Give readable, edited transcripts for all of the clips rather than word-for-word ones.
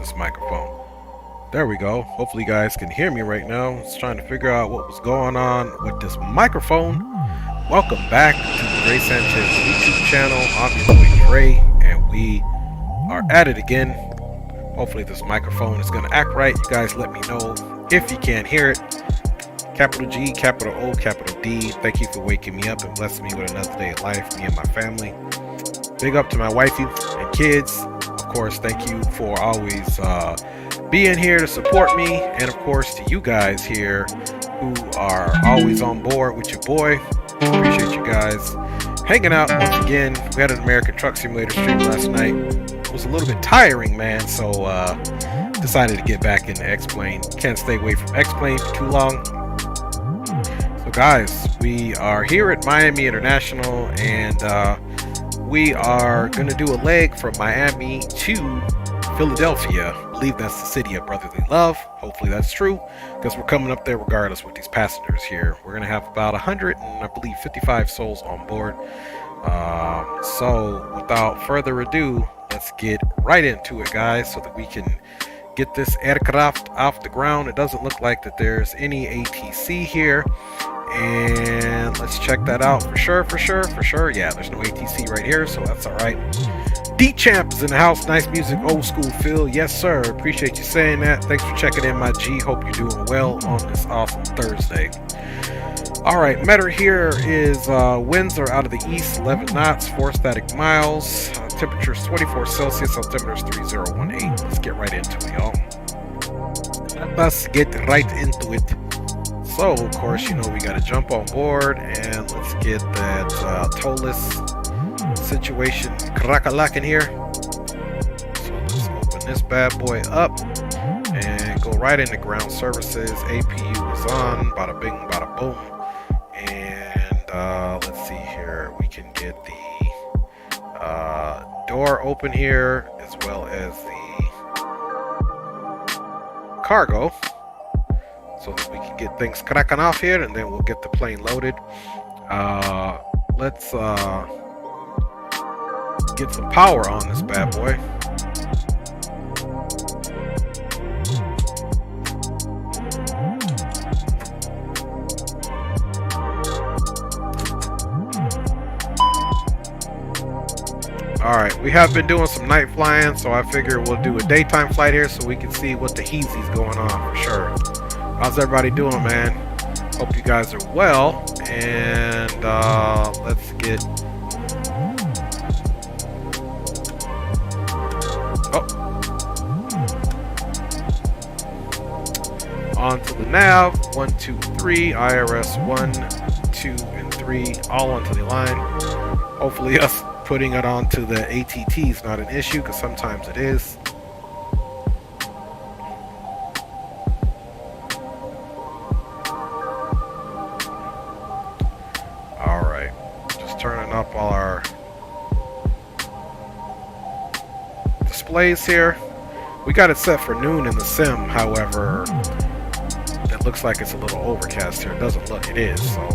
this microphone. There we go. Hopefully you guys can hear me right now. I was trying to figure out what was going on with this microphone. Welcome back to the Ray Sanchez YouTube channel. I'm your boy Ray, and we are at it again. Hopefully this microphone is going to act right. You guys let me know if you can't hear it. Capital G, capital O, capital D. Thank you for waking me up and blessing me with another day of life, me and my family. Big up to my wifey and kids. Of course, thank you for always being here to support me, and of course to you guys here who are always on board with your boy. Appreciate you guys hanging out once again. We had an American Truck Simulator stream last night. It was a little bit tiring, man, so decided to get back into X-Plane. Can't stay away from X-Plane for too long. So guys, we are here at Miami International, and we are going to do a leg from Miami to Philadelphia. I believe that's the city of brotherly love. Hopefully that's true, because we're coming up there regardless with these passengers here. We're going to have about 155 souls on board. So without further ado, let's get right into it, guys, so that we can get this aircraft off the ground. It doesn't look like that there's any ATC here, and let's check that out for sure. Yeah, there's no ATC right here, so that's all right. D-Champ is in the house. Nice music, old school feel. Yes, sir. Appreciate you saying that. Thanks for checking in, my G. Hope you're doing well on this awesome Thursday. All right, meter here is winds are out of the east, 11 knots, 4 static miles. Temperature is 24 Celsius. Altimeter is 3018. Let's get right into it, y'all. Let's get right into it. So, of course, you know we got to jump on board, and let's get that Toliss situation crack-a-lack in here. So let's open this bad boy up and go right into ground services. APU is on, bada bing, bada boom. And let's see here, we can get the door open here, as well as the cargo, so that we can get things cracking off here, and then we'll get the plane loaded. Let's get some power on this bad boy. Alright, we have been doing some night flying, so I figure we'll do a daytime flight here so we can see what the heezy's going on for sure. How's everybody doing, man? Hope you guys are well, and let's get onto the nav. 1, 2, 3, IRS 1, 2, and 3, all onto the line. Hopefully us putting it onto the ATT is not an issue, because sometimes it is. Alright, just turning up all our displays here. We got it set for noon in the sim, however, it looks like it's a little overcast here. It doesn't look, it is, so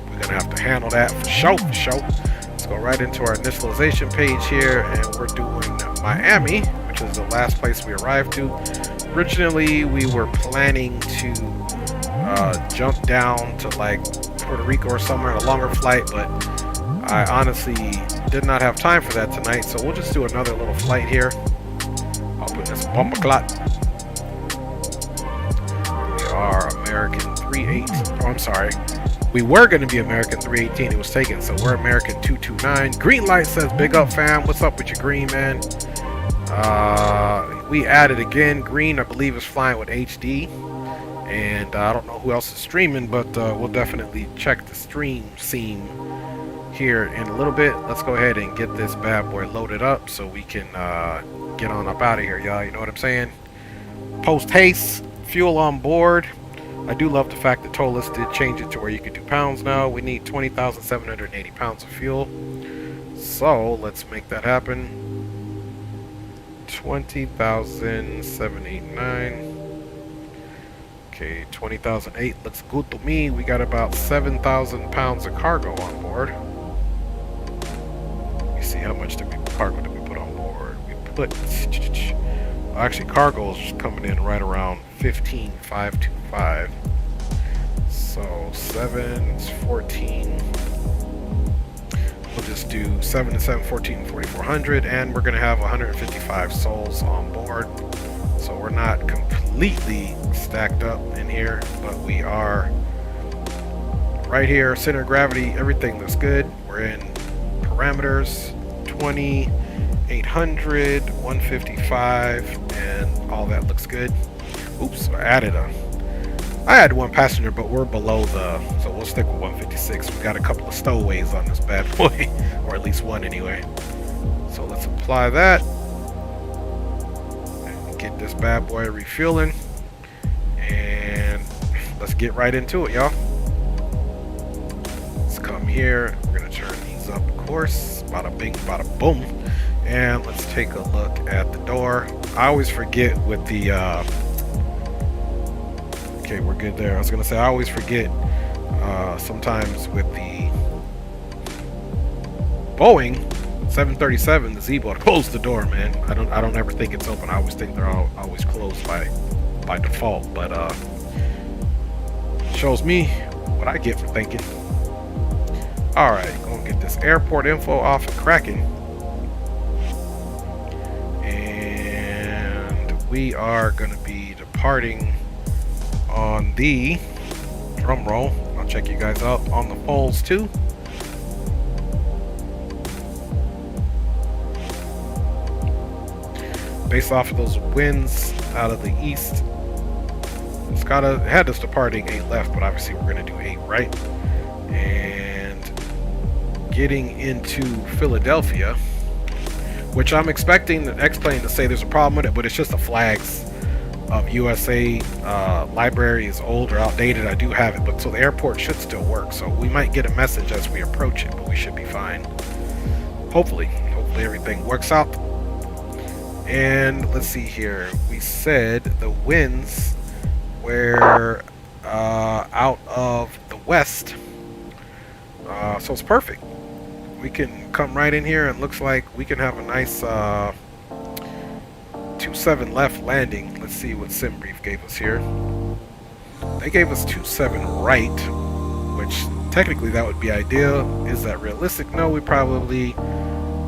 we're gonna have to handle that for sure. Let's go right into our initialization page here, and we're doing Miami, which is the last place we arrived to. Originally, we were planning to jump down to like Puerto Rico or somewhere on a longer flight, but I honestly did not have time for that tonight, so we'll just do another little flight here. Open this bumper clot. We are American 38. Oh, I'm sorry. We were going to be American 318. It was taken, so we're American 229. Green light says, big up, fam. What's up with your green, man? We added again. Green, I believe, is flying with HD. And I don't know who else is streaming, but we'll definitely check the stream scene here in a little bit. Let's go ahead and get this bad boy loaded up so we can get on up out of here, y'all. You know what I'm saying? Post haste, fuel on board. I do love the fact that Toliss did change it to where you can do pounds now. We need 20,780 pounds of fuel. So let's make that happen. 20,789. Okay, 20,008 looks good to me. We got about 7,000 pounds of cargo on board. Let me see how much cargo did we put on board. We put Actually, cargo is coming in right around 15,525. So 7 is 14. We'll just do 7 and 7, 14, 4,400, and we're going to have 155 souls on board. So we're not completely stacked up in here, but we are right here. Center of gravity, everything looks good. We're in parameters 20, 800, 155, and all that looks good. Oops, I had one passenger, but we're below so we'll stick with 156. We got a couple of stowaways on this bad boy, or at least one anyway. So let's apply that and get this bad boy refueling, and let's get right into it, y'all. Let's come here. We're gonna turn these up, of course. Bada bing, bada boom. And let's take a look at the door. I always forget with the okay, we're good there. I was gonna say I always forget sometimes with the Boeing 737, the Z-boat, to close the door, man. I don't ever think it's open. I always think they're always closed by default, but shows me what I get for thinking. All right, gonna get this airport info off and cracking, and we are gonna be departing on the drum roll. I'll check you guys out on the poles too. Based off of those winds out of the east, it's had us departing 8 left, but obviously we're going to do 8 right. And getting into Philadelphia, which I'm expecting the X-plane to say there's a problem with it, but it's just the flags of USA library is old or outdated. I do have it, but so the airport should still work. So we might get a message as we approach it, but we should be fine. Hopefully everything works out. And let's see here. We said the winds were out of the west, so it's perfect. We can come right in here, and looks like we can have a nice 27 left landing. Let's see what SimBrief gave us here. They gave us 27 right, which technically that would be ideal. Is that realistic? No, we probably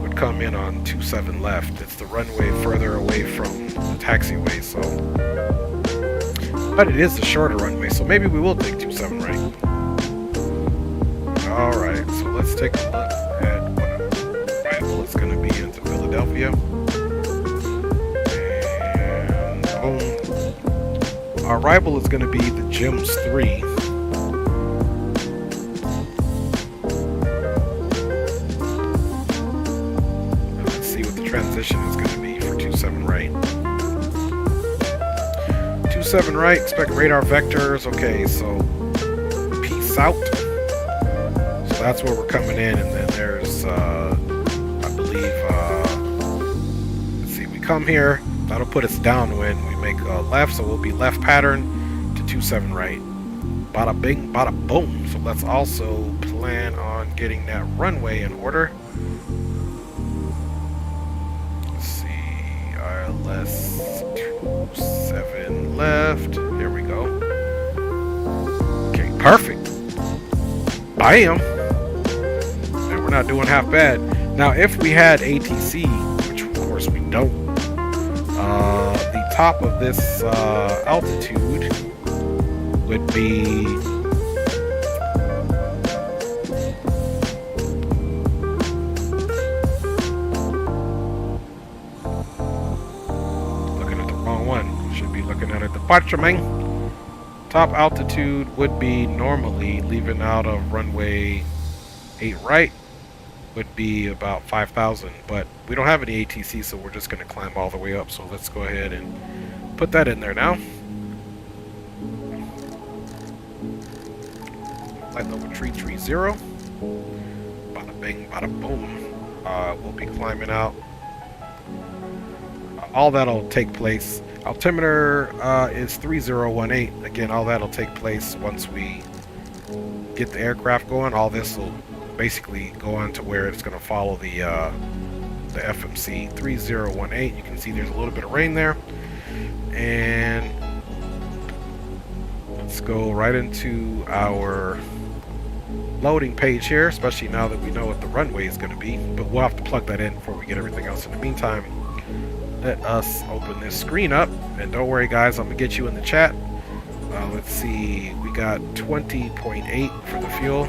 would come in on 27 left. It's the runway further away from the taxiway, so, but it is the shorter runway, so maybe we will take 27 right. All right, so let's take a look at what arrival is going to be into Philadelphia. And our arrival is going to be the Gems 3. Transition is going to be for 27 right. 27 right, expect radar vectors. Okay, so peace out. So that's where we're coming in, and then there's I believe let's see, we come here, that'll put us downwind. We make a left, so we'll be left pattern to 27 right. Bada bing, bada boom. So let's also plan on getting that runway in order. Less 27 left. Here we go. Okay, perfect. Bam. And we're not doing half bad. Now, if we had ATC, which of course we don't, the top of this altitude would be departure, man. Top altitude would be normally, leaving out of runway 8 right, would be about 5,000, but we don't have any ATC, so we're just going to climb all the way up. So let's go ahead and put that in there now. Flight level 330. Bada bing, bada boom. We'll be climbing out. All that'll take place. Altimeter is 3018. Again, all that'll take place once we get the aircraft going. All this will basically go on to where it's going to follow the the FMC 3018. You can see there's a little bit of rain there. And let's go right into our loading page here, especially now that we know what the runway is going to be. But we'll have to plug that in before we get everything else. In the meantime, let us open this screen up. And don't worry, guys, I'm going to get you in the chat. Let's see, we got 20.8 for the fuel.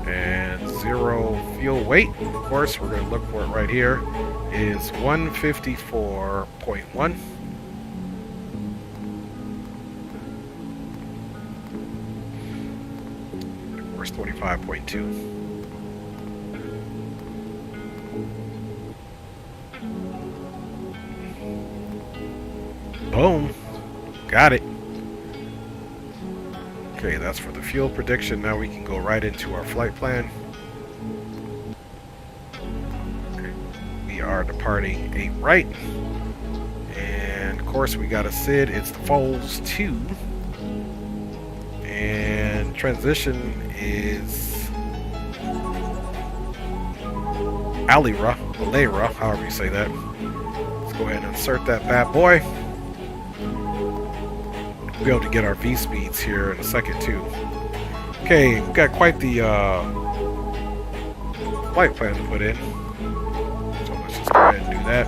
And 0 fuel weight. Of course, we're going to look for it right here. Is 154.1. Of course, 25.2. Boom. Got it. Okay, that's for the fuel prediction. Now we can go right into our flight plan. Okay. We are departing 8 right. And of course we got a SID. It's the Foles 2. And transition is Alira, however you say that. Let's go ahead and insert that bad boy. We'll be able to get our V speeds here in a second too. Okay, we've got quite the flight plan to put in. So let's just go ahead and do that.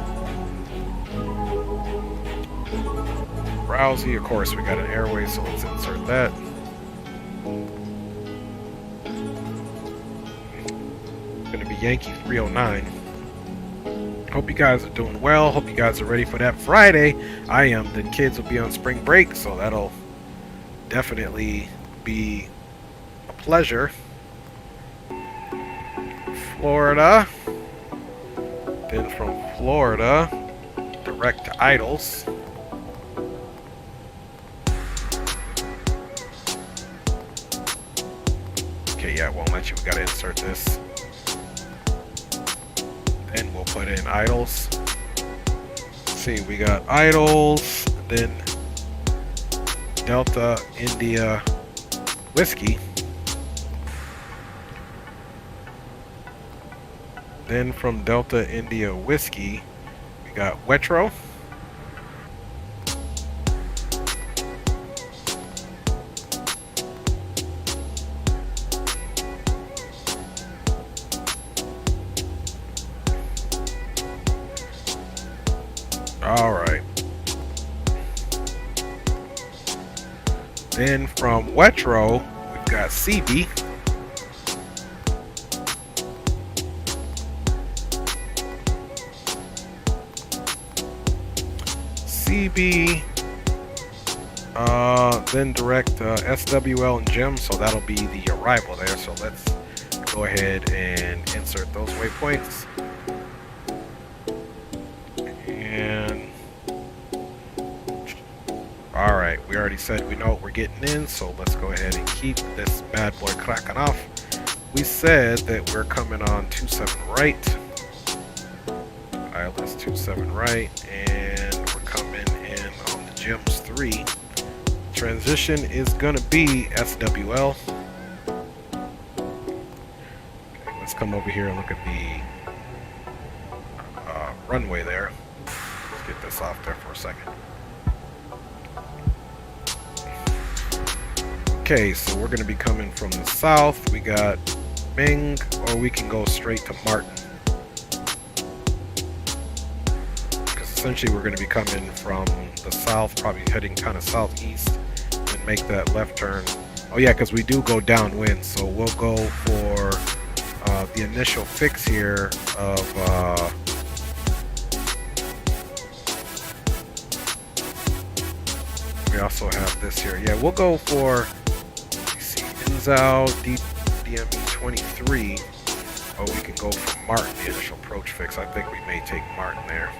Rousey, of course, we got an airway, so let's insert that. Gonna be Yankee 309. Hope you guys are doing well. Hope you guys are ready for that Friday. I am. The kids will be on spring break, so that'll definitely be a pleasure. Florida. Then from Florida, direct to Idles. Okay, yeah, it won't let you. We gotta insert this. And we'll put in Idles. Let's see, we got Idles, then Delta India Whiskey. Then from Delta India Whiskey, we got Wetro. All right. Then from Wetro, we've got CB. CB. Then direct SWL and Jim, so that'll be the arrival there. So let's go ahead and insert those waypoints. And all right, we already said we know what we're getting in, so let's go ahead and keep this bad boy cracking off. We said that we're coming on 27 right. ILS 27 right, and we're coming in on the Gems 3. Transition is gonna be SWL. Okay, let's come over here and look at the runway there. Let's get this off there for a second. Okay, so we're going to be coming from the south. We got Ming, or we can go straight to Martin. Because essentially we're going to be coming from the south, probably heading kind of southeast, and make that left turn. Oh yeah, because we do go downwind, so we'll go for the initial fix here of we also have this here. Yeah, we'll go for Inzao DME 23. Oh, we can go for Martin, the initial approach fix. I think we may take Martin there.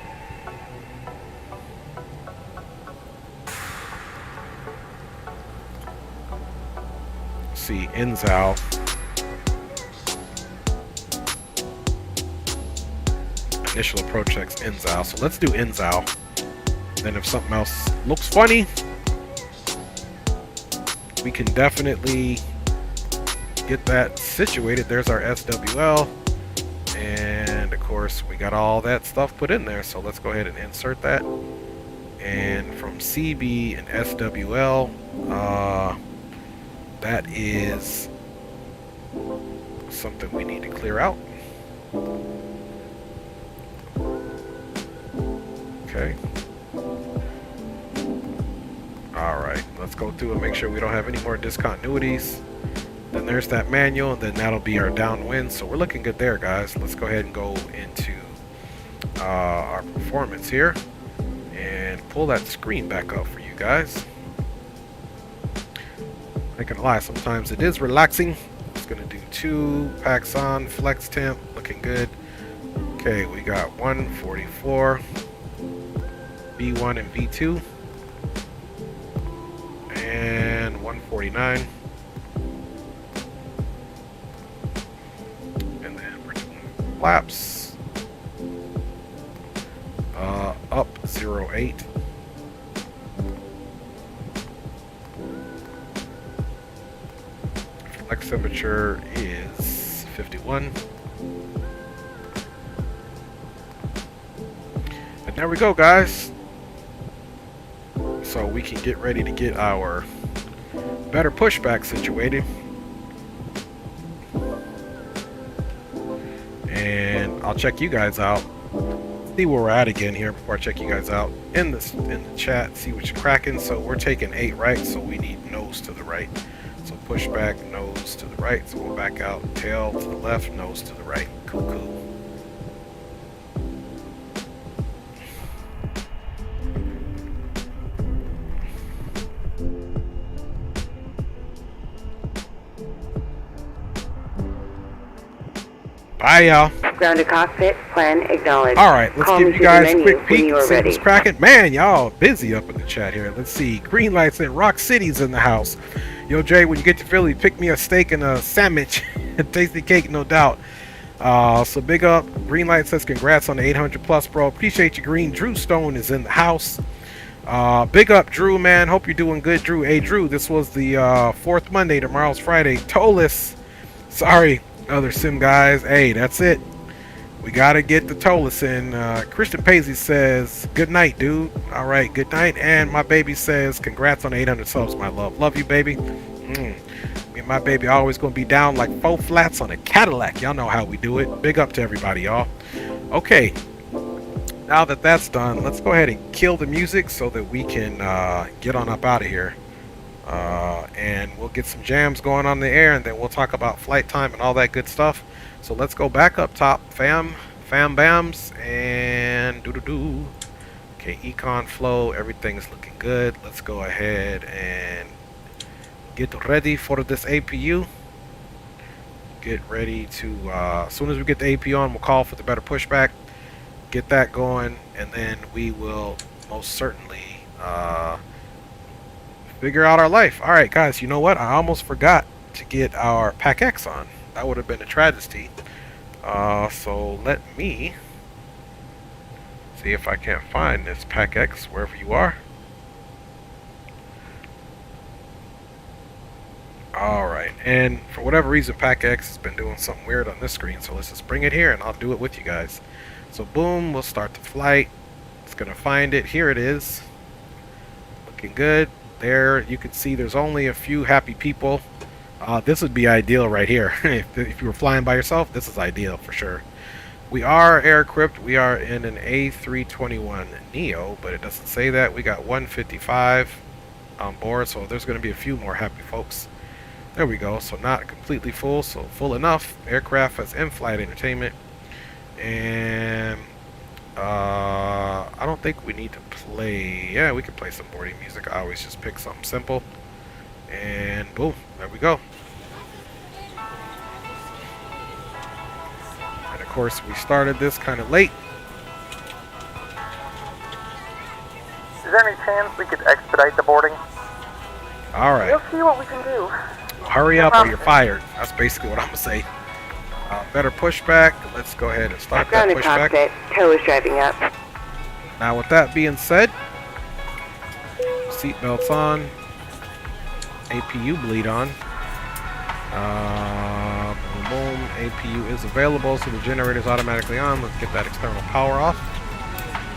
See, Inzao. Initial approach checks Inzao. So let's do Inzao. Then if something else looks funny, we can definitely get that situated. There's our SWL. And of course, we got all that stuff put in there. So let's go ahead and insert that. And from CB and SWL, that is something we need to clear out. Okay. Alright, let's go through and make sure we don't have any more discontinuities. Then there's that manual, and then that'll be our downwind. So we're looking good there, guys. Let's go ahead and go into our performance here and pull that screen back up for you guys. Not gonna lie, sometimes it is relaxing. It's gonna do 2 packs on, flex temp, looking good. Okay, we got 144, V1 and V2, and 149. And then we're doing flaps, up 08. Flex temperature is 51. And there we go, guys. So we can get ready to get our better pushback situated. And I'll check you guys out. See where we're at again here before I check you guys out in the chat. See what you're cracking. So we're taking 8 right, so we need nose to the right. So pushback, nose to the right. So we'll back out, tail to the left, nose to the right. Cool, cool. Bye, y'all. Grounded cockpit, plan acknowledged. Alright, let's give you guys a quick peek and see ready. what's cracking. Man, y'all busy up in the chat here. Let's see. Green lights in Rock City's in the house. Yo, Jay, when you get to Philly, pick me a steak and a sandwich. Tasty cake, no doubt. So big up. Green light says congrats on the 800 plus, bro. Appreciate you, Green. Drew Stone is in the house. Big up, Drew, man. Hope you're doing good, Drew. Hey, Drew, this was the 4th Monday. Tomorrow's Friday. Toliss. Sorry, other sim guys. Hey, that's it. We gotta get the Toliss in. Christian Paisley says, good night, dude. Alright, good night. And my baby says, congrats on 800 subs, my love. Love you, baby. Me and my baby always gonna be down like 4 flats on a Cadillac. Y'all know how we do it. Big up to everybody, y'all. Okay. Now that that's done, let's go ahead and kill the music so that we can get on up out of here. And we'll get some jams going on in the air, and then we'll talk about flight time and all that good stuff. So let's go back up top, fam bams, and doo-doo-doo. Okay, econ flow, everything's looking good. Let's go ahead and get ready for this APU. Get ready to, as soon as we get the APU on, we'll call for the better pushback. Get that going, and then we will most certainly figure out our life. Alright, guys, you know what? I almost forgot to get our Pack X on. That would have been a travesty. So let me see if I can't find this Pack X wherever you are. Alright, and for whatever reason, Pack X has been doing something weird on this screen, so let's just bring it here and I'll do it with you guys. So boom, we'll start the flight. It's gonna find it. Here it is. Looking good. There, you can see there's only a few happy people. This would be ideal right here. If you were flying by yourself, this is ideal for sure. We are air equipped. We are in an A321 Neo, but it doesn't say that. We got 155 on board, so there's going to be a few more happy folks. There we go. So not completely full, so full enough. Aircraft has in-flight entertainment. And I don't think we need to play. Yeah, we can play some boarding music. I always just pick something simple. And boom, there we go. And of course, we started this kind of late. Is there any chance we could expedite the boarding? Alright. We'll see what we can do. Hurry up or you're fired. That's basically what I'm going to say. Better pushback. Let's go ahead and start that Grounded pushback. cockpit, Toliss driving up. Now with that being said, seatbelts on, APU bleed on. Boom, boom. APU is available, so the generator is automatically on. Let's get that external power off.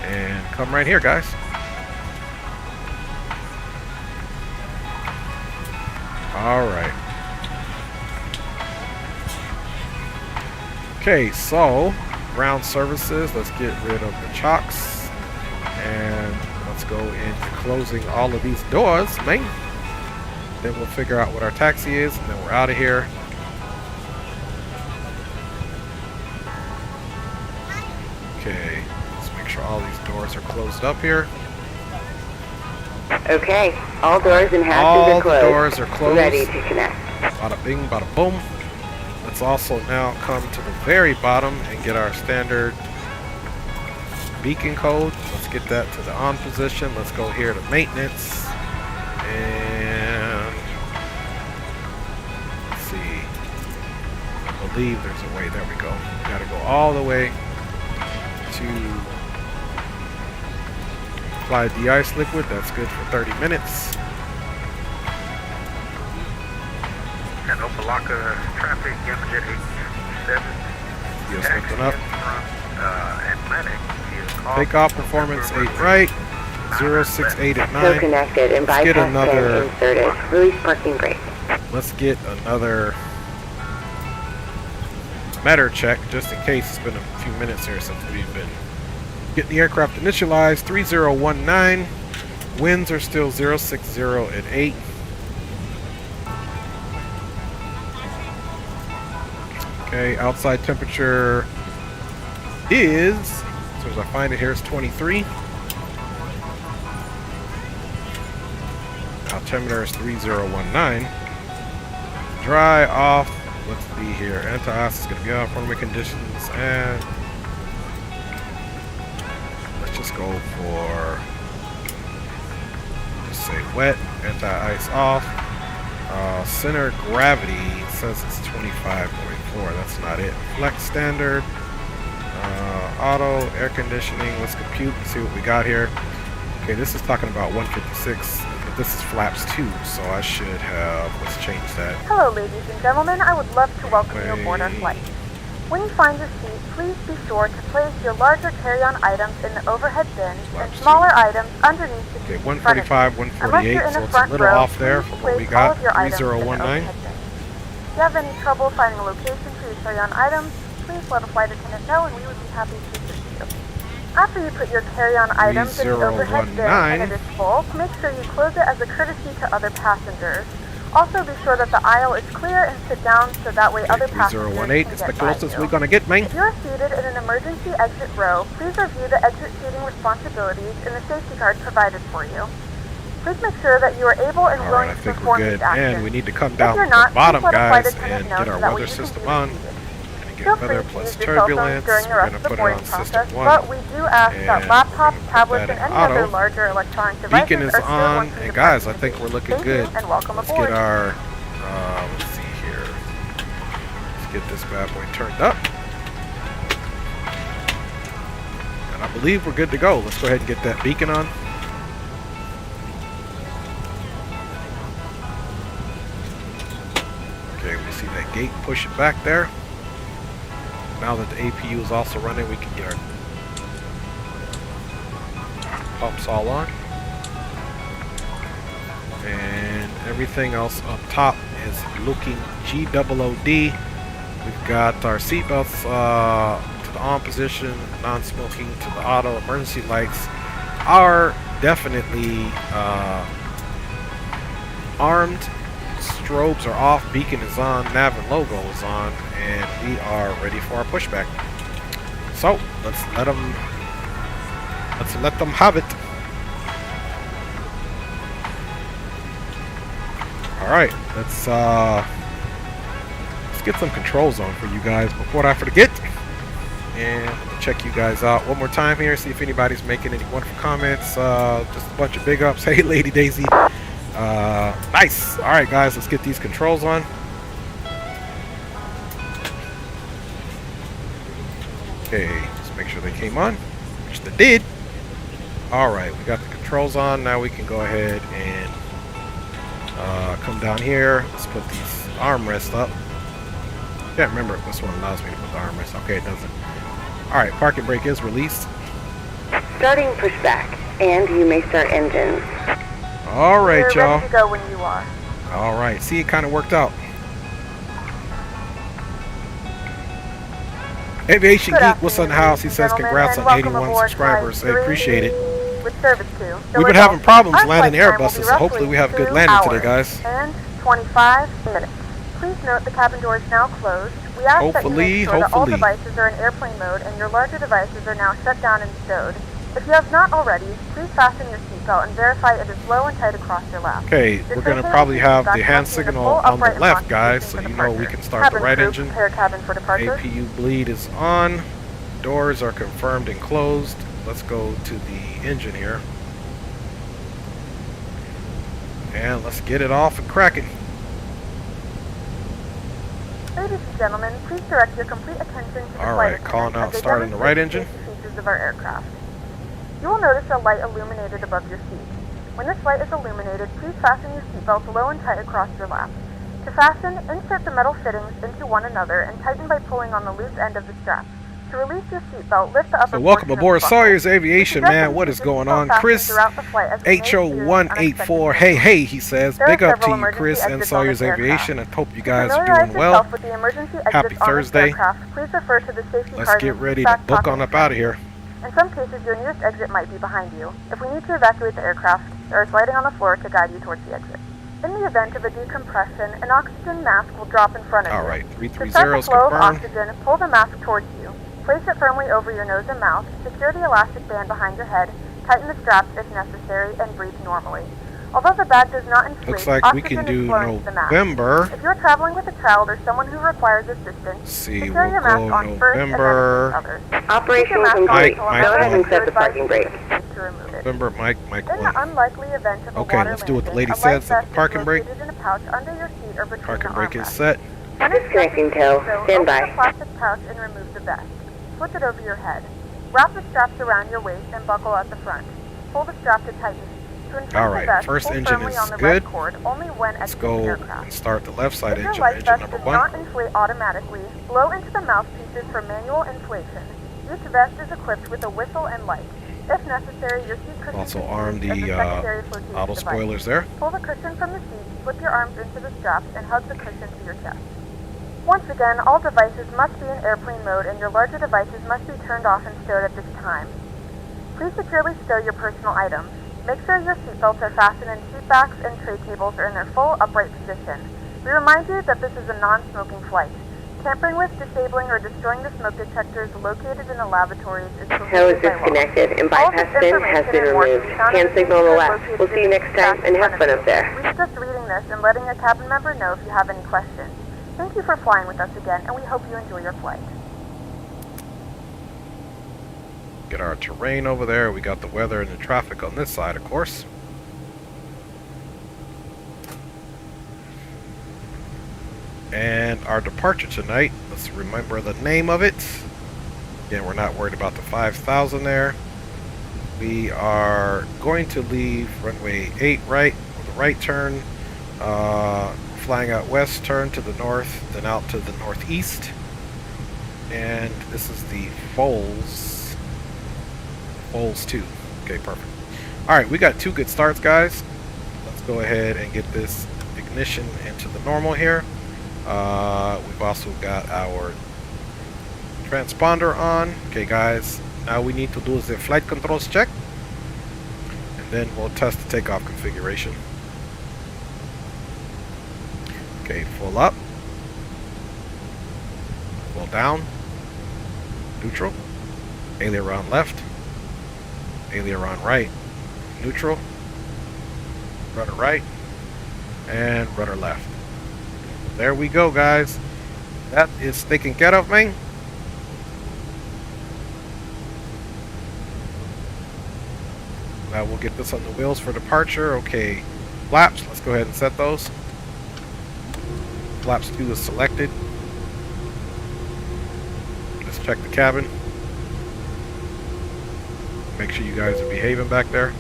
And come right here, guys. Alright. Okay, so ground services. Let's get rid of the chocks. And let's go into closing all of these doors, man. Then we'll figure out what our taxi is, and then we're out of here. Okay, let's make sure all these doors are closed up here. Okay, all doors and hatches All are the closed. doors are closed. Ready to connect. Bada bing, bada boom. Let's also now come to the very bottom and get our standard beacon code. Let's get that to the on position. Let's go here to maintenance. And let's see. I believe there's a way. There we go. We gotta go all the way to apply de-ice liquid. That's good for 30 minutes. And Opalaka traffic, Yamajet 857. Yes, lifting up. Atlantic is Takeoff performance 8 right, 068 at So 9. connected and Let's get bypass another- pin inserted. Release parking brake. Let's get another matter check just in case. It's been a few minutes here since we've been getting the aircraft initialized. 3019. Winds are still 060 at 8. Okay, outside temperature is, as soon as I find it here, it's 23. Altimeter is 3019. Dry off. Let's see here. Anti-ice is going to be off. Runway conditions, and let's just go for, just say wet. Anti-ice off. Center gravity says it's 25.4. That's not it. Flex standard. Auto air conditioning. Let's compute and see what we got here. Okay, this is talking about 156. But this is flaps 2, so I should have. Let's change that. Hello, ladies and gentlemen. I would love to welcome you aboard our flight. When you find your seat, please be sure to place your larger carry-on items in the overhead bins and smaller items underneath the Okay, seat in front of you. 145, Unless you're 148, in so the it's a front little row, off there please from what we place all got. of your items in the 3019. overhead bin. If you have any trouble finding a location for your carry-on items, please let a flight attendant know and we would be happy to assist you. After you put your carry-on items in the overhead bin and it is full, make sure you close it as a courtesy to other passengers. Also, be sure that the aisle is clear and sit down so that way other passengers 3018, can it's the get by closest you. we're gonna get, man. If you are seated in an emergency exit row, please review the exit seating responsibilities in the safety card provided for you. Please make sure that you are able and Alright, willing I to think we're perform good. these actions. And we need to come If down to you're the not, bottom, please let a flight guys, attendant and know get so our that way weather you can system be on. seated. And Feel get free weather to plus use your cell phones turbulence. during the We're rest gonna of the put it boarding on process, system 1. but we do ask that And laptops, we're gonna put tablets, that and in any other auto. larger electronic devices Beacon is are still on, once you and depart guys, from I the think seat. we're looking Thank good. you and welcome Let's aboard. get our, let's see here. Let's get this bad boy turned up. And I believe we're good to go. Let's go ahead and get that beacon on. Okay, we see that gate pushing back there. Now that the APU is also running, we can get our pumps all on. And everything else up top is looking GOOD. We've got our seatbelts to the on position, non-smoking to the auto, emergency lights are definitely armed. Strobes are off, beacon is on, nav and logo is on, and we are ready for our pushback. So let's let them have it. All right, let's get some controls on for you guys before I forget. And check you guys out one more time here, see if anybody's making any wonderful comments. Just a bunch of big ups. Hey, Lady Daisy. Nice. All right, guys, let's get these controls on. Okay, let's make sure they came on, which they did. All right, we got the controls on. Now we can go ahead and come down here. Let's put these armrest up. Can't remember if this one allows me to put the armrest. Okay, it doesn't. Alright, parking brake is released. Starting pushback, and you may start engines. Alright, We're y'all. ready to go when you are. Alright, see, it kind of worked out. Aviation Good Geek, what's on the house? He afternoon, says gentlemen, congrats and on welcome 81 aboard subscribers. I Flight appreciate it. 3 with service to. The We've been having result, problems our landing flight time will Airbuses, be so hopefully we have good 2 landing today, hours guys. And 25 minutes. Please note the cabin door is now closed. We ask that you make sure that all Hopefully. devices are in airplane mode and your larger devices are now shut down and stowed. If you have not already, please fasten your seatbelt and verify it is low and tight across your lap. Okay, we're going to probably have the hand signal on the left, guys, so you know we can start the right engine. Prepare cabin for departure. APU bleed is on. Doors are confirmed and closed. Let's go to the engine here. And let's get it off and crack it. Ladies and gentlemen, please direct your complete attention to the Alright, flight calling attendant out as they starting the right demonstrate engine. the features of our aircraft. You will notice a light illuminated above your seat. When this light is illuminated, please fasten your seatbelts low and tight across your lap. To fasten, insert the metal fittings into one another and tighten by pulling on the loose end of the strap. To release your seatbelt, lift the upper So welcome portion of aboard the buckle. Sawyer's Aviation, We suggest man. that What you is keep your going seatbelt on? fastened Chris throughout the flight as we may experience HO184. unexpected Hey, he says. There are Big up to several you, emergency Chris, and exits on Sawyer's this aircraft. Aviation. I hope you To guys are familiarize doing well. yourself with the emergency exits Happy on this Thursday. aircraft, please refer to the safety Let's card get in ready the to back book pocket on of up the out of here. In some cases, your nearest exit might be behind you. If we need to evacuate the aircraft, there is lighting on the floor to guide you towards the exit. In the event of a decompression, an oxygen mask will drop in front of you. Alright, To 330 start the is flow of confirmed. oxygen, pull the mask towards you. Place it firmly over your nose and mouth, secure the elastic band behind your head, tighten the straps if necessary, and breathe normally. Although the bag does not inflate, Looks like we oxygen can do is flowing to the mask. November. If you're traveling with a child or someone who requires assistance, See, secure we'll your mask go on first and then November. others. Operation Keep your mask on complete. until Mike, Go ahead and you're set the advised parking brake. to remove it. November, Mike In the 1. unlikely event of a Okay, water let's do what the landing, lady a said, life set the vest is parking brake. located in a pouch under your seat or between Parking the brake is armrests. set. When Disconnecting instructed to tow. do so, Stand open by. the plastic pouch and remove the vest. Flip it over your head. Wrap the straps around your waist and buckle at the front. Pull the strap to tighten. To inflate Alright, the vest, first pull engine firmly is on the good. red cord only when Let's exiting go the and aircraft. start the left side If your engine, life engine vest number does 1. not inflate automatically, blow into the mouthpieces for manual inflation. Each vest is equipped with a whistle and light. If necessary, your seat cushion Also can be arm used as the a secondary flotation auto device. spoilers there. Pull the cushion from the seat, slip your arms into the straps, and hug the cushion to your chest. Once again, all devices must be in airplane mode and your larger devices must be turned off and stowed at this time. Please securely stow your personal items. Make sure your seatbelts are fastened and seat backs and tray tables are in their full upright position. We remind you that this is a non-smoking flight. Tampering with, disabling, or destroying the smoke detectors located in the lavatories is Tow prohibited is by law. disconnected and All bypass this bin has information been and more can removed. be found in Hand the signal on the picture left. located We'll see you in the next time back and in have front fun of up there. We suggest reading this and letting a cabin member know if you have any questions. Thank you for flying with us again, and we hope you enjoy your flight. Get our terrain over there. We got the weather and the traffic on this side, of course. And our departure tonight, let's remember the name of it. Again, we're not worried about the 5,000 there. We are going to leave runway 8 right with a right turn, flying out west, turn to the north, then out to the northeast. And this is the Foals 2. Okay, perfect. Alright, we got 2 good starts, guys. Let's go ahead and get this ignition into the normal here. We've also got our transponder on. Okay, guys, now we need to do the flight controls check, and then we'll test the takeoff configuration. Okay, full up, full down, neutral, aileron left, aileron right, neutral, rudder right, and rudder left. There we go, guys. That is taken care of, man. Now we'll get this on the wheels for departure. Okay, flaps, let's go ahead and set those. Flaps 2 is selected. Let's check the cabin. Make sure you guys are behaving back there.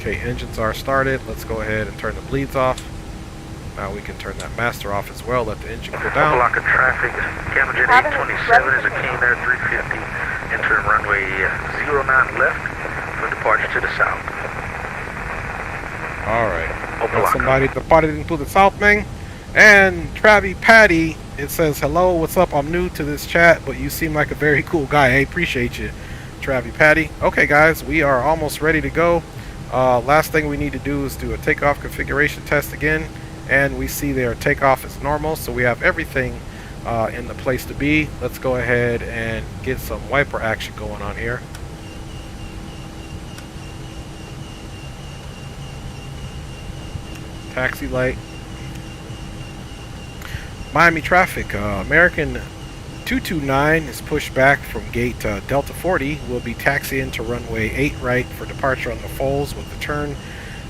Okay, engines are started. Let's go ahead and turn the bleeds off. Now we can turn that master off as well. Let the engine cool down. Block of traffic. Camel Jet 827 is a King Air 350 entering runway 09 left for departure to the south. Alright. Somebody departed into the south, man. And Travi Patty, it says, hello, what's up? I'm new to this chat, but you seem like a very cool guy. I appreciate you, Travi Patty. Okay, guys, we are almost ready to go. Last thing we need to do is do a takeoff configuration test again. And we see their takeoff is normal, so we have everything in the place to be. Let's go ahead and get some wiper action going on here. Taxi light. Miami traffic. American 229 is pushed back from gate Delta 40. We'll be taxiing to runway 8 right for departure on the Foals with the turn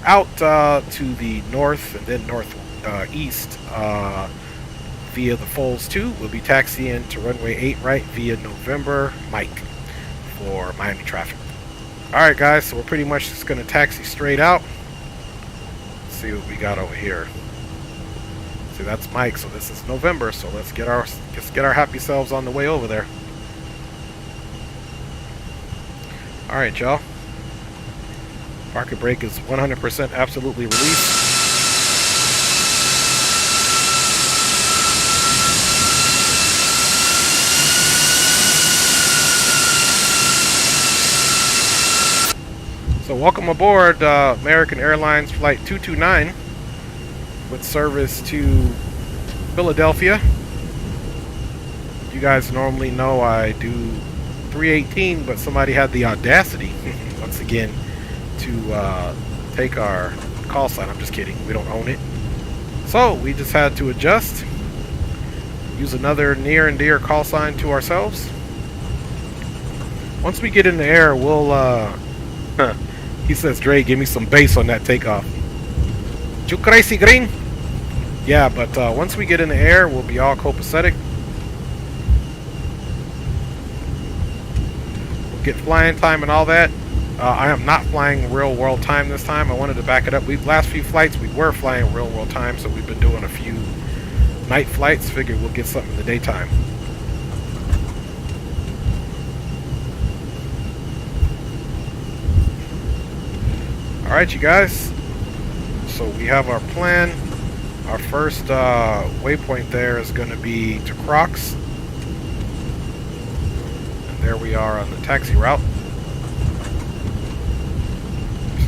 out to the north and then northeast via the Foals 2. We'll be taxiing to runway 8 right via November Mike for Miami traffic. Alright guys, so we're pretty much just going to taxi straight out. Let's see what we got over here. See, that's Mike, so this is November, so let's get our happy selves on the way over there. Alright y'all. Parking brake is 100% absolutely released. So welcome aboard American Airlines Flight 229 with service to Philadelphia. You guys normally know I do 318, but somebody had the audacity once again to take our call sign. I'm just kidding, we don't own it. So we just had to adjust, use another near and dear call sign to ourselves. Once we get in the air, we'll he says, Dre, give me some bass on that takeoff. You crazy green? Yeah, but once we get in the air, we'll be all copacetic. We'll get flying time and all that. I am not flying real world time this time. I wanted to back it up. Last few flights we were flying real world time, so we've been doing a few night flights. Figured we'll get something in the daytime. Alright, you guys. So we have our plan. Our first waypoint there is going to be to Crocs. And there we are on the taxi route.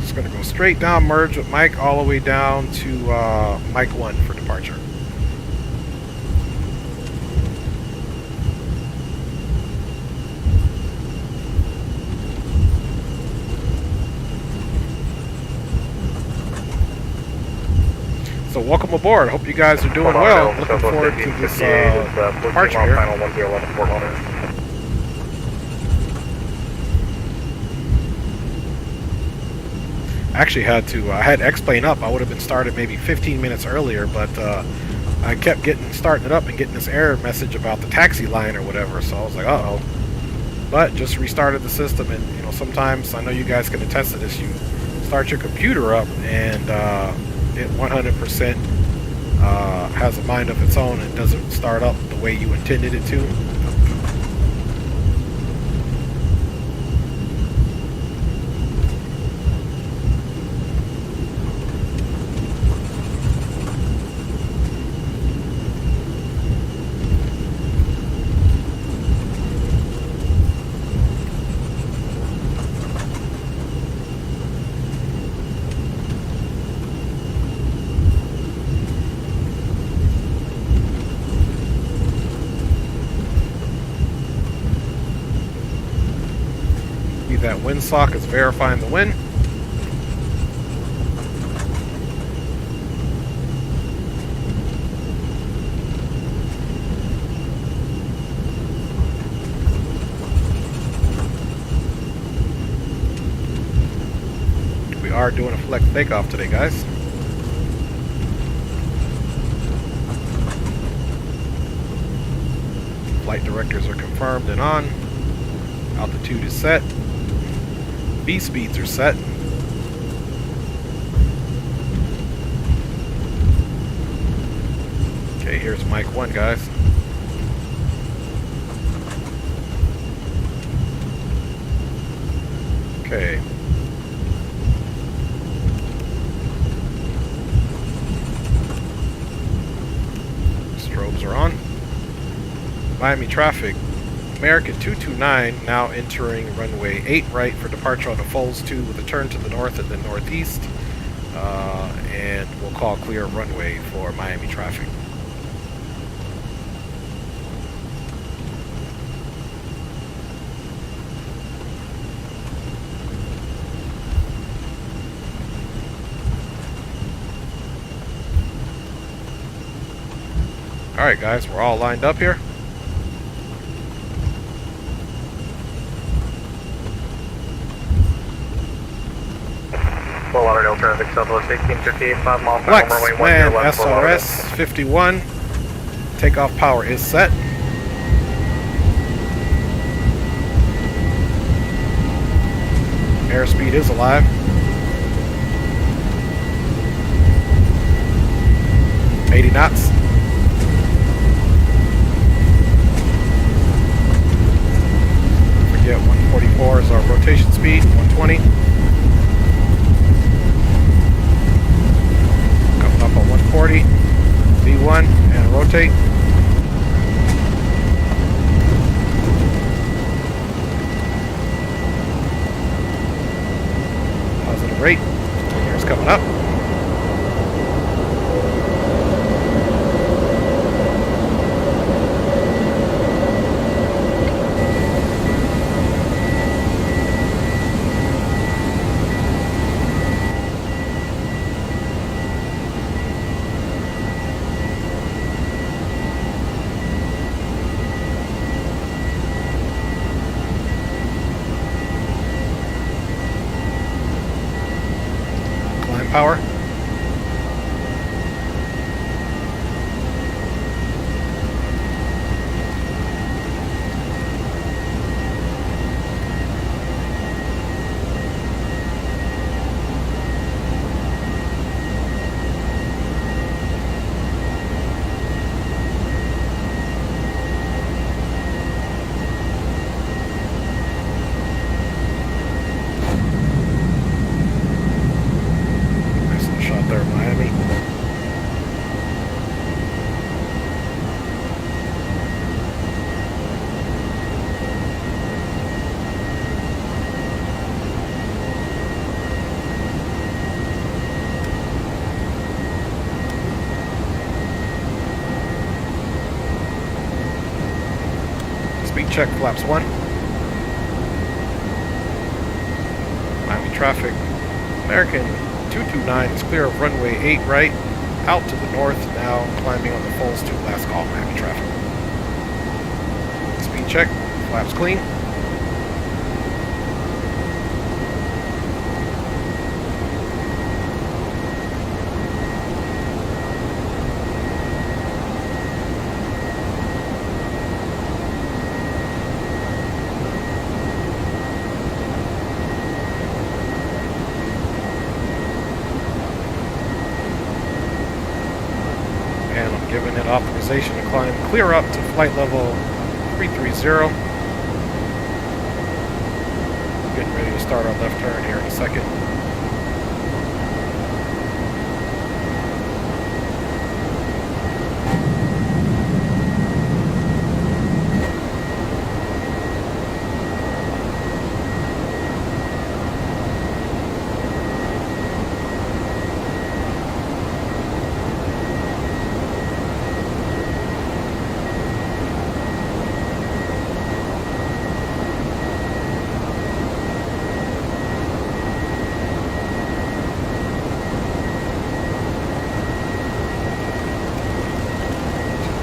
Just going to go straight down, merge with Mike all the way down to Mike 1 for departure. So welcome aboard. Hope you guys are doing well. Looking forward to this departure here. Actually I had X-Plane up. I would have been started maybe 15 minutes earlier, but I kept starting it up and getting this error message about the taxi line or whatever. So I was like, uh-oh. But just restarted the system, and you know, sometimes, I know you guys can attest to this, you start your computer up and it 100% has a mind of its own and doesn't start up the way you intended it to. That windsock is verifying the wind. We are doing a flex takeoff today, guys. Flight directors are confirmed and on. Altitude is set. V speeds are set. here's mic 1, guys. Okay. Strobes are on. Miami traffic. American 229 now entering runway 8 right for departure on the Foles 2 with a turn to the north and then northeast. And we'll call clear runway for Miami traffic. Alright guys, we're all lined up here. Full Lauderdale traffic, Southwest 1858, 5 miles per hour, Flex, runway 10 man, left for Lauderdale. SRS 51. Takeoff power is set. Airspeed is alive. $80 knots. Forget 144 is our rotation speed. 120. Coming up on 140. V1 and rotate. Positive rate. Here's coming up. Power. Miami. Speed check, flaps 1. Miami traffic. American 229 is clear of runway 8 right, out to the north, now climbing on the Foles 2 last call, Miami traffic. Speed check, flaps clean. And I'm giving it authorization to climb clear up to flight level 330. Getting ready to start our left turn here in a second.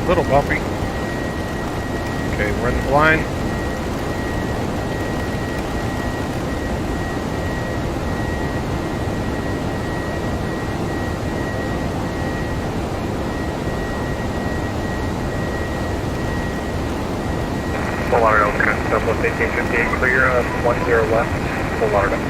Little bumpy. Okay, we're in the blind. Full Lauderdale, Southwest 1858, clear of 10 left, Full Lauderdale.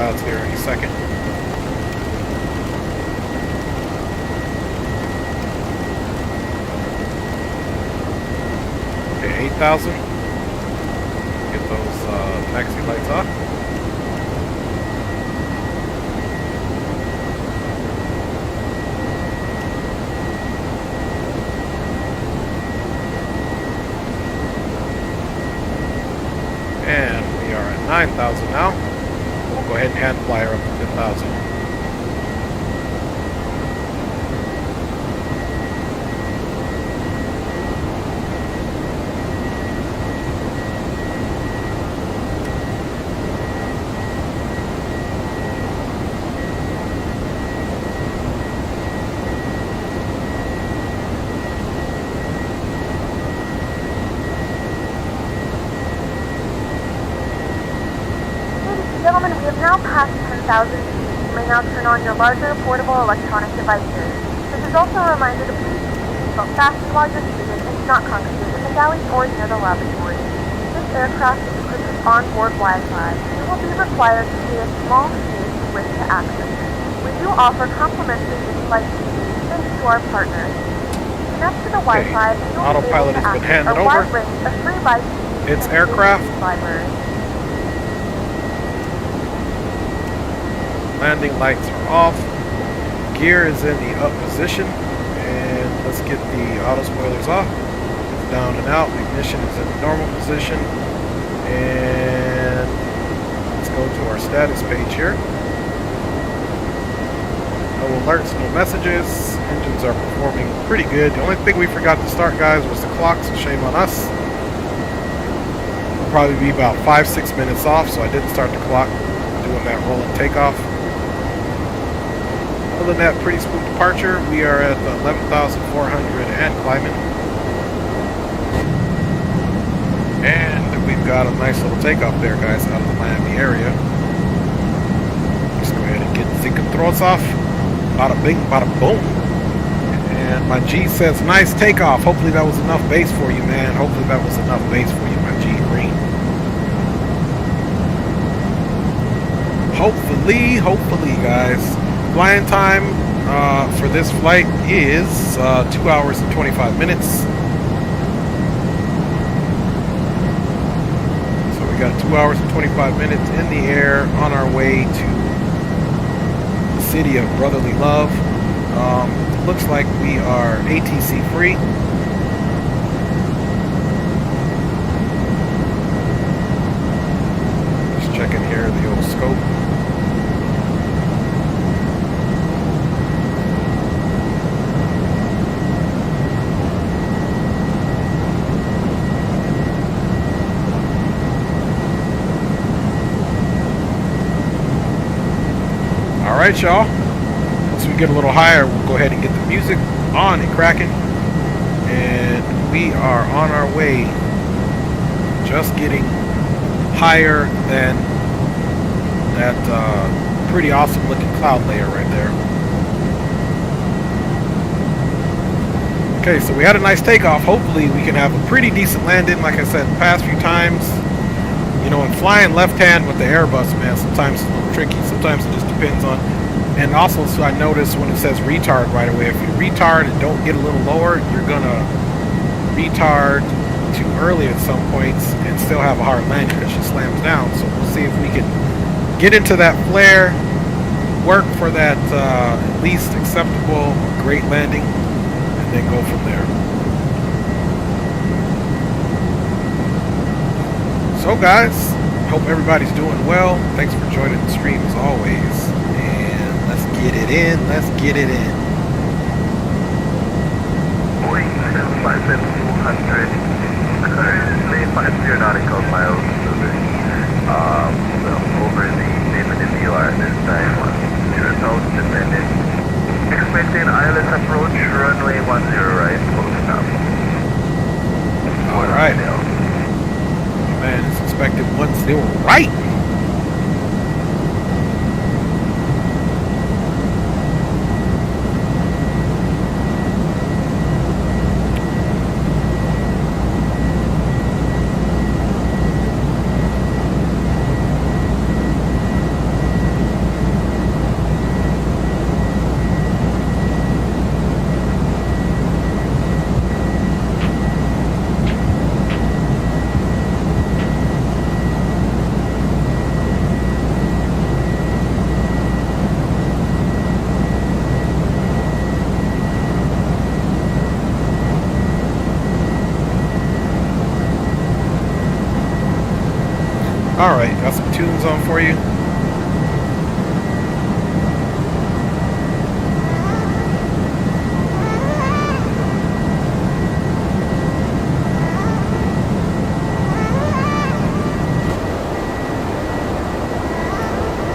clouds here any second. Okay, 8,000. Get those taxi lights off. And we are at 9,000 now. We'll go ahead and hand flyer up to 10,000. Gentlemen, we have now passed 10,000 feet. You may now turn on your larger portable electronic devices. This is also a reminder to please keep your seatbelt fastened while you're seated and do not congregate in the galleys or near the lavatory. This aircraft is equipped with onboard Wi-Fi. You will be required to pay a small fee if you wish to access it. We do offer complimentary in-flight TV thanks to our partners. Connect to the Wi-Fi and you will be able to access a wide range of free live TV It's aircraft. libraries. Landing lights are off. Gear is in the up position. And let's get the auto spoilers off. It's down and out. Ignition is in the normal position. And let's go to our status page here. No alerts, no messages. Engines are performing pretty good. The only thing we forgot to start, guys, was the clock, so shame on us. We'll probably be about 5-6 minutes off, so I didn't start the clock doing that rolling takeoff. Other than that, pretty smooth departure. We are at 11,400 and climbing. And we've got a nice little takeoff there, guys, out of the Miami area. Let's go ahead and get the controls off. Bada bing, bada boom. And my G says, nice takeoff. Hopefully that was enough base for you, man. Hopefully that was enough base for you, my G green. Hopefully, guys. Flying time for this flight is 2 hours and 25 minutes. So we got 2 hours and 25 minutes in the air on our way to the city of brotherly love. Looks like we are ATC free. Just checking here the old scope. Alright, y'all. Once we get a little higher, we'll go ahead and get the music on and cracking. And we are on our way. Just getting higher than that pretty awesome looking cloud layer right there. Okay, so we had a nice takeoff. Hopefully we can have a pretty decent landing. Like I said, the past few times, you know, in flying left hand with the Airbus, man, sometimes it's a little tricky. Sometimes it just depends on. And also, so I noticed when it says retard right away, if you retard and don't get a little lower, you're gonna retard too early at some points and still have a hard landing because she slams down. So we'll see if we can get into that flare, work for that at least acceptable, great landing, and then go from there. So guys, hope everybody's doing well. Thanks for joining the stream as always. And let's get it in. Let's get it in. Boeing 757-200, currently 50 nautical miles over the NVIDIA at this time, 0,000 descending. Expecting ILS approach, runway 10 right, full stop. Alright. Man, it's expected 10 right. Alright, got some tunes on for you.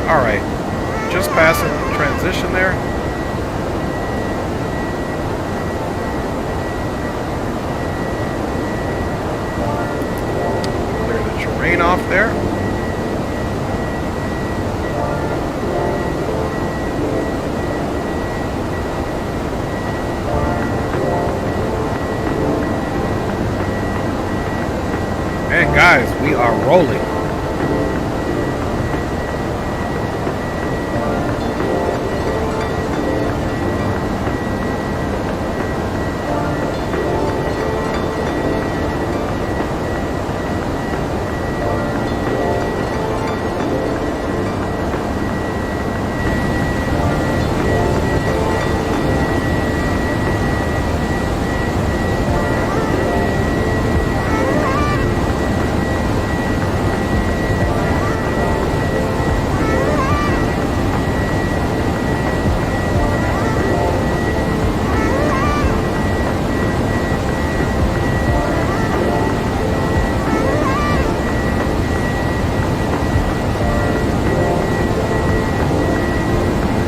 Alright, just passing the transition there. Clear the terrain off there. And guys, we are rolling.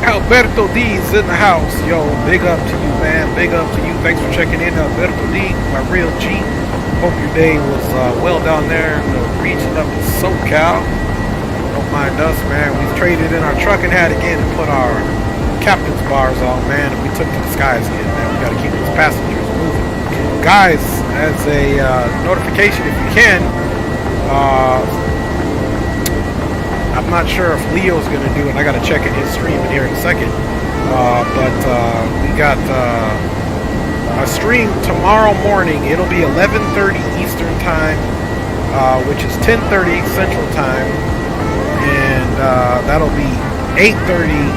Alberto D's in the house. Yo, big up to you, man. Big up to you. Thanks for checking in, Alberto D, my real G. Hope your day was well down there in the region of SoCal. Don't mind us, man. We've traded in our trucking hat again and put our captain's bars on, man. And we took to the skies again, man. We got to keep those passengers moving. Guys, as a notification, if you can, I'm not sure if Leo's going to do it. I got to check in his stream in here in a second. But we got a stream tomorrow morning. It'll be 11:30 Eastern time, which is 10:30 Central time. And that'll be 8:30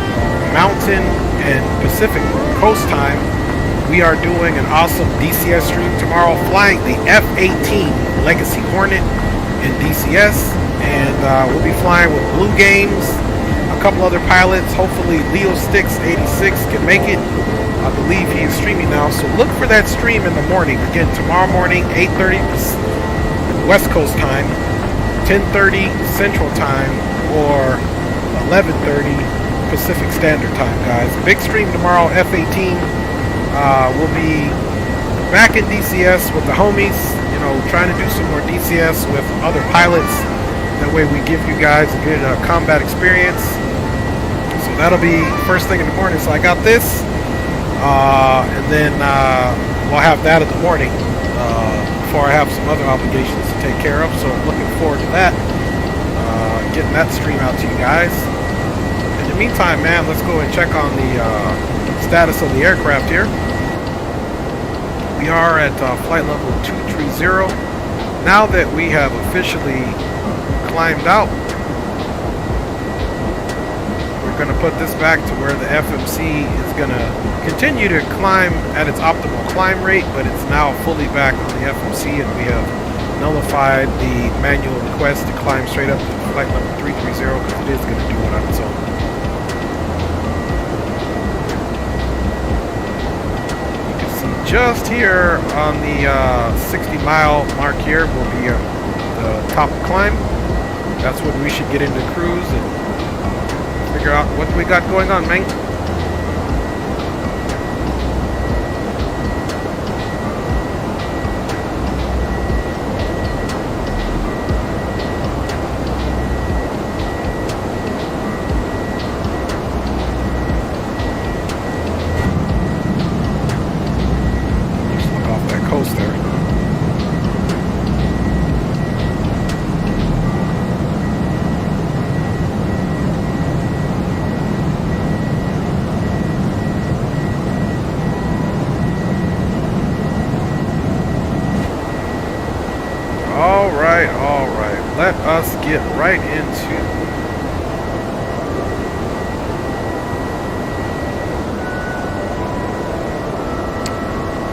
Mountain and Pacific Coast time. We are doing an awesome DCS stream tomorrow, flying the F-18 Legacy Hornet in DCS. And we'll be flying with Blue Games, a couple other pilots. Hopefully Leo Sticks 86 can make it. I believe he is streaming now, so look for that stream in the morning. Again, tomorrow morning, 8:30 West Coast time, 10:30 Central time, or 11:30 Pacific Standard Time, guys. Big stream tomorrow, F-18. We'll be back in DCS with the homies, you know, trying to do some more DCS with other pilots. That way we give you guys a good combat experience. So that'll be first thing in the morning. So I got this. And then we'll have that in the morning before I have some other obligations to take care of. So I'm looking forward to that. Getting that stream out to you guys. In the meantime, man, let's go and check on the status of the aircraft here. We are at flight level 230. Now that we have officially climbed out, we're going to put this back to where the FMC is going to continue to climb at its optimal climb rate, but it's now fully back on the FMC, and we have nullified the manual request to climb straight up to flight level 330 because it is going to do it on its own. You can see just here on the 60-mile mark here will be the top climb. That's when we should get into cruise and figure out what we got going on, man. Just look off that coast there. All right. Let us get right into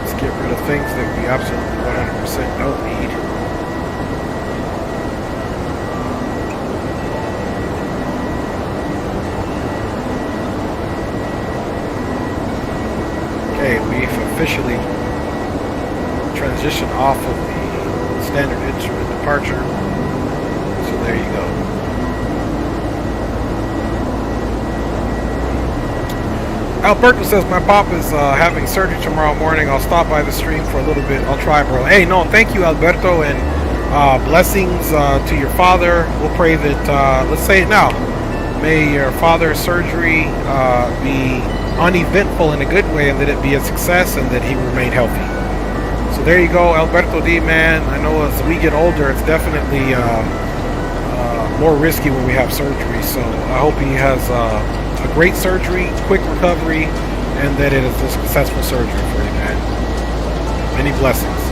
let's get rid of things that we absolutely 100% don't need. officially transition off of the standard instrument departure. So there you go. Alberto says my pop is having surgery tomorrow morning. I'll stop by the stream for a little bit. I'll try, bro. Hey, no, thank you, Alberto, and blessings to your father. We'll pray that, let's say it now, may your father's surgery be uneventful in a good way, and that it be a success, and that he remain healthy. So there you go, Alberto D, man. I know as we get older, it's definitely more risky when we have surgery. So I hope he has a great surgery, quick recovery, and that it is a successful surgery for you, man. Many blessings.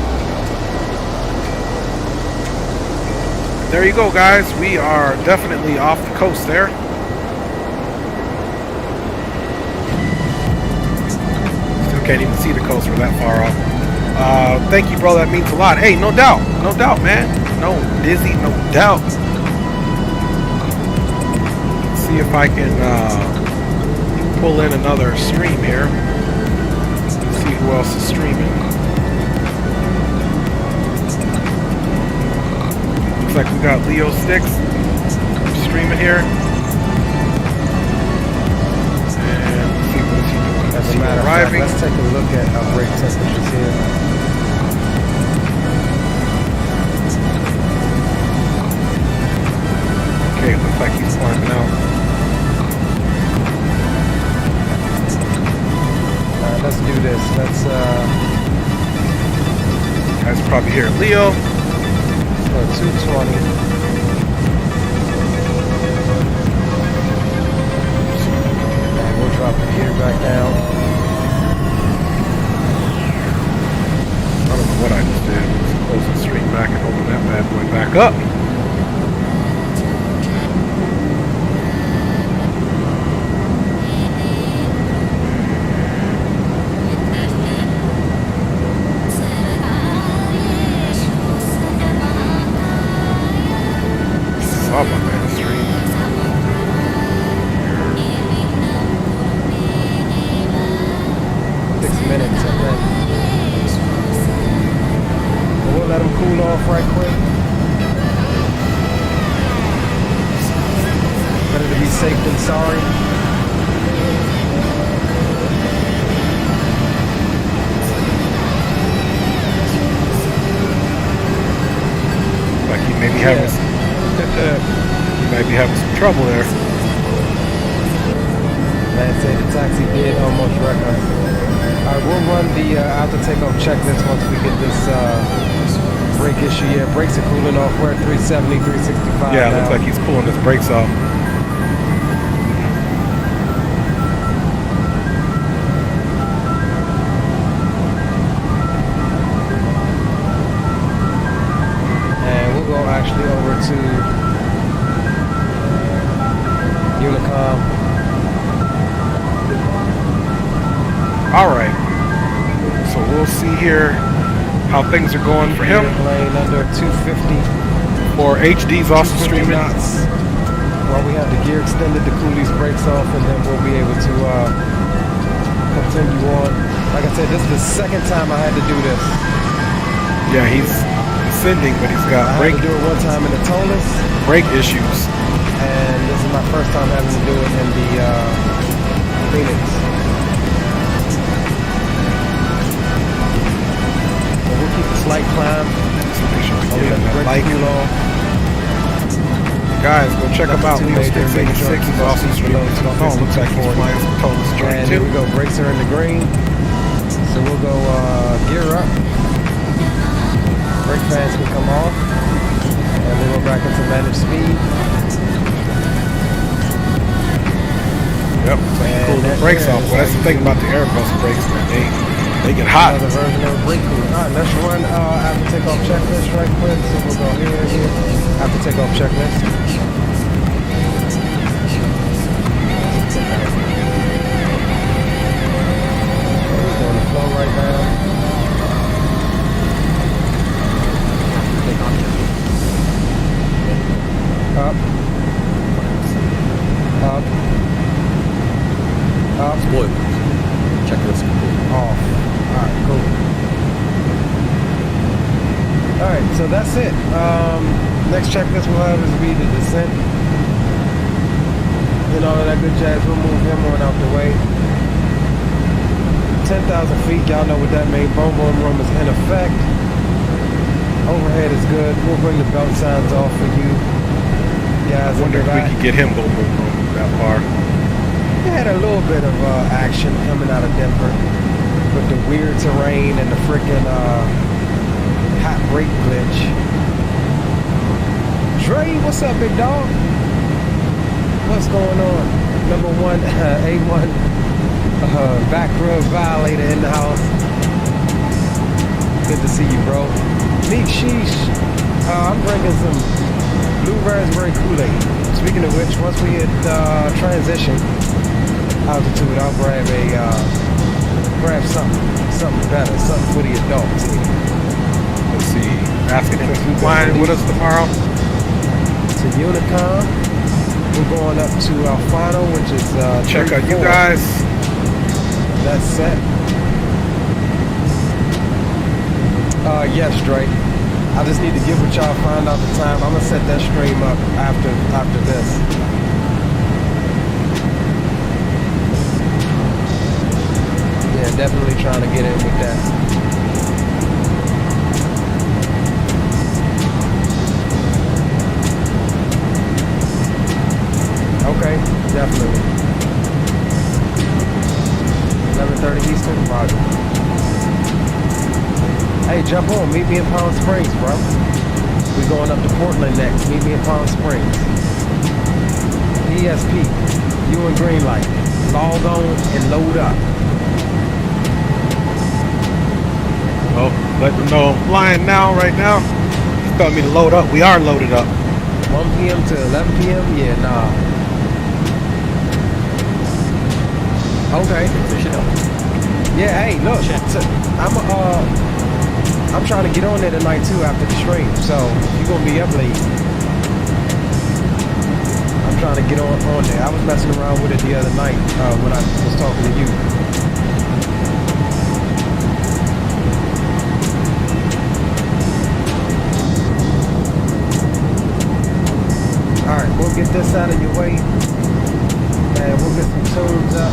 There you go, guys. We are definitely off the coast there. Still can't even see the coast. We're that far off. Thank you, bro. That means a lot. Hey, no doubt, man. No, Dizzy, no doubt. Let's see if I can pull in another stream here. See who else is streaming. Looks like we got Leo Sticks streaming here. And let's see what is he doing. As a matter of fact, let's take a look at our brake temperatures here. Okay, looks like he's climbing out. Let's do this. Let's guys probably hear Leo. Let's go 220. And we'll drop the gear back down. I don't know what I just did. Let's close the stream back and open that bad boy back up. Saw my man stream. 6 minutes, I think. We'll let them cool off right quick. Better to be safe than sorry. Like he may be having some, he might be having some trouble there. Man said the taxi did almost wreck us. Alright, we'll run the after takeoff checklist once we get this brake issue. Yeah, brakes are cooling off. We're at 370, 365 Yeah, it now. looks like he's pulling his brakes off. Actually over to Unicom. Alright. So we'll see here how things are going for him. Lane under 250. For HD's also streaming. Knots. While we have the gear extended, the cool these brakes off, and then we'll be able to continue on. Like I said, this is the second time I had to do this. Yeah, he's ascending, but he's got I had to do it one time in the Toliss. Brake issues. And this is my first time having to do it in the Phoenix. So we'll keep a slight climb. So make sure we I'll get let the that brakes like. cool off. Guys, go check him out. Nothing Leo too major, Sticks 86 is also streaming to the phone. Looks like he's flying some Toliss And here we go. Brakes are in the green. So we'll go gear up. Brake fans can come off. And we'll go back into managed speed. Yep, so he pulled the brakes off. Well, that's the thing about the Airbus brakes, man. They get hot. Another version of brake cooler. Alright, let's run after takeoff checklist right quick. So we'll go here. After takeoff checklist. We're going to flow right now. Up. Up. Up. Spoilers. Checklist complete. Off. Alright, Alright, so that's it. Next checklist we'll have is be the descent. And all of that good jazz. We'll move him on out the way. 10,000 feet, y'all know what that means. Boom boom room is in effect. Overhead is good. We'll bring the belt signs off for you guys. I wonder if we could get him boom boom boom that far. We had a little bit of action coming out of Denver with the weird terrain and the freaking hot brake glitch. Dre, what's up, big dog? What's going on? Number one, A1 back road violator in the house. Good to see you, bro. Meek Sheesh. I'm drinking some blue raspberry Kool-Aid. Speaking of which, once we hit transition altitude, I'll grab something better, something for the adults here. Let's see. Asking him if he's flying with us tomorrow. To Unicom. We're going up to Alfano, which is check out you guys. That's set. Yes, Dre. I just need to get with y'all, find out the time. I'm gonna set that stream up after this. Yeah, definitely trying to get in with that. Okay, definitely. 11:30 Eastern, Roger. Hey, jump on, meet me in Palm Springs, bro. We going up to Portland next, meet me in Palm Springs. ESP, you and Greenlight, log on and load up. Well, let them know I'm flying now, right now. He's telling me to load up. We are loaded up. 1 p.m. to 11 p.m.? Yeah, nah. Okay. Yeah, hey, look, I'm trying to get on there tonight too after the stream, so you're gonna be up late. I'm trying to get on there. I was messing around with it the other night when I was talking to you. All right, we'll get this out of your way. And we'll get some tunes up.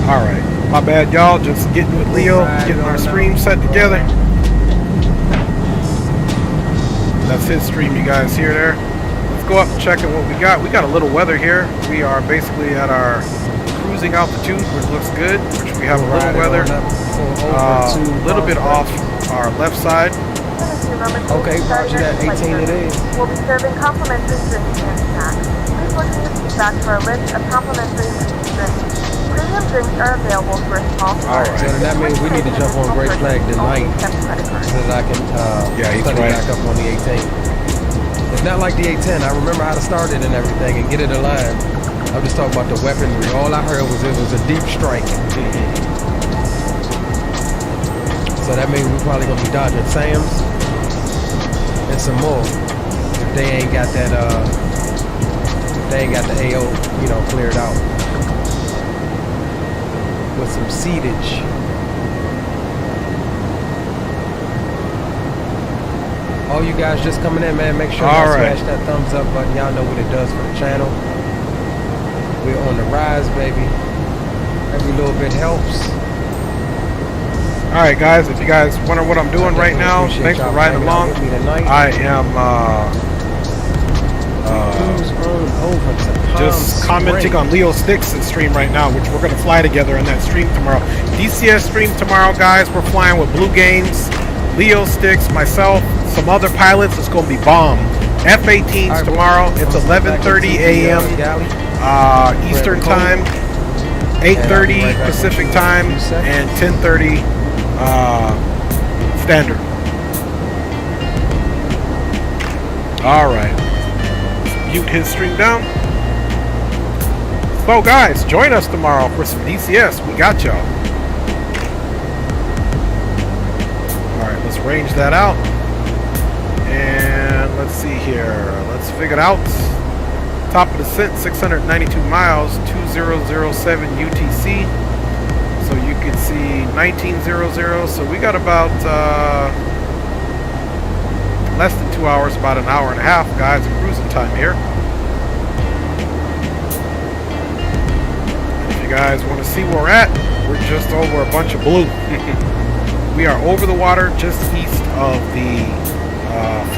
Alright, my bad y'all, just getting with Leo, getting our stream set together. That's his stream, you guys hear there. Let's go up and check out what we got. We got a little weather here. We are basically at our cruising altitude, which looks good, which we have a little weather. A little bit off our left side. Okay, roger that, 18 it is. We'll be serving complimentary drinks and snacks. Please look in the feedback for a list of complimentary drinks. Premium drinks are available for a small fee. Alright, so that means we need to jump on Great Flag tonight so that I can study back up on the 18. It's not like the A10. I remember how to start it and everything and get it aligned. I'm just talking about the weaponry. All I heard was it was a deep strike. So that means we're probably going to be dodging Sam's and some more if they ain't got that, if they ain't got the AO, cleared out. With some seatage. All you guys just coming in, man, make sure y'all smash that thumbs up button. Y'all know what it does for the channel. We're on the rise, baby. Every little bit helps. Alright guys, if you guys wonder what I'm doing right now, thanks for riding along. I am just commenting on Leo Sticks' stream right now, which we're going to fly together in that stream tomorrow. DCS stream tomorrow, guys. We're flying with Blue Games, Leo Sticks, myself, some other pilots. It's going to be bomb. F-18s tomorrow. It's 11:30 a.m. Eastern time, 8:30 Pacific time, and 10:30 Standard. All right. Mute his stream down. So guys, join us tomorrow for some DCS. We got y'all. Alright, let's range that out. And let's see here. Let's figure it out. Top of descent, 692 miles, 2007 UTC. So you can see 1900. So we got about less than 2 hours, about an hour and a half, guys, of cruising time here. If you guys want to see where we're at, we're just over a bunch of blue. We are over the water, just east of the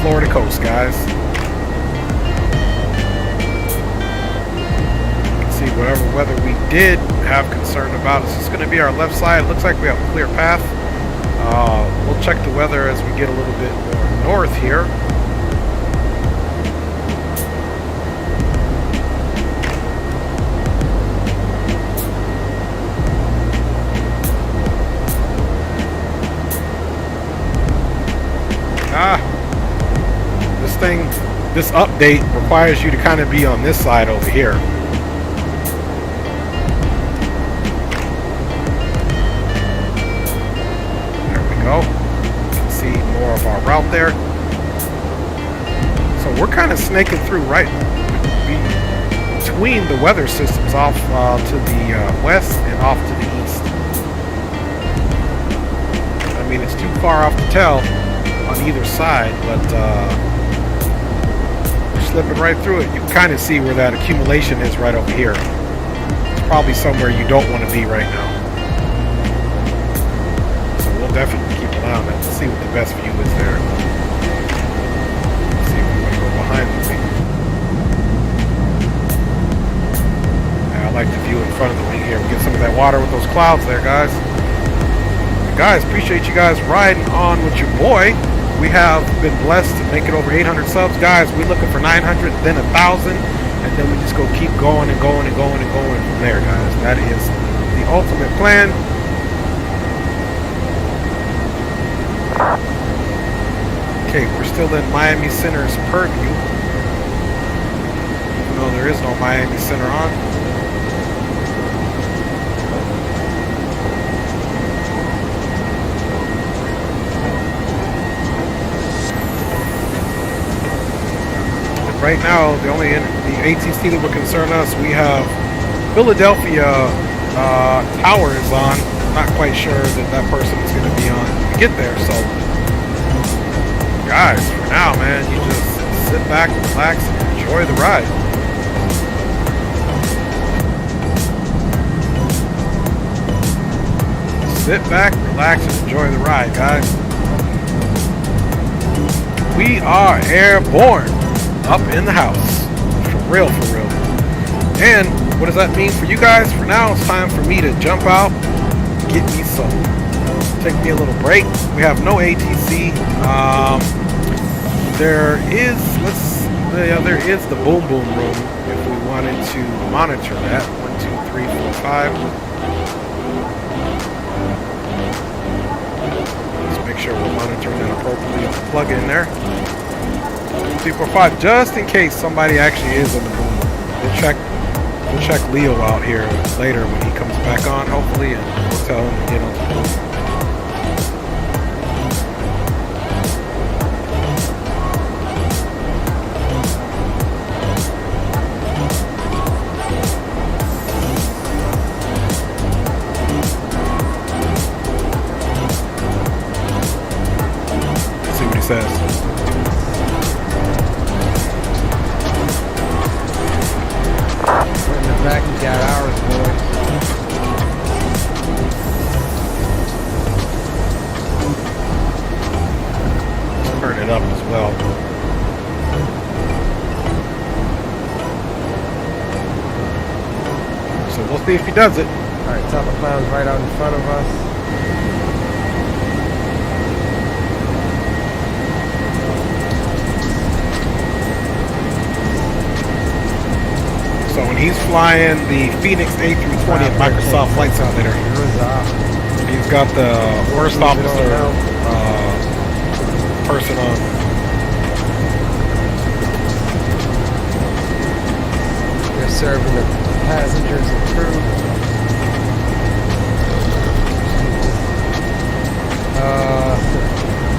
Florida coast, guys. You can see whatever weather we did have concern about is just going to be our left side. It looks like we have a clear path. We'll check the weather as we get a little bit more north here. This update requires you to kind of be on this side over here. There we go. You can see more of our route there. So we're kind of snaking through right between the weather systems off to the west and off to the east. I mean, it's too far off to tell on either side, but slipping right through it. You can kind of see where that accumulation is right over here. It's probably somewhere you don't want to be right now. So we'll definitely keep an eye on that to see what the best view is there. Let's see if we want to go behind the wing. Yeah, I like the view in front of the wing here. We get some of that water with those clouds there, guys. And guys, appreciate you guys riding on with your boy. We have been blessed to make it over 800 subs, guys. We're looking for 900, then 1,000, and then we just go keep going and going and going and going from there, guys. That is the ultimate plan. Okay, we're still in Miami Center's purview, even though there is no Miami Center on. Right now, the ATC that would concern us, we have Philadelphia tower is on. I'm not quite sure that person is going to be on when we get there. So, guys, for now, man, you just sit back, relax, and enjoy the ride. Sit back, relax, and enjoy the ride, guys. We are airborne. Up in the house. For real, for real. And what does that mean for you guys? For now, it's time for me to jump out, get me some, take me a little break. We have no ATC. There is the boom boom room if we wanted to monitor that. 1, 2, 3, 4, 5. Let's make sure we're monitoring that appropriately. Plug in there. 3, 4, 5, just in case somebody actually is on the boom. We'll check Leo out here later when he comes back on, hopefully, and we'll tell him to get on the boom. Let's see what he says. Back, you got ours, boys. Turn it up as well. So we'll see if he does it. Alright, top of clouds right out in front of us. So when he's flying the Phoenix A320 at Microsoft Flight Simulator, he's got the first officer person on. They're serving the passengers and crew.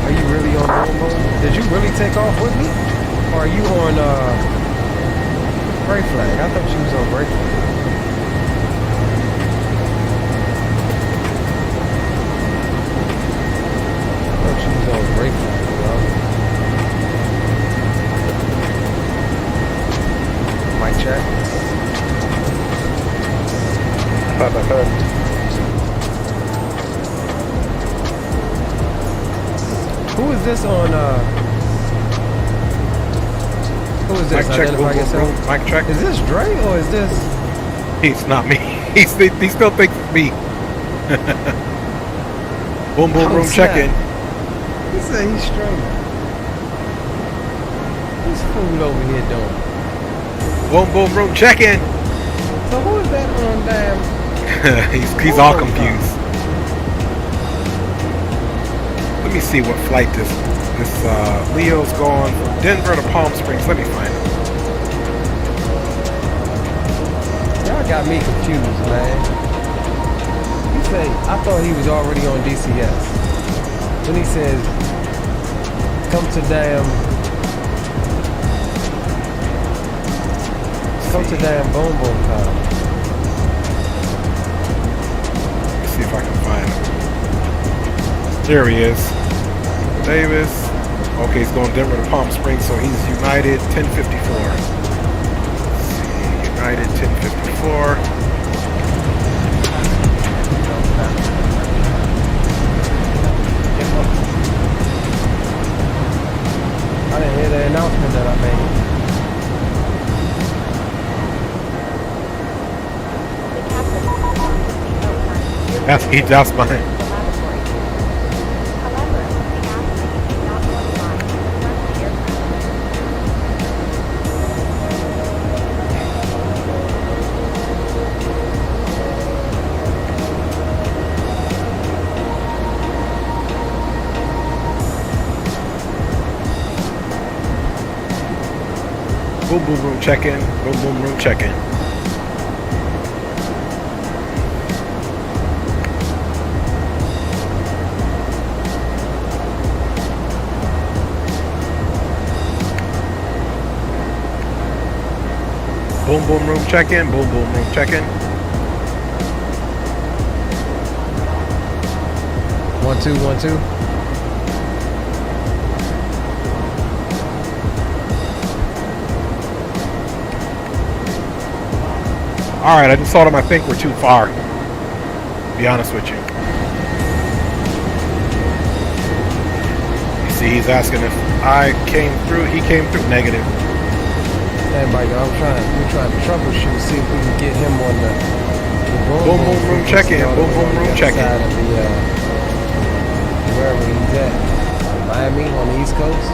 Are you really on boom boom? Did you really take off with me? Or are you on break flag? I thought she was on break flag. I thought she was on break flag, bro. this on? Who is this? Mic check, boom, Identify boom, yourself. boom. Mic check. Is this Dre or is this? He's not me. He still thinks it's me. Boom, boom, room snap. check-in. He said he's straight. What's fool over here doing? Boom, boom, room check-in. So who is that on damn? he's all confused. Let me see what flight this Leo's going from Denver to Palm Springs. Let me find it. Y'all got me confused, man. He said, I thought he was already on DCS. When he says, come to damn boom boom time. Let's see if I can find him. There he is. Davis. Okay, he's going Denver to Palm Springs, so he's United 1054. Let's see, United 1054. I didn't hear the announcement that I made. That's mine. Boom, boom, room check-in. Boom, boom, room check-in. Boom, boom, room check-in. Boom, boom, room check-in. 1 2 1 2. Alright, I just thought him, I think we're too far. To be honest with you. You see, he's asking if I came through. He came through. Negative. Stand by, y'all. We're trying to troubleshoot, see if we can get him on the boom, boom, room check-in. Boom, boom, room check-in. Wherever he's at. Miami on the East Coast.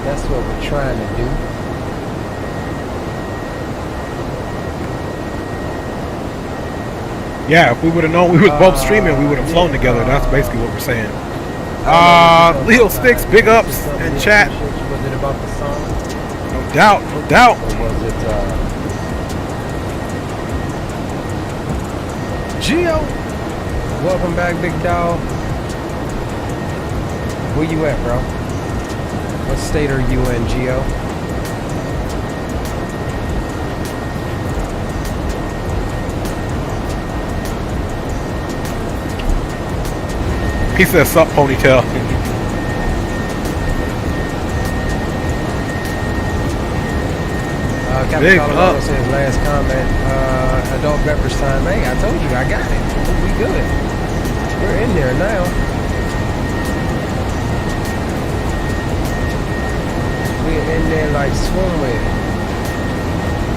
That's what we're trying to do. Yeah, if we would have known we were both streaming, we would have flown together. That's basically what we're saying. Leo Sticks, big ups in chat. Was it about the song? No doubt, no doubt. Or was it, Gio? Welcome back, big dog. Where you at, bro? What state are you in, Gio? He says, sup, ponytail. Captain Colorado says last comment, adult beverage time. Hey, I told you, I got it. We'll be good. We're in there now. We're in there like swimwear.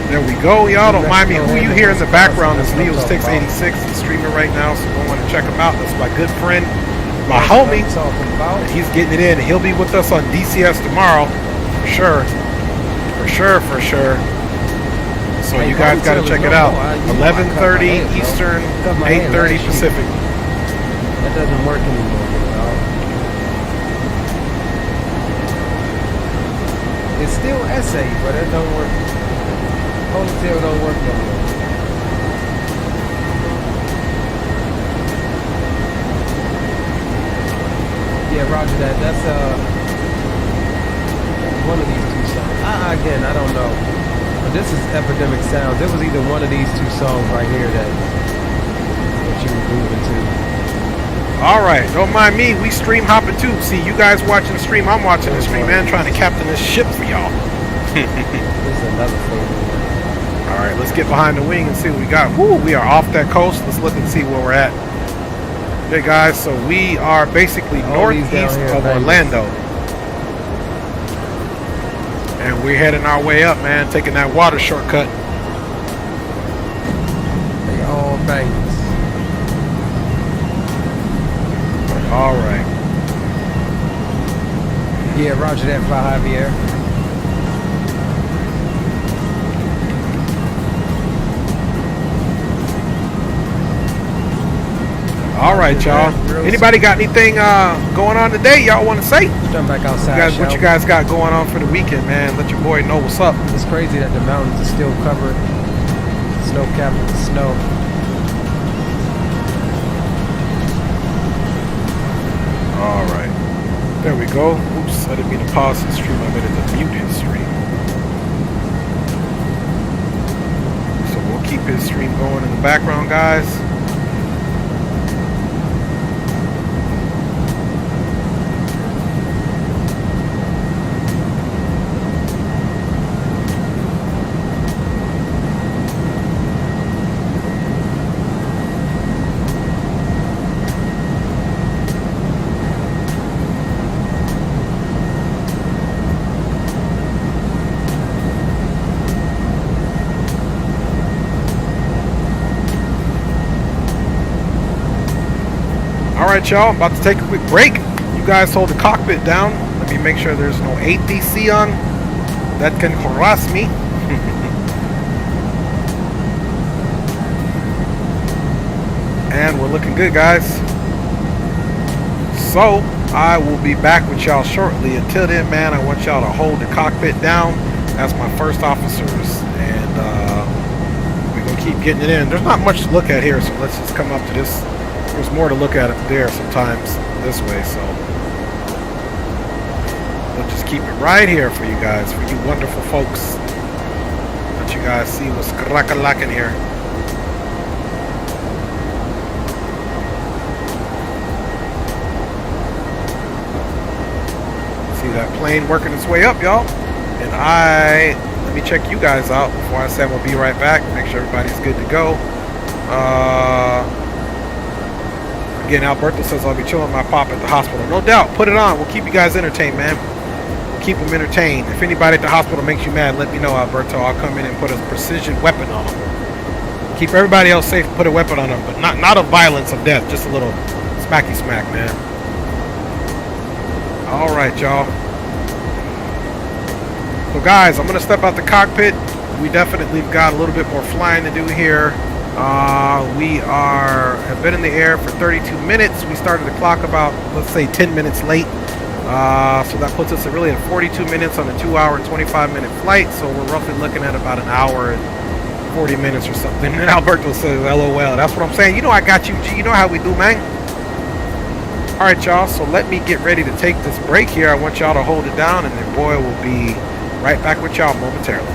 There we go. Y'all don't mind me. Who you hear in the background is Leo Sticks 86. He's streaming right now, so go on and check him out. That's my good friend, my homie. He's getting it in. He'll be with us on DCS tomorrow, for sure. For sure. So you guys got to check it out. 11:30 Eastern, 8:30 Pacific. That doesn't work anymore, dog. It's still essay, but it don't work. Ponytail don't work no more. Yeah, roger that. That's one of these two songs. Again, I don't know. But this is Epidemic Sounds. It was either one of these two songs right here that you were moving to. Alright, don't mind me. We stream hopping too. See, you guys watching the stream, I'm watching the stream, man, trying to captain this ship for y'all. This is another thing. All right, let's get behind the wing and see what we got. Woo, we are off that coast. Let's look and see where we're at. Okay, guys, so we are basically northeast of Orlando. And we're heading our way up, man, taking that water shortcut. They all Vegas. All right. Yeah, roger that, Fly Javier. All right, y'all. Anybody got anything going on today y'all want to say? Jump back outside. What you guys got going on for the weekend, man? Let your boy know what's up. It's crazy that the mountains are still covered, snow capped with snow. All right, there we go. Oops, I didn't mean to pause the stream. I meant to mute his stream. So we'll keep his stream going in the background, guys. Alright, y'all, I'm about to take a quick break. You guys hold the cockpit down. Let me make sure there's no ATC on. That can harass me. And we're looking good, guys. So, I will be back with y'all shortly. Until then, man, I want y'all to hold the cockpit down. That's my first officers. And we're going to keep getting it in. There's not much to look at here, so let's just come up to this. There's more to look at it there sometimes this way, so we'll just keep it right here for you guys, for you wonderful folks. Let you guys see what's crack-a-lackin' here. See that plane working its way up, y'all. And let me check you guys out before I say I'm gonna be right back. Make sure everybody's good to go. Again, Alberto says I'll be chilling my pop at the hospital. No doubt. Put it on. We'll keep you guys entertained, man. We'll keep them entertained. If anybody at the hospital makes you mad, let me know, Alberto. I'll come in and put a precision weapon on them. Keep everybody else safe. Put a weapon on them, but not of violence of death. Just a little smacky smack, man. All right, y'all. So, guys, I'm going to step out the cockpit. We definitely got a little bit more flying to do here. We have been in the air for 32 minutes. We started the clock about, let's say, 10 minutes late. So that puts us really at 42 minutes on a 2-hour and 25-minute flight. So we're roughly looking at about an hour and 40 minutes or something. And Alberto says, LOL. That's what I'm saying. You know I got you, G. You know how we do, man. All right, y'all. So let me get ready to take this break here. I want y'all to hold it down, and then boy will be right back with y'all momentarily.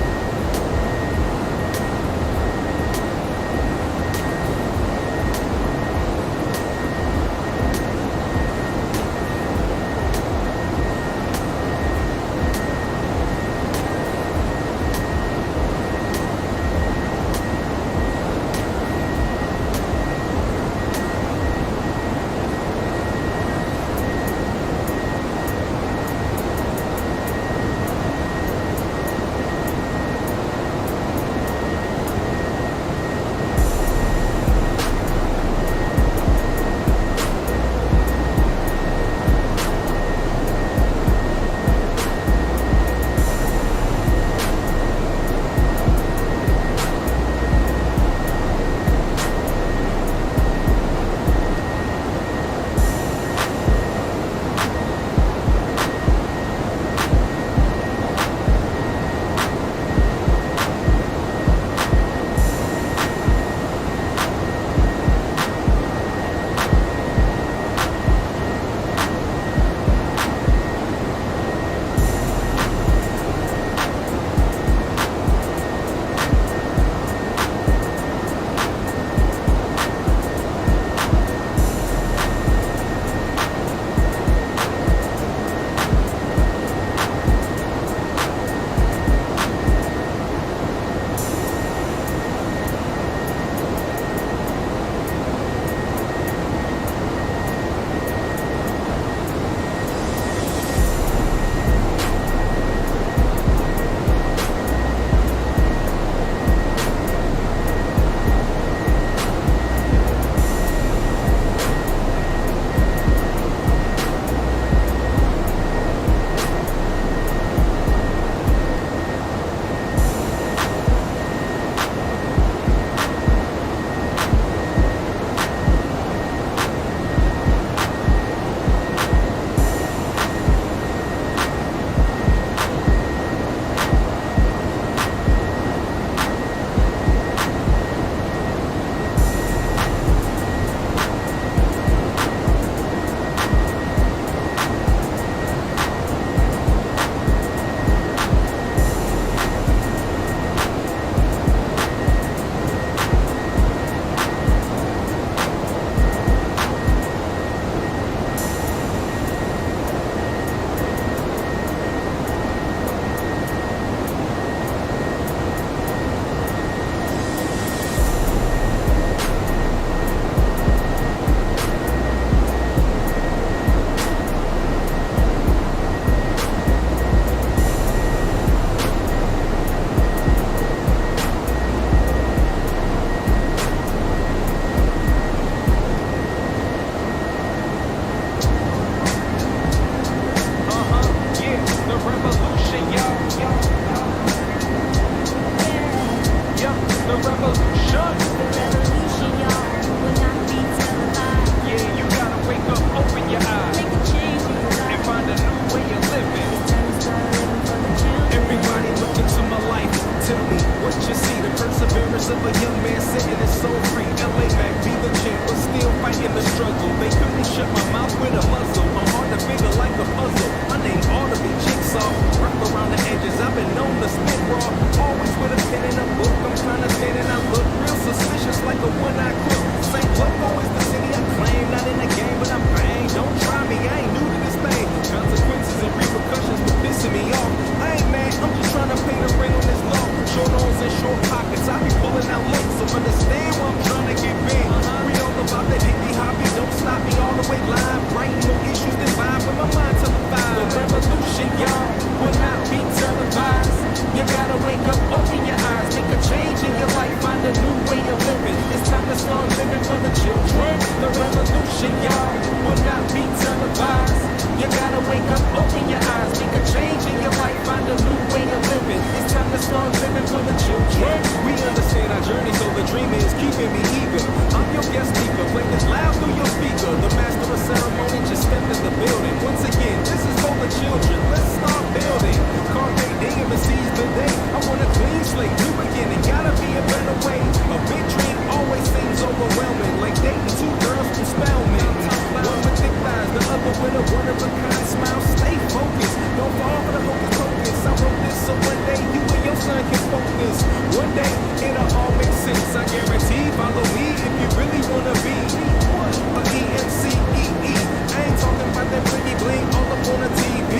revolution. The revolution, y'all, will not be televised. Yeah, you gotta wake up, open your eyes, make a change in your life, and find a new way of living. It's time to start living for the children. Everybody look into my life, tell me what you see. The perseverance of a young man sitting is so free. LA Mac be the champ, but still fighting the struggle. They couldn't shut my mouth with a muzzle. I'm hard to figure like a puzzle. My name ought to be Jigsaw. Rough around the edges, I've been known to spit raw. Always with a pen and a book, I'm trying to stand and I look real suspicious like a one-eyed crook. St. Loco is the city I claim, not in the game, but I'm bang. Don't try me, I ain't new to this thing. Consequences and repercussions for pissing me off. I ain't mad, I'm just trying to pay the rent on this law. Short arms and short pockets, I be pulling out links, so understand where I'm trying to get big. We all about that hippie hobby, don't stop me all the way live. Writing more issues than vibe, with my mind televised. The revolution, y'all, will not be televised. You gotta wake up, open your eyes, make a change in your life, find a new way of living. It's time to start living for the children. The revolution, y'all, will not be televised. You gotta wake up, open your eyes, make a change in your life, find a new way of living. It's time to start living for the children. We understand our journey, so the dream is keeping me eager. I'm your guest speaker, play this loud through your speaker. The master of ceremony just stepped in the building. Once again, this is for the children. Let's start building. Carpe diem and seize the day. I want a clean slate, new beginning, gotta be a better way. A big dream always seems overwhelming, like dating two girls from Spelman. One with thick thighs, the other with a one-of-a-kind smile. Stay focused, don't fall for the hocus pocus. I wrote this so one day you and your son can focus. One day it'll all make sense, I guarantee. Follow me if you really wanna be a EMCEE. I ain't talking about that pretty bling all up on the TV.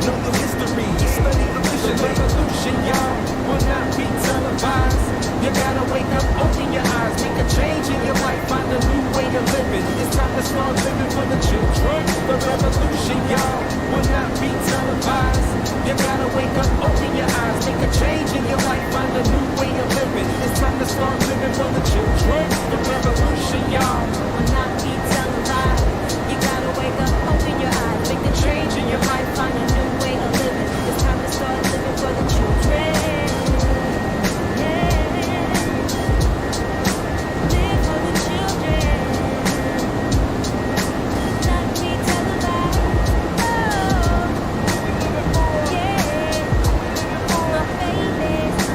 Know your history, study official revolution, y'all, will not be televised. You gotta wake up, open your eyes, make a change in your life, find a new way of living. It's time to start living for the children. The revolution, y'all, will not be televised. You gotta wake up, open your eyes, make a change in your life, find a new way of living. It's time to start living for the children. The revolution, y'all, will not be televised. You gotta wake up, open your eyes, make a change in your life, find a new way of living. It's time to start living for the children. Babies.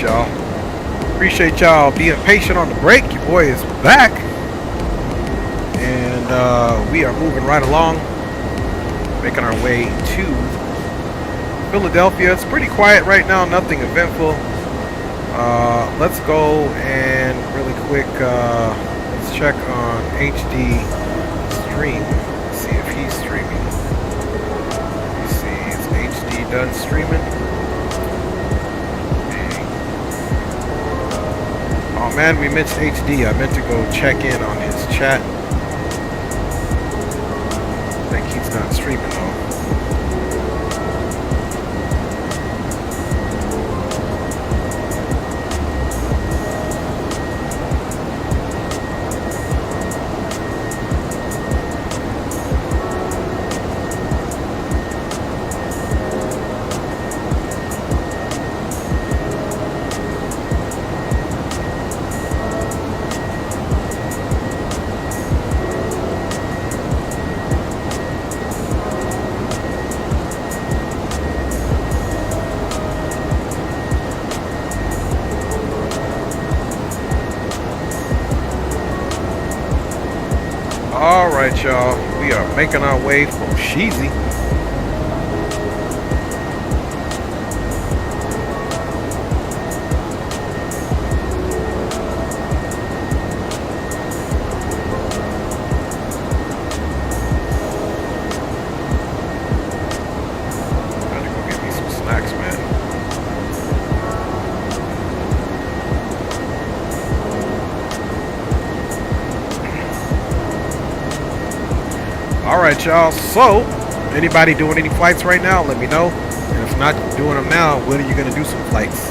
y'all. Appreciate y'all being patient on the break. Your boy is back. And we are moving right along. Making our way to Philadelphia. It's pretty quiet right now. Nothing eventful. Let's go and really quick, let's check on HD stream. Let's see if he's streaming. Let's see, is HD done streaming? Oh man, we missed HD. I meant to go check in on his chat. I think he's not streaming though. Alright y'all, we are making our way from Sheezy. Gotta go get me some snacks, man. Alright y'all, so anybody doing any flights right now, let me know. And if not doing them now, when are you going to do some flights?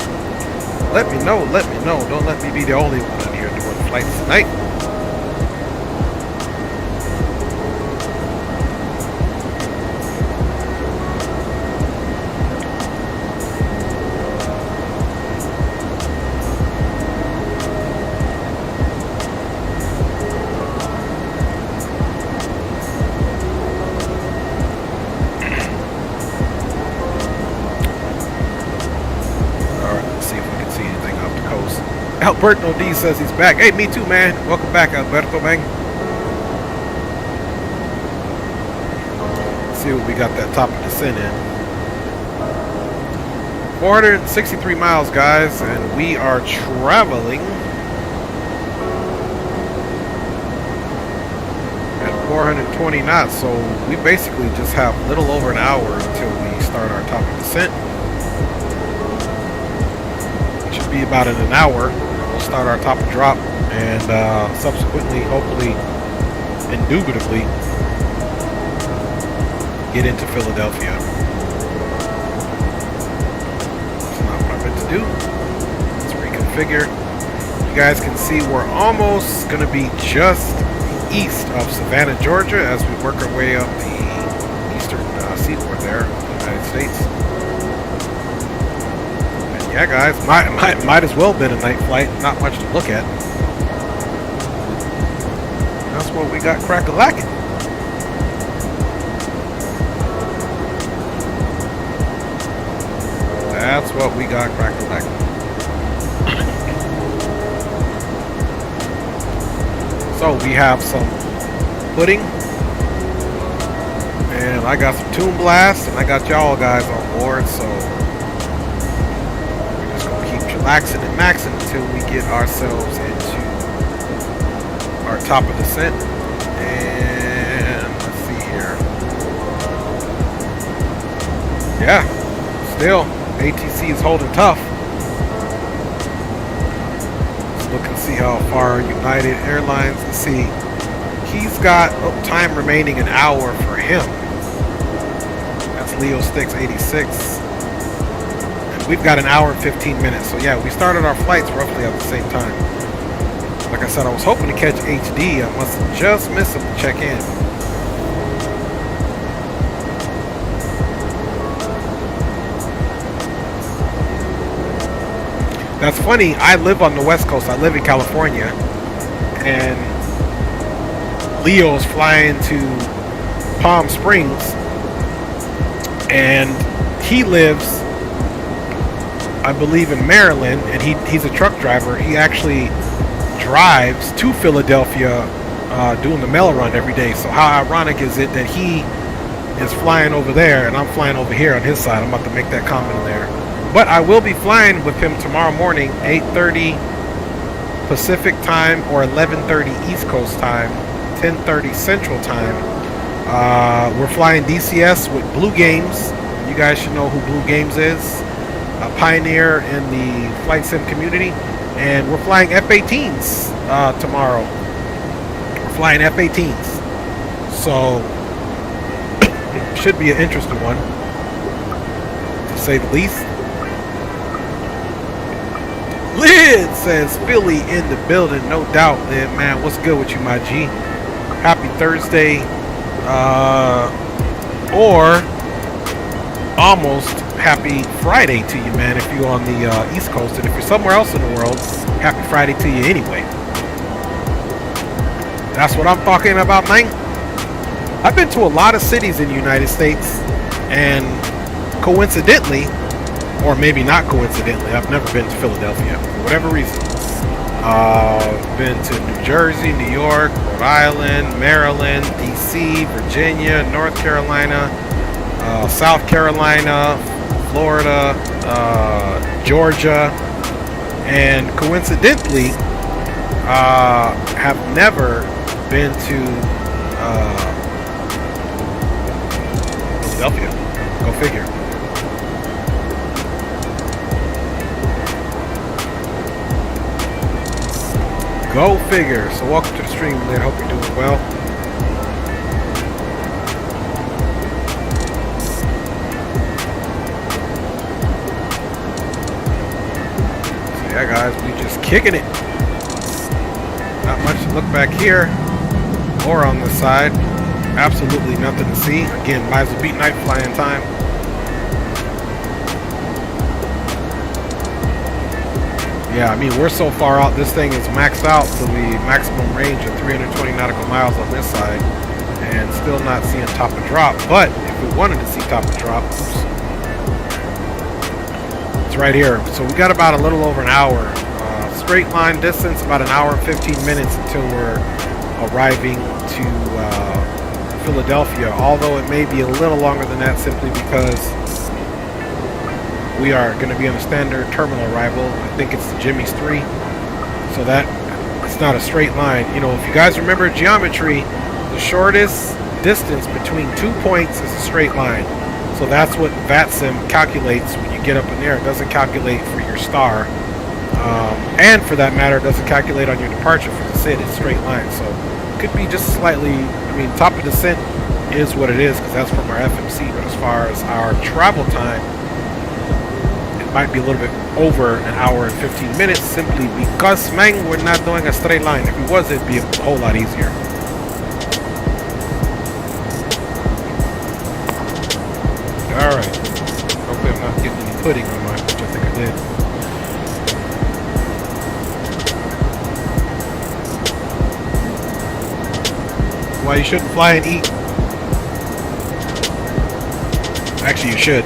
Let me know, let me know. Don't let me be the only one here doing flights tonight. Alberto D says he's back. Hey, me too, man. Welcome back, Alberto, man. Let's see what we got that top of descent in. 463 miles, guys, and we are traveling at 420 knots. So we basically just have a little over an hour until we start our top of descent. It should be about in an hour. Start our top and drop, and subsequently, hopefully, indubitably, get into Philadelphia. That's not what I meant to do. Let's reconfigure. You guys can see we're almost going to be just east of Savannah, Georgia, as we work our way up the eastern seaboard there, United States. Yeah, guys, might as well been a night flight. Not much to look at. That's what we got crack-a-lacking. That's what we got crack-a-lacking. So we have some pudding, and I got some Toon Blast, and I got y'all guys on board. So relaxing and maxing until we get ourselves into our top of descent. And let's see here. Yeah, still ATC is holding tough. Let's look and see how far United Airlines. Let's see. He's got time remaining an hour for him. That's Leo Sticks 86. We've got an hour and 15 minutes. So yeah, we started our flights roughly at the same time. Like I said, I was hoping to catch HD. I must have just missed him to check in. That's funny. I live on the West Coast. I live in California. And Leo's flying to Palm Springs. And he lives I believe in Maryland, and he's a truck driver. He actually drives to Philadelphia doing the mail run every day. So how ironic is it that he is flying over there and I'm flying over here on his side? I'm about to make that comment in there. But I will be flying with him tomorrow morning, 8:30 Pacific time or 11:30 East Coast time, 10:30 Central time. We're flying DCS with Blue Games. You guys should know who Blue Games is, a pioneer in the flight sim community. And we're flying F-18s tomorrow. We're flying F-18s. So, should be an interesting one, to say the least. Lid says, Philly in the building, no doubt, Lid, man. What's good with you, my G? Happy Thursday. Or almost happy Friday to you, man, if you're on the East Coast. And if you're somewhere else in the world, happy Friday to you anyway. That's what I'm talking about, man. I've been to a lot of cities in the United States, and coincidentally, or maybe not coincidentally, I've never been to Philadelphia for whatever reason. Been to New Jersey, New York, Rhode Island, Maryland, DC, Virginia, North Carolina, South Carolina, Florida, Georgia, and coincidentally, have never been to Philadelphia. Go figure. Go figure. So welcome to the stream, Lynn. Hope you're doing well. So yeah, guys, we just kicking it. Not much to look back here or on this side. Absolutely nothing to see. Again, might as well beat night flying time. Yeah, I mean, we're so far out, this thing is maxed out to the maximum range of 320 nautical miles on this side, and still not seeing top of drop. But if we wanted to see top of drop, oops, it's right here. So we got about a little over an hour. Straight line distance, about an hour and 15 minutes until we're arriving to Philadelphia, although it may be a little longer than that simply because we are going to be on a standard terminal arrival. I think it's the Jimmy's 3, so that it's not a straight line. You know, if you guys remember geometry, the shortest distance between 2 points is a straight line. So that's what VATSIM calculates when you get up in there. It doesn't calculate for your star, and for that matter, it doesn't calculate on your departure for the SID. It's straight line, so it could be just slightly. I mean, top of descent is what it is because that's from our FMC. But as far as our travel time, might be a little bit over an hour and 15 minutes simply because, man, we're not doing a straight line. If it was, it'd be a whole lot easier. Alright. Hopefully I'm not getting any pudding on mine, which I think I did. Why you shouldn't fly and eat. Actually, you should.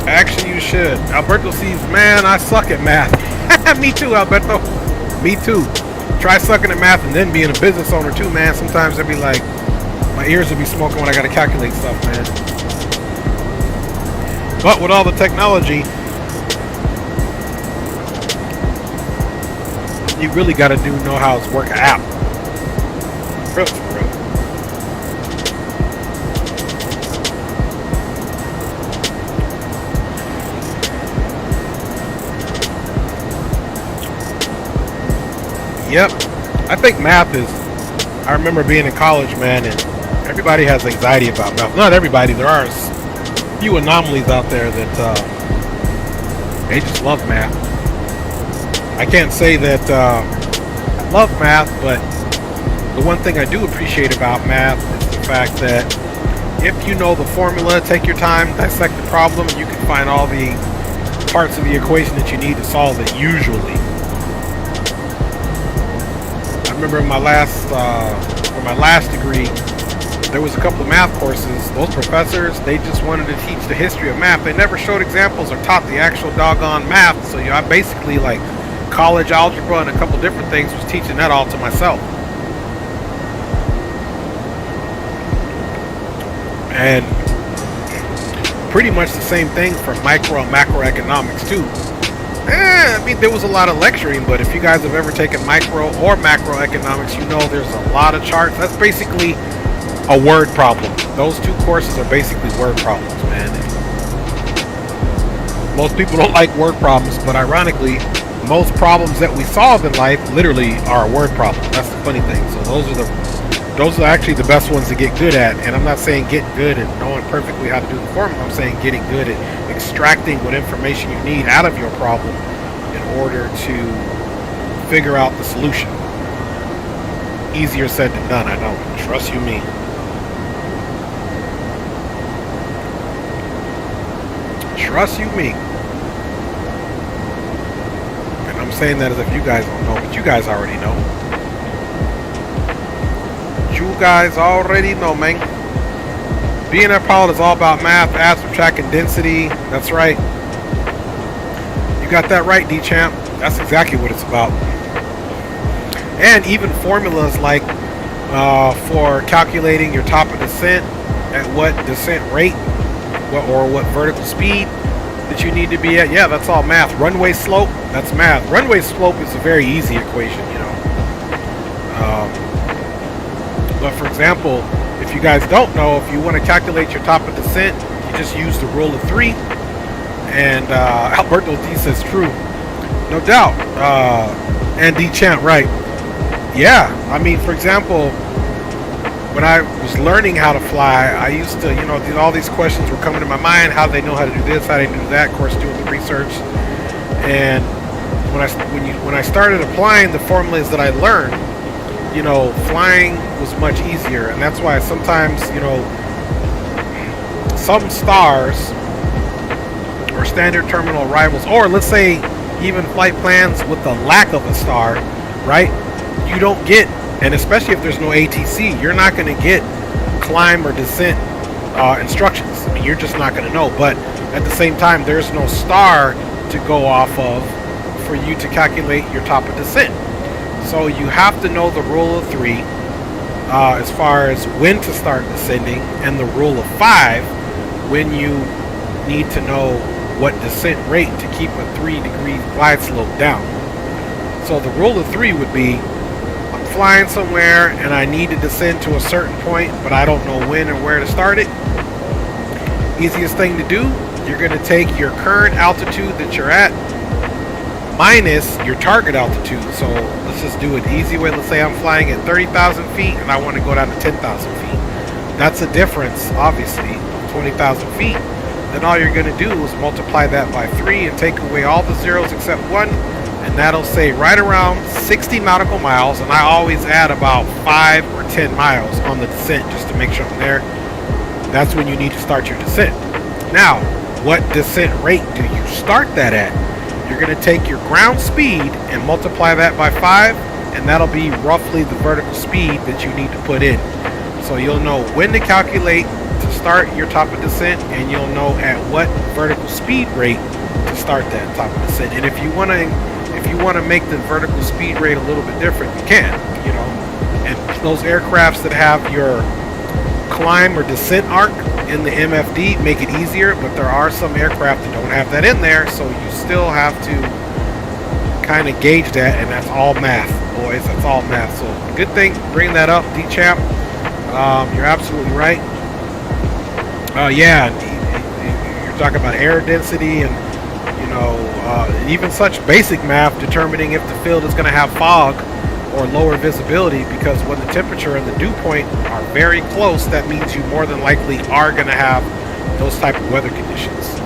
Actually, you should. Alberto sees, man, I suck at math. Me too, Alberto. Me too. Try sucking at math and then being a business owner too, man. Sometimes I'd be like, my ears would be smoking when I got to calculate stuff, man. But with all the technology, you really got to know how to work an app. Really, for real. Yep. I think math is, I remember being in college, man, and everybody has anxiety about math. Not everybody. There are a few anomalies out there that they just love math. I can't say that I love math, but the one thing I do appreciate about math is the fact that if you know the formula, take your time, dissect the problem, you can find all the parts of the equation that you need to solve it usually. I remember in my last degree, there was a couple of math courses. Those professors, they just wanted to teach the history of math. They never showed examples or taught the actual doggone math. So I basically, like, college algebra and a couple different things, was teaching that all to myself. And pretty much the same thing for micro and macroeconomics too. I mean, there was a lot of lecturing, but if you guys have ever taken micro or macroeconomics, you know there's a lot of charts. That's basically a word problem. Those two courses are basically word problems, man. Most people don't like word problems, but ironically, most problems that we solve in life literally are a word problem. That's the funny thing. So those are actually the best ones to get good at. And I'm not saying get good at knowing perfectly how to do the formula. I'm saying getting good at extracting what information you need out of your problem in order to figure out the solution. Easier said than done, I know. Trust you me. Trust you me. And I'm saying that as if you guys don't know, but you guys already know. You guys already know, man. Being a pilot is all about math, add, subtract, and density. That's right. You got that right, D-Champ. That's exactly what it's about. And even formulas like for calculating your top of descent, at what descent rate, or what vertical speed that you need to be at. Yeah, that's all math. Runway slope, that's math. Runway slope is a very easy equation, you know. But for example, if you guys don't know, if you want to calculate your top of descent, you just use the rule of 3. And Alberto D says true. No doubt. And D Chant, right. Yeah, I mean, for example, when I was learning how to fly, I used to, you know, all these questions were coming to my mind. How do they know how to do this? How do they do that? Of course, doing the research. And when I started applying the formulas that I learned, you know, flying was much easier. And that's why sometimes, you know, some stars or standard terminal arrivals, or let's say even flight plans with the lack of a star, right? You don't get, and especially if there's no ATC, you're not going to get climb or descent instructions. I mean, you're just not going to know. But at the same time, there's no star to go off of for you to calculate your top of descent. So you have to know the rule of 3 as far as when to start descending, and the rule of 5 when you need to know what descent rate to keep a 3-degree glide slope down. So the rule of 3 would be, I'm flying somewhere and I need to descend to a certain point, but I don't know when or where to start it. Easiest thing to do, you're going to take your current altitude that you're at minus your target altitude. So let's just do it easy way. Let's say I'm flying at 30,000 feet and I want to go down to 10,000 feet. That's a difference, obviously, 20,000 feet. Then all you're going to do is multiply that by 3 and take away all the zeros except 1, and that'll say right around 60 nautical miles. And I always add about 5 or 10 miles on the descent just to make sure I'm there. That's when you need to start your descent. Now, what descent rate do you start that at? You're going to take your ground speed and multiply that by 5, and that'll be roughly the vertical speed that you need to put in. So you'll know when to calculate to start your top of descent, and you'll know at what vertical speed rate to start that top of descent. And if you want to make the vertical speed rate a little bit different, you can, you know. And those aircrafts that have your climb or descent arc in the MFD make it easier, but there are some aircraft that don't have that in there, so you still have to kind of gauge that, and that's all math, boys. That's all math. So good thing bring that up, D-Champ. You're absolutely right. Yeah, you're talking about air density and, you know, even such basic math determining if the field is going to have fog or lower visibility, because when the temperature and the dew point are very close, that means you more than likely are going to have those type of weather conditions.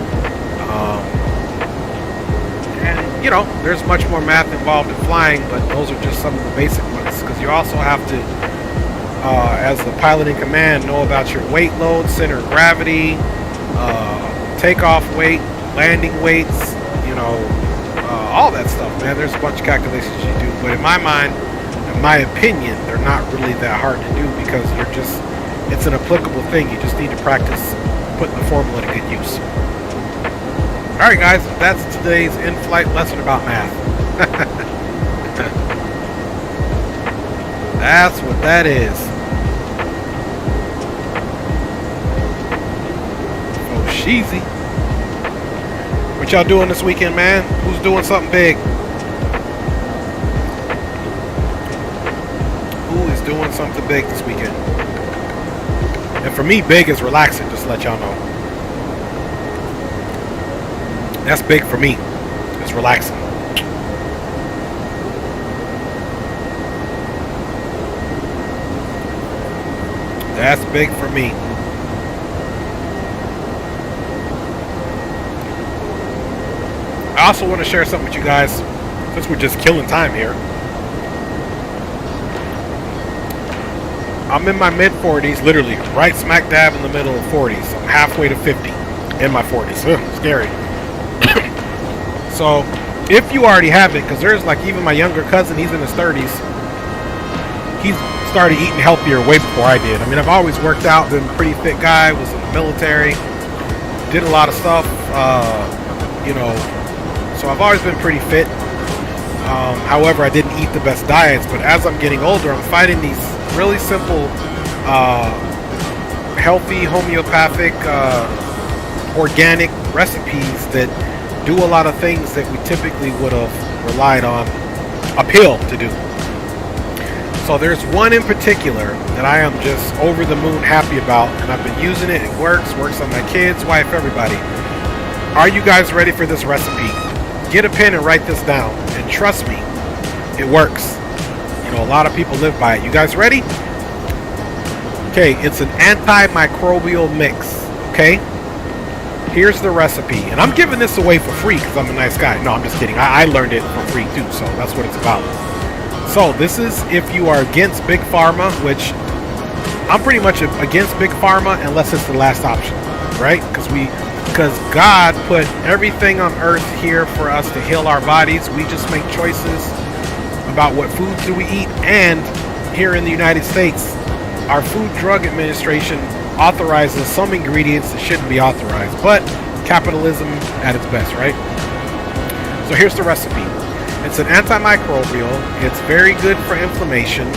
And, you know, there's much more math involved in flying, but those are just some of the basic ones, because you also have to, as the pilot in command, know about your weight load, center of gravity, takeoff weight, landing weights, know, all that stuff, man. There's a bunch of calculations you do, but in my mind, in my opinion, they're not really that hard to do because it's an applicable thing. You just need to practice putting the formula to good use. All right, guys, that's today's in-flight lesson about math. That's what that is. Oh, sheezy. What y'all doing this weekend, man? Who's doing something big? Who is doing something big this weekend? And for me, big is relaxing, just to let y'all know. That's big for me. It's relaxing. That's big for me. I also want to share something with you guys, since we're just killing time here. I'm in my mid-40s, literally, right smack dab in the middle of 40s. I'm halfway to 50 in my 40s. Ugh, scary. So, if you already have it, because there's like even my younger cousin, he's in his 30s. He's started eating healthier way before I did. I mean, I've always worked out, been a pretty fit guy, was in the military, did a lot of stuff, you know, so I've always been pretty fit. However, I didn't eat the best diets, but as I'm getting older, I'm finding these really simple, healthy, homeopathic, organic recipes that do a lot of things that we typically would have relied on a pill to do. So there's one in particular that I am just over the moon happy about, and I've been using it. It works on my kids, wife, everybody. Are you guys ready for this recipe? Get a pen and write this down, and trust me, it works. You know, a lot of people live by it. You guys ready? Okay, it's an antimicrobial mix, okay? Here's the recipe, and I'm giving this away for free because I'm a nice guy. No, I'm just kidding. I learned it for free too, so that's what it's about. So this is if you are against Big Pharma, which I'm pretty much against Big Pharma unless it's the last option, right? Because God put everything on earth here for us to heal our bodies. We just make choices about what foods do we eat. And here in the United States, our Food Drug Administration authorizes some ingredients that shouldn't be authorized, but capitalism at its best, right? So here's the recipe. It's an antimicrobial. It's very good for inflammation.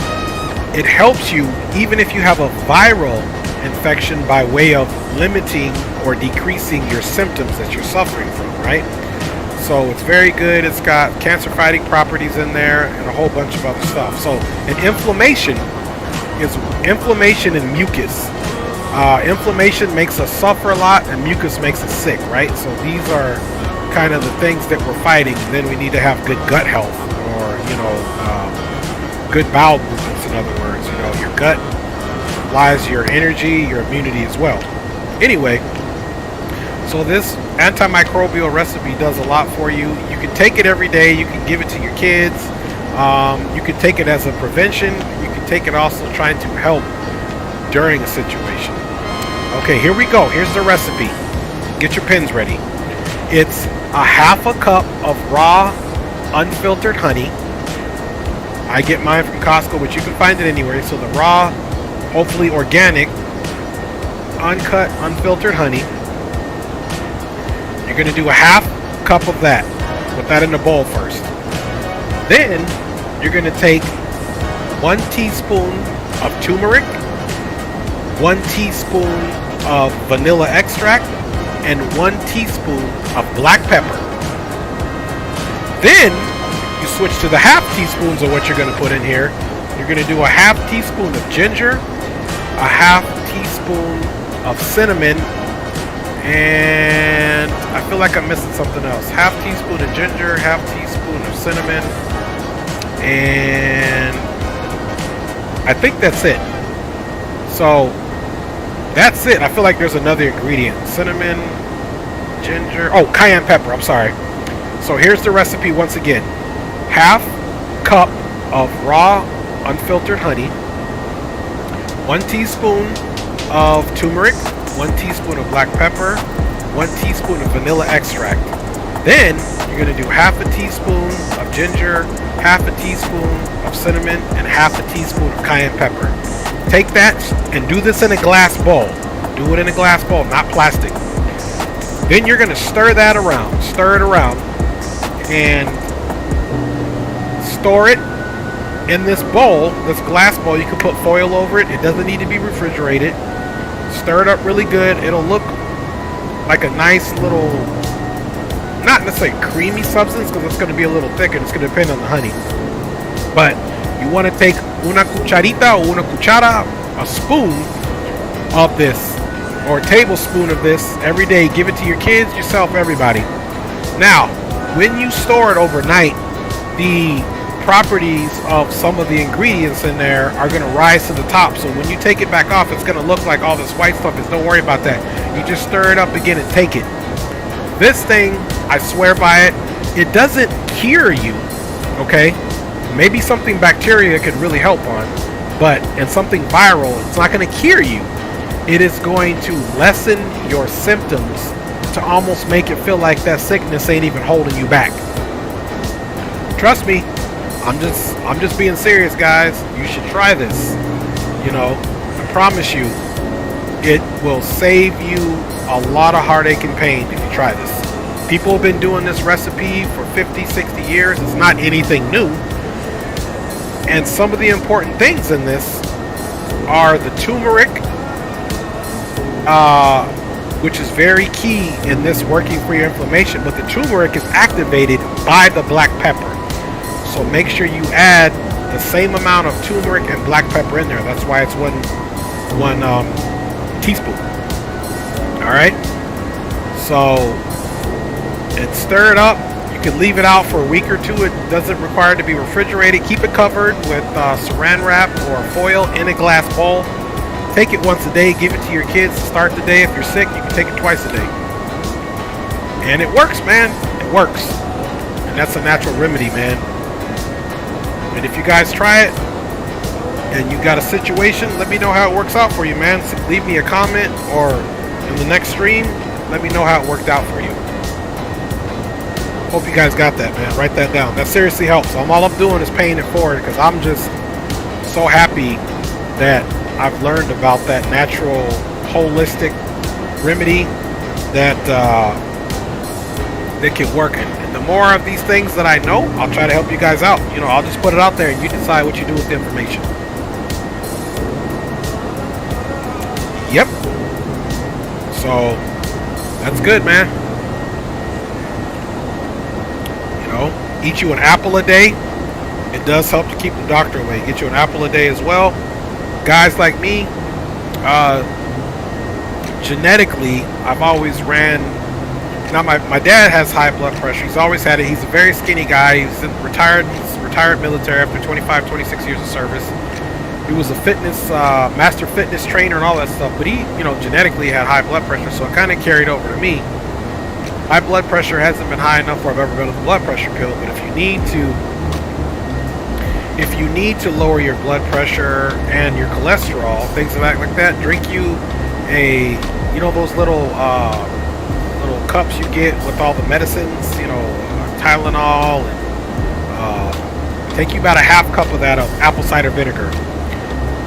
It helps you even if you have a viral infection by way of limiting or decreasing your symptoms that you're suffering from, right? So it's very good. It's got cancer-fighting properties in there and a whole bunch of other stuff. So an inflammation is inflammation and mucus. Inflammation makes us suffer a lot, and mucus makes us sick, right? So these are kind of the things that we're fighting. And then we need to have good gut health, or you know, good bowel movements. In other words, you know, your gut lies your energy, your immunity as well. Anyway, so this antimicrobial recipe does a lot for you. You can take it every day. You can give it to your kids. You can take it as a prevention. You can take it also trying to help during a situation. Okay, here we go. Here's the recipe. Get your pens ready. It's a half a cup of raw, unfiltered honey. I get mine from Costco, but you can find it anywhere. So the raw, hopefully organic, uncut, unfiltered honey. You're going to do a half cup of that. Put that in the bowl first. Then you're going to take 1 teaspoon of turmeric, 1 teaspoon of vanilla extract, and 1 teaspoon of black pepper. Then you switch to the half teaspoons of what you're going to put in here. You're going to do a half teaspoon of ginger, a half teaspoon of cinnamon, and I feel like I'm missing something else. Half teaspoon of ginger, half teaspoon of cinnamon, and I think that's it. So that's it. I feel like there's another ingredient. Cinnamon, ginger, oh, cayenne pepper, I'm sorry. So here's the recipe once again. Half cup of raw, unfiltered honey, 1 teaspoon of turmeric, 1 teaspoon of black pepper, 1 teaspoon of vanilla extract. Then you're going to do half a teaspoon of ginger, half a teaspoon of cinnamon, and half a teaspoon of cayenne pepper. Take that and do this in a glass bowl. Do it in a glass bowl, not plastic. Then you're going to stir that around. Stir it around. And store it in this bowl, this glass bowl. You can put foil over it. It doesn't need to be refrigerated. Stir it up really good. It'll look like a nice little, not necessarily creamy substance, because it's going to be a little thicker. It's going to depend on the honey. But you want to take una cucharita or una cuchara, a spoon of this, or a tablespoon of this every day. Give it to your kids, yourself, everybody. Now, when you store it overnight, the properties of some of the ingredients in there are going to rise to the top. So when you take it back off, it's going to look like all this white stuff is. Don't worry about that. You just stir it up again and take it. This thing, I swear by it, it doesn't cure you, okay? Maybe something bacteria could really help on, and something viral, it's not going to cure you. It is going to lessen your symptoms to almost make it feel like that sickness ain't even holding you back. Trust me, I'm just being serious, guys. You should try this. You know, I promise you, it will save you a lot of heartache and pain if you try this. People have been doing this recipe for 50, 60 years. It's not anything new. And some of the important things in this are the turmeric, which is very key in this working for your inflammation. But the turmeric is activated by the black pepper. So make sure you add the same amount of turmeric and black pepper in there. That's why it's one teaspoon. All right. So, and stir it up. You can leave it out for a week or two. It doesn't require to be refrigerated. Keep it covered with saran wrap or foil in a glass bowl. Take it once a day. Give it to your kids to start the day. If you're sick, you can take it twice a day. And it works, man. It works. And that's a natural remedy, man. And if you guys try it and you got a situation, let me know how it works out for you, man. So leave me a comment, or in the next stream, let me know how it worked out for you. Hope you guys got that, man. Write that down. That seriously helps. All I'm doing is paying it forward, because I'm just so happy that I've learned about that natural, holistic remedy that can work. And the more of these things that I know, I'll try to help you guys out. You know, I'll just put it out there and you decide what you do with the information. Yep. So that's good, man. You know, eat you an apple a day. It does help to keep the doctor away. Get you an apple a day as well. Guys like me, genetically, I've always ran. Now my dad has high blood pressure. He's always had it. He's a very skinny guy. He's retired military after 25, 26 years of service. He was a master fitness trainer and all that stuff. But he, you know, genetically had high blood pressure, so it kind of carried over to me. My blood pressure hasn't been high enough where I've ever been on a blood pressure pill. But if you need to lower your blood pressure and your cholesterol, things like that, drink you you know, those little cups you get with all the medicines, you know, Tylenol, and take you about a half cup of that of apple cider vinegar.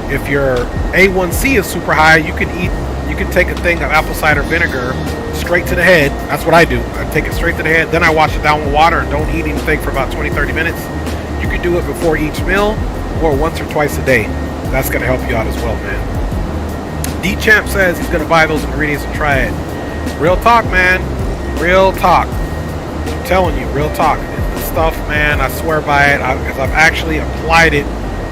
If your A1C is super high, you can take a thing of apple cider vinegar straight to the head. That's what I do. I take it straight to the head, then I wash it down with water and don't eat anything for about 20-30 minutes. You can do it before each meal or once or twice a day. That's going to help you out as well, man. D-Champ says he's going to buy those ingredients and try it. Real talk, man. Real talk. I'm telling you, real talk. This stuff, man, I swear by it, because I've actually applied it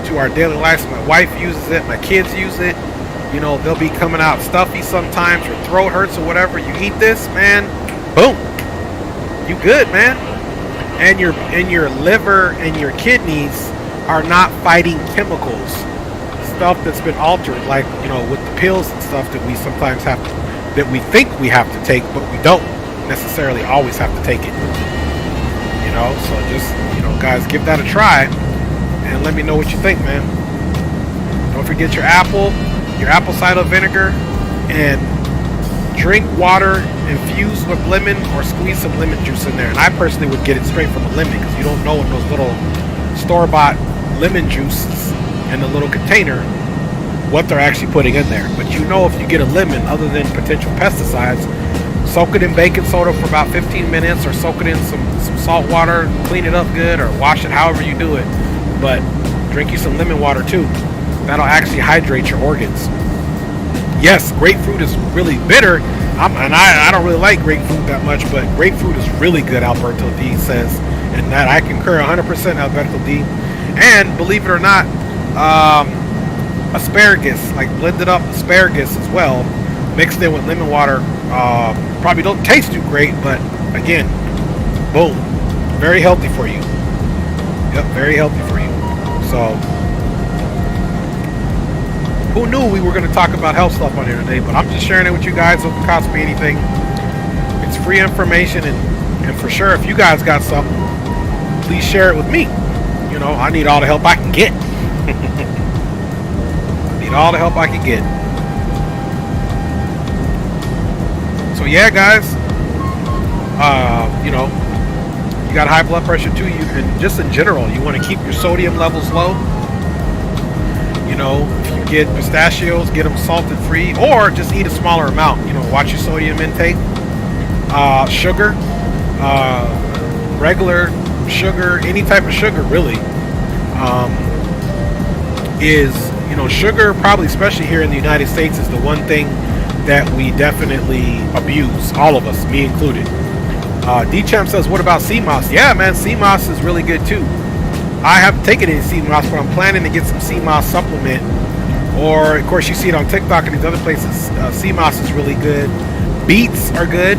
to our daily lives. My wife uses it. My kids use it. You know, they'll be coming out stuffy sometimes, or throat hurts or whatever. You eat this, man, boom. You good, man. And your liver and your kidneys are not fighting chemicals, stuff that's been altered, like, you know, with the pills and stuff that we sometimes have to, that we think we have to take, but we don't necessarily always have to take it. You know, so just, you know, guys, give that a try and let me know what you think, man. Don't forget your apple cider vinegar, and drink water infused with lemon or squeeze some lemon juice in there. And I personally would get it straight from a lemon because you don't know in those little store-bought lemon juices in the little container what they're actually putting in there. But you know, if you get a lemon, other than potential pesticides, soak it in baking soda for about 15 minutes or soak it in some salt water, clean it up good, or wash it however you do it. But drink you some lemon water too. That'll actually hydrate your organs. Yes, grapefruit is really bitter. I don't really like grapefruit that much, but grapefruit is really good, Alberto D says. And that I concur 100%, Alberto D. And believe it or not, asparagus, like blended up asparagus as well, mixed in with lemon water, probably don't taste too great, but again, boom, very healthy for you. Yep, very healthy for you. So, who knew we were going to talk about health stuff on here today? But I'm just sharing it with you guys. It doesn't cost me anything. It's free information, and for sure, if you guys got something, please share it with me. You know, I need all the help I can get. I need all the help I can get. So yeah, guys, you know, you got high blood pressure too. And just in general, you want to keep your sodium levels low. You know, if you get pistachios, get them salted free, or just eat a smaller amount. You know, watch your sodium intake. Sugar, regular sugar, any type of sugar really, is, you know, sugar probably, especially here in the United States, is the one thing that we definitely abuse, all of us, me included. D-Champ says, what about CMOS? Yeah, man, CMOS is really good too. I haven't taken any CMOS, but I'm planning to get some CMOS supplement. Or, of course, you see it on TikTok and these other places. CMOS is really good. Beets are good.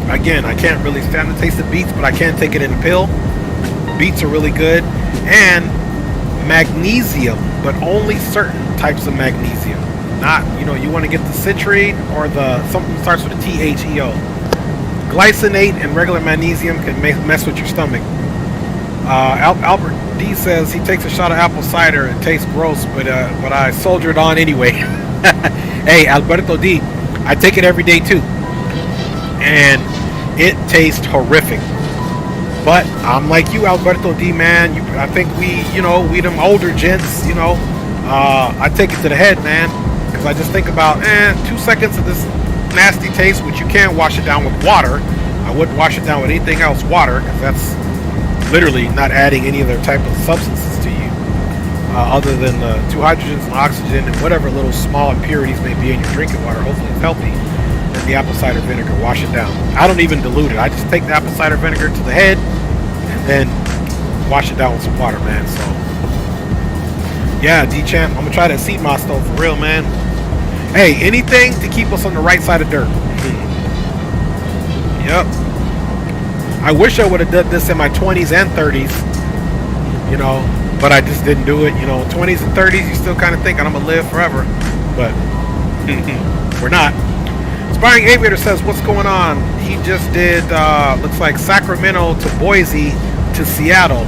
Again, I can't really stand the taste of beets, but I can take it in a pill. Beets are really good. And magnesium, but only certain types of magnesium. Not, you know, you want to get the citrate or the something that starts with a THEO. Glycinate and regular magnesium can mess with your stomach. Albert D says he takes a shot of apple cider. It tastes gross, but I soldier it on anyway. Hey, Alberto D, I take it every day too, and it tastes horrific. But I'm like you, Alberto D, man. I think we them older gents, you know, I take it to the head, man, because I just think about 2 seconds of this nasty taste, which you can't wash it down with water. I wouldn't wash it down with anything else, water, because that's literally not adding any other type of substances to you, other than the 2 hydrogens and oxygen and whatever little small impurities may be in your drinking water. Hopefully it's healthy. And the apple cider vinegar, wash it down. I don't even dilute it. I just take the apple cider vinegar to the head and then wash it down with some water, man. So yeah, D-Champ, I'm gonna try that CMOS though, for real, man. Hey, anything to keep us on the right side of dirt. Yep. I wish I would have done this in my 20s and 30s, you know, but I just didn't do it. You know, 20s and 30s, you still kind of think I'm going to live forever, but we're not. Aspiring Aviator says, what's going on? He just did, looks like Sacramento to Boise to Seattle.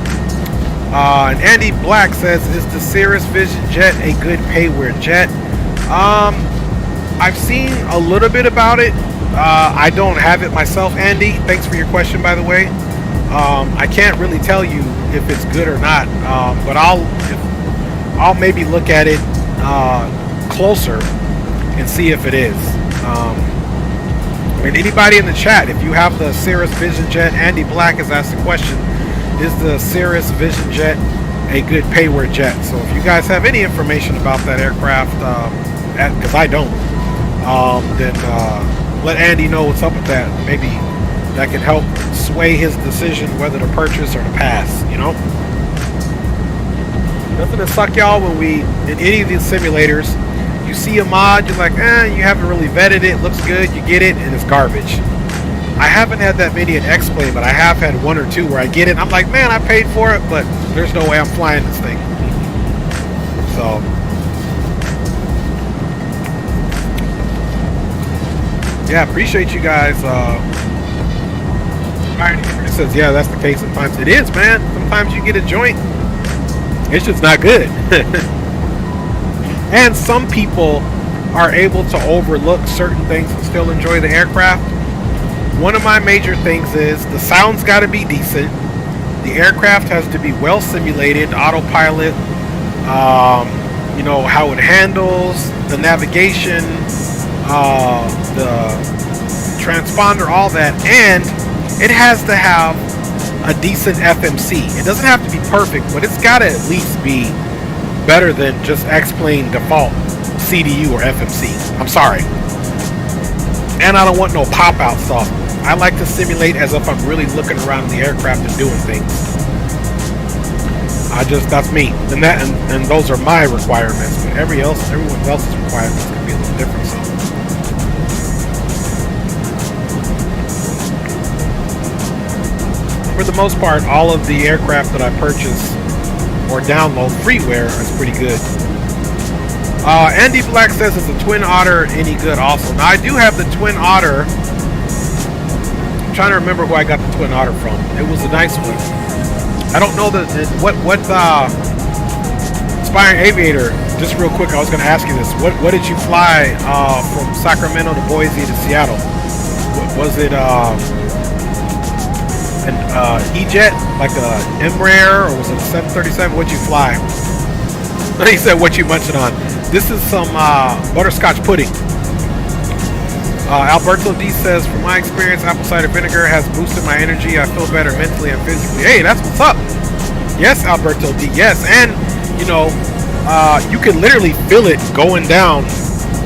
And Andy Black says, is the Cirrus Vision Jet a good paywear jet? I've seen a little bit about it. I don't have it myself, Andy. Thanks for your question, by the way. I can't really tell you if it's good or not, but I'll maybe look at it closer and see if it is. I mean, anybody in the chat, if you have the Cirrus Vision Jet, Andy Black has asked the question, is the Cirrus Vision Jet a good paywear jet? So if you guys have any information about that aircraft, because I don't, then let Andy know what's up with that. Maybe that can help sway his decision whether to purchase or to pass, you know? Nothing to suck y'all when in any of these simulators, you see a mod, you're like, you haven't really vetted it, looks good, you get it, and it's garbage. I haven't had that many in X-Plane, but I have had 1 or 2 where I get it, I'm like, man, I paid for it, but there's no way I'm flying this thing. So yeah, appreciate you guys. It says, yeah, that's the case sometimes. It is, man. Sometimes you get a joint, it's just not good. And some people are able to overlook certain things and still enjoy the aircraft. One of my major things is the sound's got to be decent. The aircraft has to be well simulated, autopilot, you know, how it handles, the navigation, the transponder, all that, and it has to have a decent FMC. It doesn't have to be perfect, but it's got to at least be better than just X-Plane default CDU or FMC. I'm sorry. And I don't want no pop-out stuff. I like to simulate as if I'm really looking around the aircraft and doing things. That's me. And those are my requirements. But everyone else's requirements can be a little different. So. For the most part, all of the aircraft that I purchase or download freeware is pretty good. Andy Black says, is the Twin Otter any good also? Now, I do have the Twin Otter. I'm trying to remember who I got the Twin Otter from. It was a nice one. I don't know what Aspiring Aviator, just real quick, I was going to ask you this. What did you fly from Sacramento to Boise to Seattle? Was it an E-Jet, like a Embraer, or was it a 737? What'd you fly? He said, what you munching on? This is some butterscotch pudding. Alberto D says, from my experience, apple cider vinegar has boosted my energy. I feel better mentally and physically. Hey, that's what's up. Yes, Alberto D, yes. And, you know, you can literally feel it going down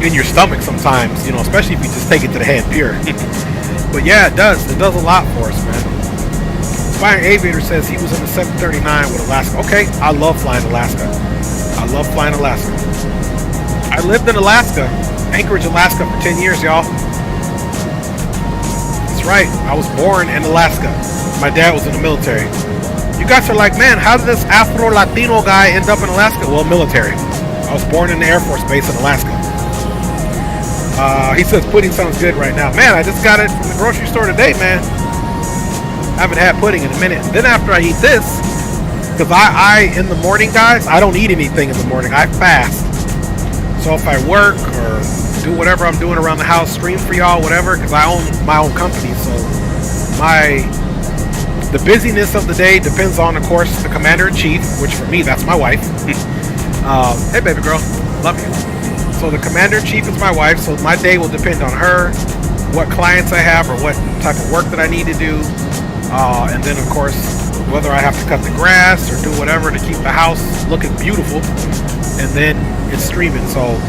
in your stomach sometimes, you know, especially if you just take it to the hand pure. But yeah, it does. It does a lot for us, man. Aspiring Aviator says he was in the 739 with Alaska. Okay, I love flying Alaska. I love flying Alaska. I lived in Alaska, Anchorage, Alaska for 10 years, y'all. That's right. I was born in Alaska. My dad was in the military. You guys are like, man, how did this Afro-Latino guy end up in Alaska? Well, military. I was born in the Air Force Base in Alaska. He says pudding sounds good right now. Man, I just got it from the grocery store today, man. I haven't had pudding in a minute. Then after I eat this, because I in the morning, guys, I don't eat anything in the morning. I fast. So if I work or do whatever I'm doing around the house, stream for y'all, whatever, because I own my own company, so the busyness of the day depends on, of course, the commander-in-chief, which for me, that's my wife. Hey, baby girl, love you. So the commander-in-chief is my wife, so my day will depend on her, what clients I have, or what type of work that I need to do, and then, of course, whether I have to cut the grass or do whatever to keep the house looking beautiful. And then it's streaming, so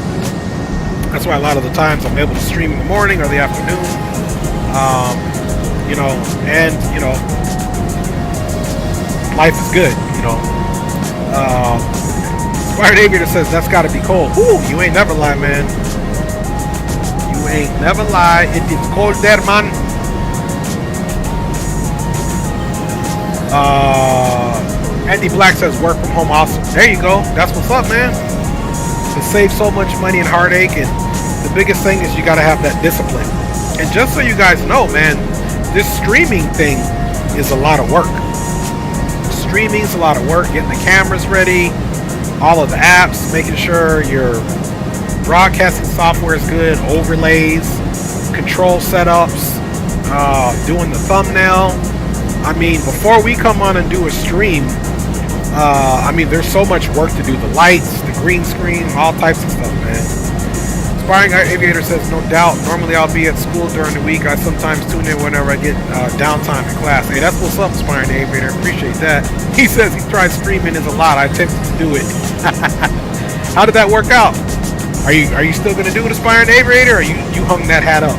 that's why a lot of the times I'm able to stream in the morning or the afternoon, you know, and, you know, life is good, you know. Inspired Aviator says, that's got to be cold. Ooh, you ain't never lie, man. You ain't never lie. It is cold there, man. Andy Black says work from home awesome. There you go. That's what's up, man. It saves so much money and heartache, and the biggest thing is you got to have that discipline. And just so you guys know, man, this streaming thing is a lot of work. Streaming is a lot of work. Getting the cameras ready, all of the apps, making sure your broadcasting software is good, overlays, control setups, doing the thumbnail. I mean, before we come on and do a stream, I mean, there's so much work to do. The lights, the green screen, all types of stuff, man. Aspiring Aviator says, no doubt. Normally I'll be at school during the week. I sometimes tune in whenever I get downtime in class. Hey, that's what's up, Aspiring Aviator. Appreciate that. He says he tried streaming is a lot. I attempted to do it. How did that work out? Are you still going to do it, Aspiring Aviator, or you hung that hat up?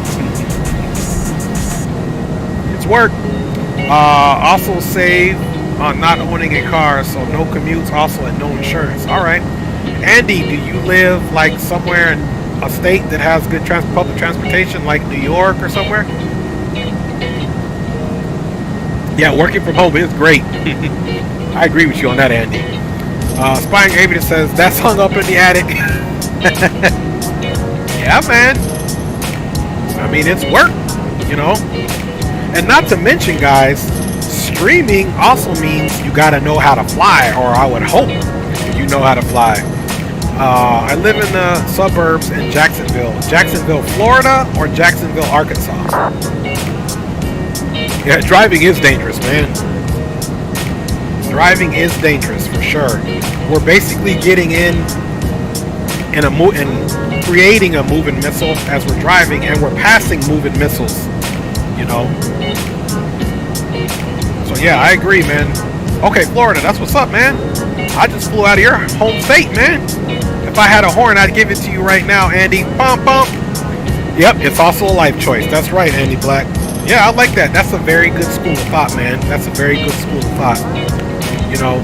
It's work. Also save on not owning a car, so no commutes, also, and no insurance. All right. Andy, do you live like somewhere in a state that has good public transportation, like New York or somewhere? Yeah, working from home is great. I agree with you on that, Andy. Aspiring Aviator says, that's hung up in the attic. Yeah, man. I mean, it's work, you know. And not to mention, guys, streaming also means you got to know how to fly, or I would hope you know how to fly. I live in the suburbs in Jacksonville. Jacksonville, Florida, or Jacksonville, Arkansas? Yeah, driving is dangerous, man. Driving is dangerous for sure. We're basically getting in and creating a moving missile as we're driving, and we're passing moving missiles, you know. So yeah, I agree, man. Okay, Florida, that's what's up, man. I just flew out of your home state, man. If I had a horn, I'd give it to you right now, Andy. Bump, bump. Yep, it's also a life choice. That's right, Andy Black. Yeah, I like that. That's a very good school of thought, man. That's a very good school of thought. You know,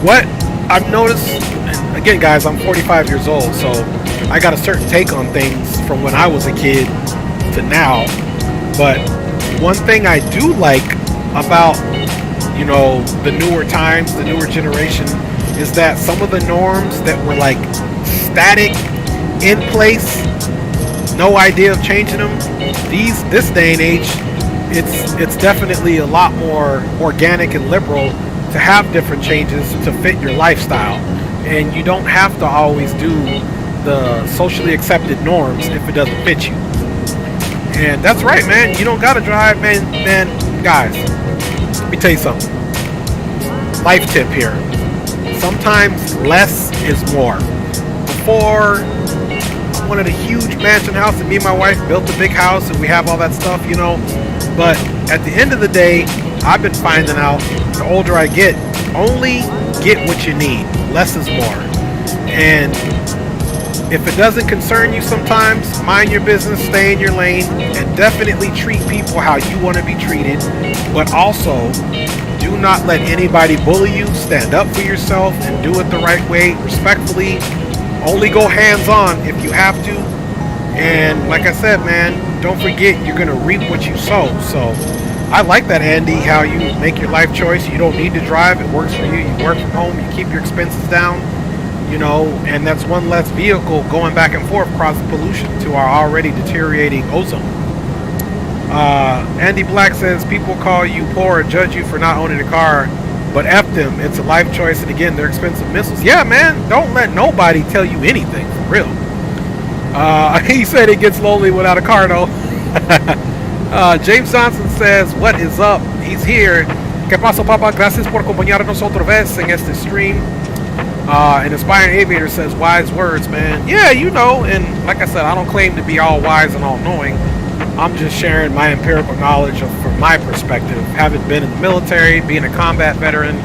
what I've noticed, and again, guys, I'm 45 years old, so I got a certain take on things from when I was a kid to now. But one thing I do like about, you know, the newer times, the newer generation, is that some of the norms that were like static, in place, no idea of changing them, this day and age, it's definitely a lot more organic and liberal to have different changes to fit your lifestyle, and you don't have to always do the socially accepted norms if it doesn't fit you. And that's right, man. You don't gotta drive, man. Guys, let me tell you something. Life tip here. Sometimes less is more. Before, I wanted a huge mansion house, and me and my wife built a big house, and we have all that stuff, you know. But at the end of the day, I've been finding out, the older I get, only get what you need. Less is more. And if it doesn't concern you sometimes, mind your business, stay in your lane, and definitely treat people how you want to be treated. But also, do not let anybody bully you. Stand up for yourself and do it the right way, respectfully. Only go hands-on if you have to. And like I said, man, don't forget, you're going to reap what you sow. So I like that, Andy, how you make your life choice. You don't need to drive. It works for you. You work from home. You keep your expenses down, you know, and that's one less vehicle going back and forth causing pollution to our already deteriorating ozone. Andy Black says, people call you poor or judge you for not owning a car, but F them. It's a life choice, and again, they're expensive missiles. Yeah, man, don't let nobody tell you anything, for real. He said it gets lonely without a car, though. James Johnson says, what is up? He's here. ¿Qué pasó, papa? Gracias por acompañarnos otra vez en este stream. An Inspiring Aviator says, wise words, man. Yeah, you know, and like I said, I don't claim to be all wise and all knowing. I'm just sharing my empirical knowledge from my perspective, having been in the military, being a combat veteran,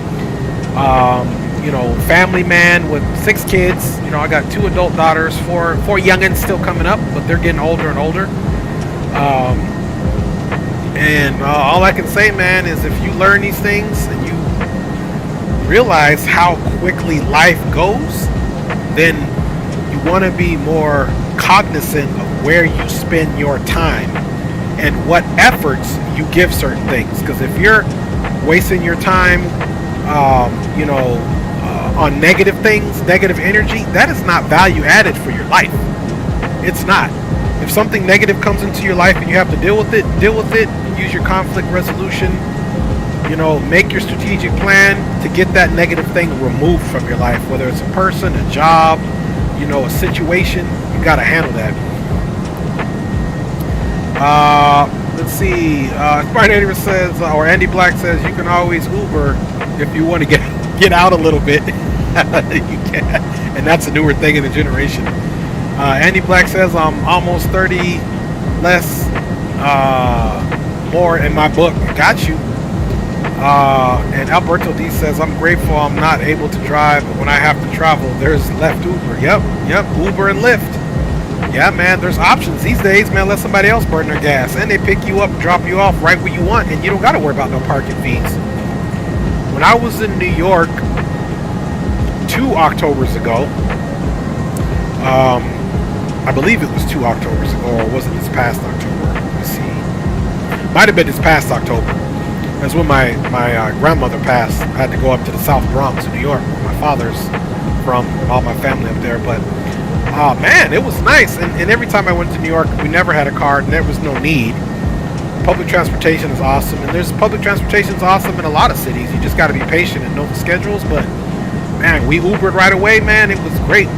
you know, family man with 6 kids. You know, I got 2 adult daughters, 4 youngins still coming up, but they're getting older and older. And all I can say, man, is if you learn these things and you realize how quickly life goes, then you want to be more cognizant of where you spend your time and what efforts you give certain things. Because if you're wasting your time, you know, on negative things, negative energy, that is not value added for your life. It's not. If something negative comes into your life and you have to deal with it, use your conflict resolution, you know, make your strategic plan to get that negative thing removed from your life, whether it's a person, a job, you know, a situation. You got to handle that. Let's see. Inspired Editor says, or Andy Black says, you can always Uber if you want to get out a little bit. You can, and that's a newer thing in the generation. Andy Black says, I'm almost 30 less, more in my book. Got you. And Alberto D says, I'm grateful I'm not able to drive, but when I have to travel, there's Lyft Uber. Yep, Uber and Lyft. Yeah, man, there's options these days, man. Let somebody else burn their gas, and they pick you up, drop you off right where you want, and you don't got to worry about no parking fees. When I was in New York 2 Octobers ago, I believe it was 2 Octobers ago, or was it this past October? Let me see. Might have been this past October. That's when my grandmother passed. I had to go up to the South Bronx of New York, where my father's from, all my family up there. But, man, it was nice. And every time I went to New York, we never had a car, and there was no need. Public transportation is awesome, and there's public transportation is awesome in a lot of cities. You just got to be patient and know the schedules. But, man, we Ubered right away, man. It was great.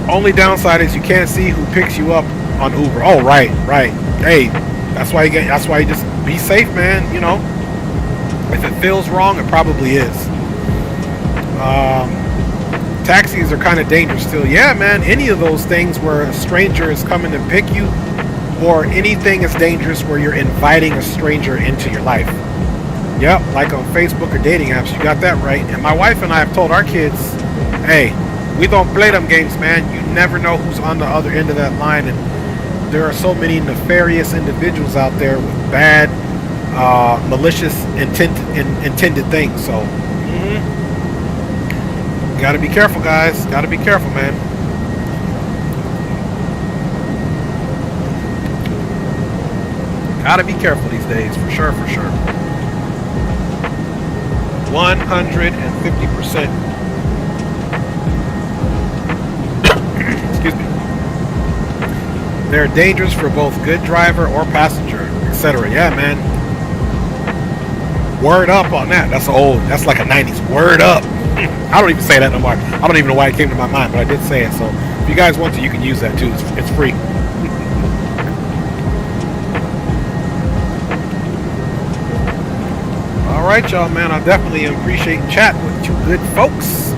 Only downside is you can't see who picks you up on Uber. Oh, right. Hey, that's why you just be safe, man. You know, if it feels wrong, it probably is. Taxis are kind of dangerous still. Yeah, man. Any of those things where a stranger is coming to pick you, or anything is dangerous where you're inviting a stranger into your life. Yep, like on Facebook or dating apps. You got that right. And my wife and I have told our kids, hey, we don't play them games, man. You never know who's on the other end of that line, and there are so many nefarious individuals out there with bad, malicious intended things. So, gotta be careful, guys. Gotta be careful, man. Gotta be careful these days, for sure, for sure. 150%. Excuse me. They're dangerous for both good driver or passenger, etc. Yeah, man. Word up on that. That's like a 90s. Word up. I don't even say that no more. I don't even know why it came to my mind, but I did say it. So if you guys want to, you can use that too. It's free. All right, y'all, man. I definitely appreciate chatting with you good folks.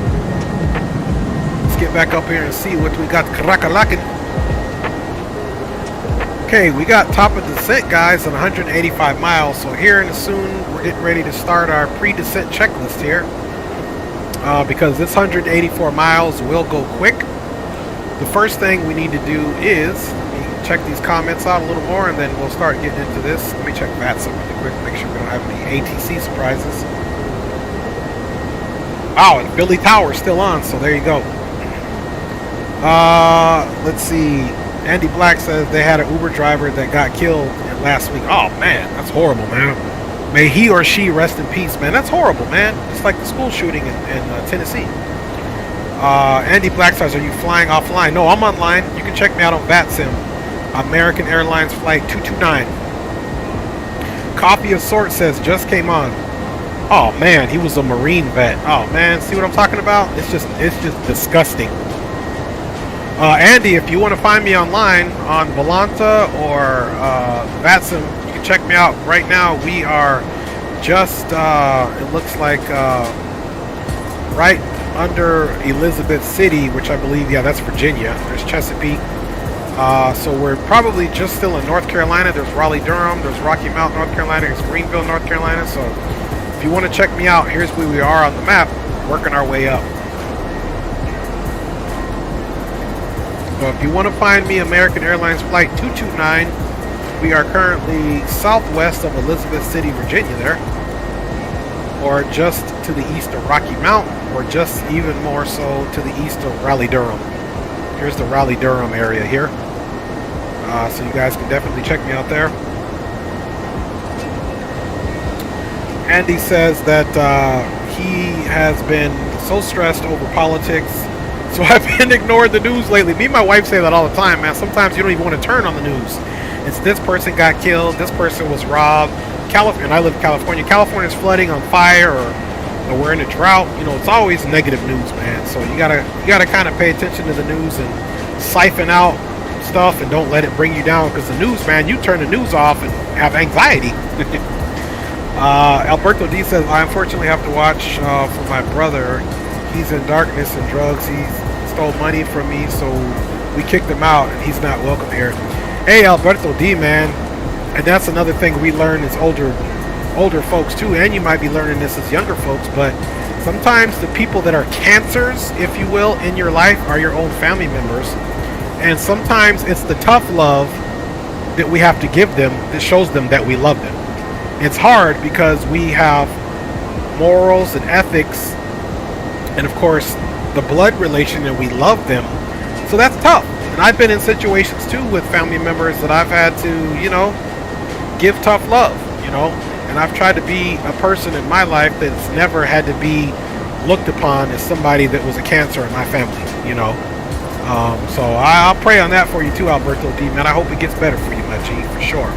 Let's get back up here and see what we got crack-a-lackin'. Okay, we got top of descent, guys, at 185 miles. So here in soon, we're getting ready to start our pre-descent checklist here. Because this 184 miles will go quick. The first thing we need to do is check these comments out a little more, and then we'll start getting into this. Let me check VATSIM really quick, make sure we don't have any ATC surprises. Wow, and Billy Tower's still on, so there you go. Let's see. Andy Black says they had an Uber driver that got killed last week. Oh, man, that's horrible, man. May he or she rest in peace, man. That's horrible, man. Just like the school shooting in Tennessee. Andy Black says, are you flying offline? No, I'm online. You can check me out on VATSIM. American Airlines Flight 229. Coffee of Sorts says, just came on. Oh, man, he was a Marine vet. Oh, man, see what I'm talking about? It's just disgusting. Andy, if you want to find me online on Volanta or VATSIM, you can check me out. Right now, we are just, it looks like, right under Elizabeth City, which I believe, yeah, that's Virginia. There's Chesapeake. So we're probably just still in North Carolina. There's Raleigh-Durham. There's Rocky Mount, North Carolina. There's Greenville, North Carolina. So if you want to check me out, here's where we are on the map, working our way up. So if you want to find me, American Airlines Flight 229, we are currently southwest of Elizabeth City, Virginia there, or just to the east of Rocky Mount, or just even more so to the east of Raleigh-Durham. Here's the Raleigh-Durham area here. So you guys can definitely check me out there. Andy says that he has been so stressed over politics, so I've been ignoring the news lately. Me and my wife say that all the time, man. Sometimes you don't even want to turn on the news. It's this person got killed, this person was robbed. California, and I live in California. California's flooding, on fire, or we're in a drought. You know, it's always negative news, man. So you gotta kind of pay attention to the news and siphon out stuff and don't let it bring you down, because the news, man, you turn the news off and have anxiety. Alberto D says, I unfortunately have to watch for my brother. He's in darkness and drugs. He stole money from me, so we kicked him out, and he's not welcome here. Hey, Alberto D, man. And that's another thing we learn as older folks too, and you might be learning this as younger folks, but sometimes the people that are cancers, if you will, in your life are your own family members. And sometimes it's the tough love that we have to give them that shows them that we love them. It's hard because we have morals and ethics, and of course the blood relation, and we love them. So that's tough. And I've been in situations too with family members that I've had to, you know, give tough love, you know. And I've tried to be a person in my life that's never had to be looked upon as somebody that was a cancer in my family, you know. So I'll pray on that for you too, Alberto D, man. I hope it gets better for you, my G, for sure.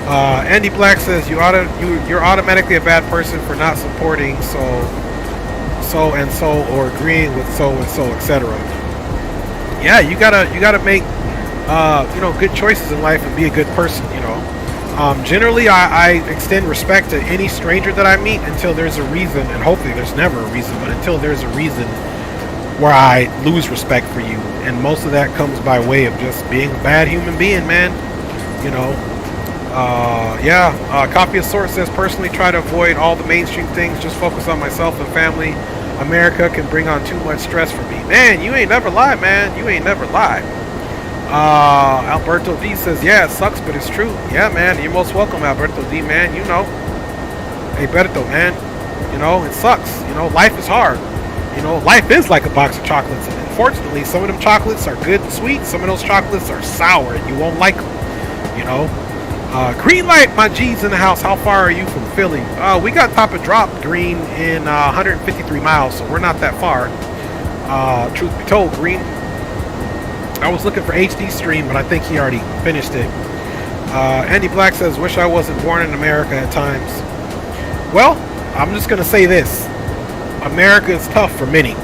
Andy Black says you're automatically a bad person for not supporting so and so, or agreeing with so and so, etc. yeah, you gotta make good choices in life and be a good person. Generally, I extend respect to any stranger that I meet until there's a reason, and hopefully there's never a reason, but until there's a reason where I lose respect for you. And most of that comes by way of just being a bad human being, man. Copy of Sort says, personally try to avoid all the mainstream things, just focus on myself and family. America can bring on too much stress for me. Man, you ain't never lied, man. You ain't never lied. Alberto D says, yeah, it sucks, but it's true. Yeah, man, you're most welcome, Alberto D, man. Hey, Berto, man, it sucks. Life is hard. Life is like a box of chocolates, and unfortunately, some of them chocolates are good and sweet. Some of those chocolates are sour, and you won't like them. Green light, my G's in the house. How far are you from Philly? We got top of drop Green in 153 miles, so we're not that far. Truth be told, Green, I was looking for HD stream, but I think he already finished it. Andy Black says, wish I wasn't born in America at times. Well, I'm just going to say this. America is tough for many.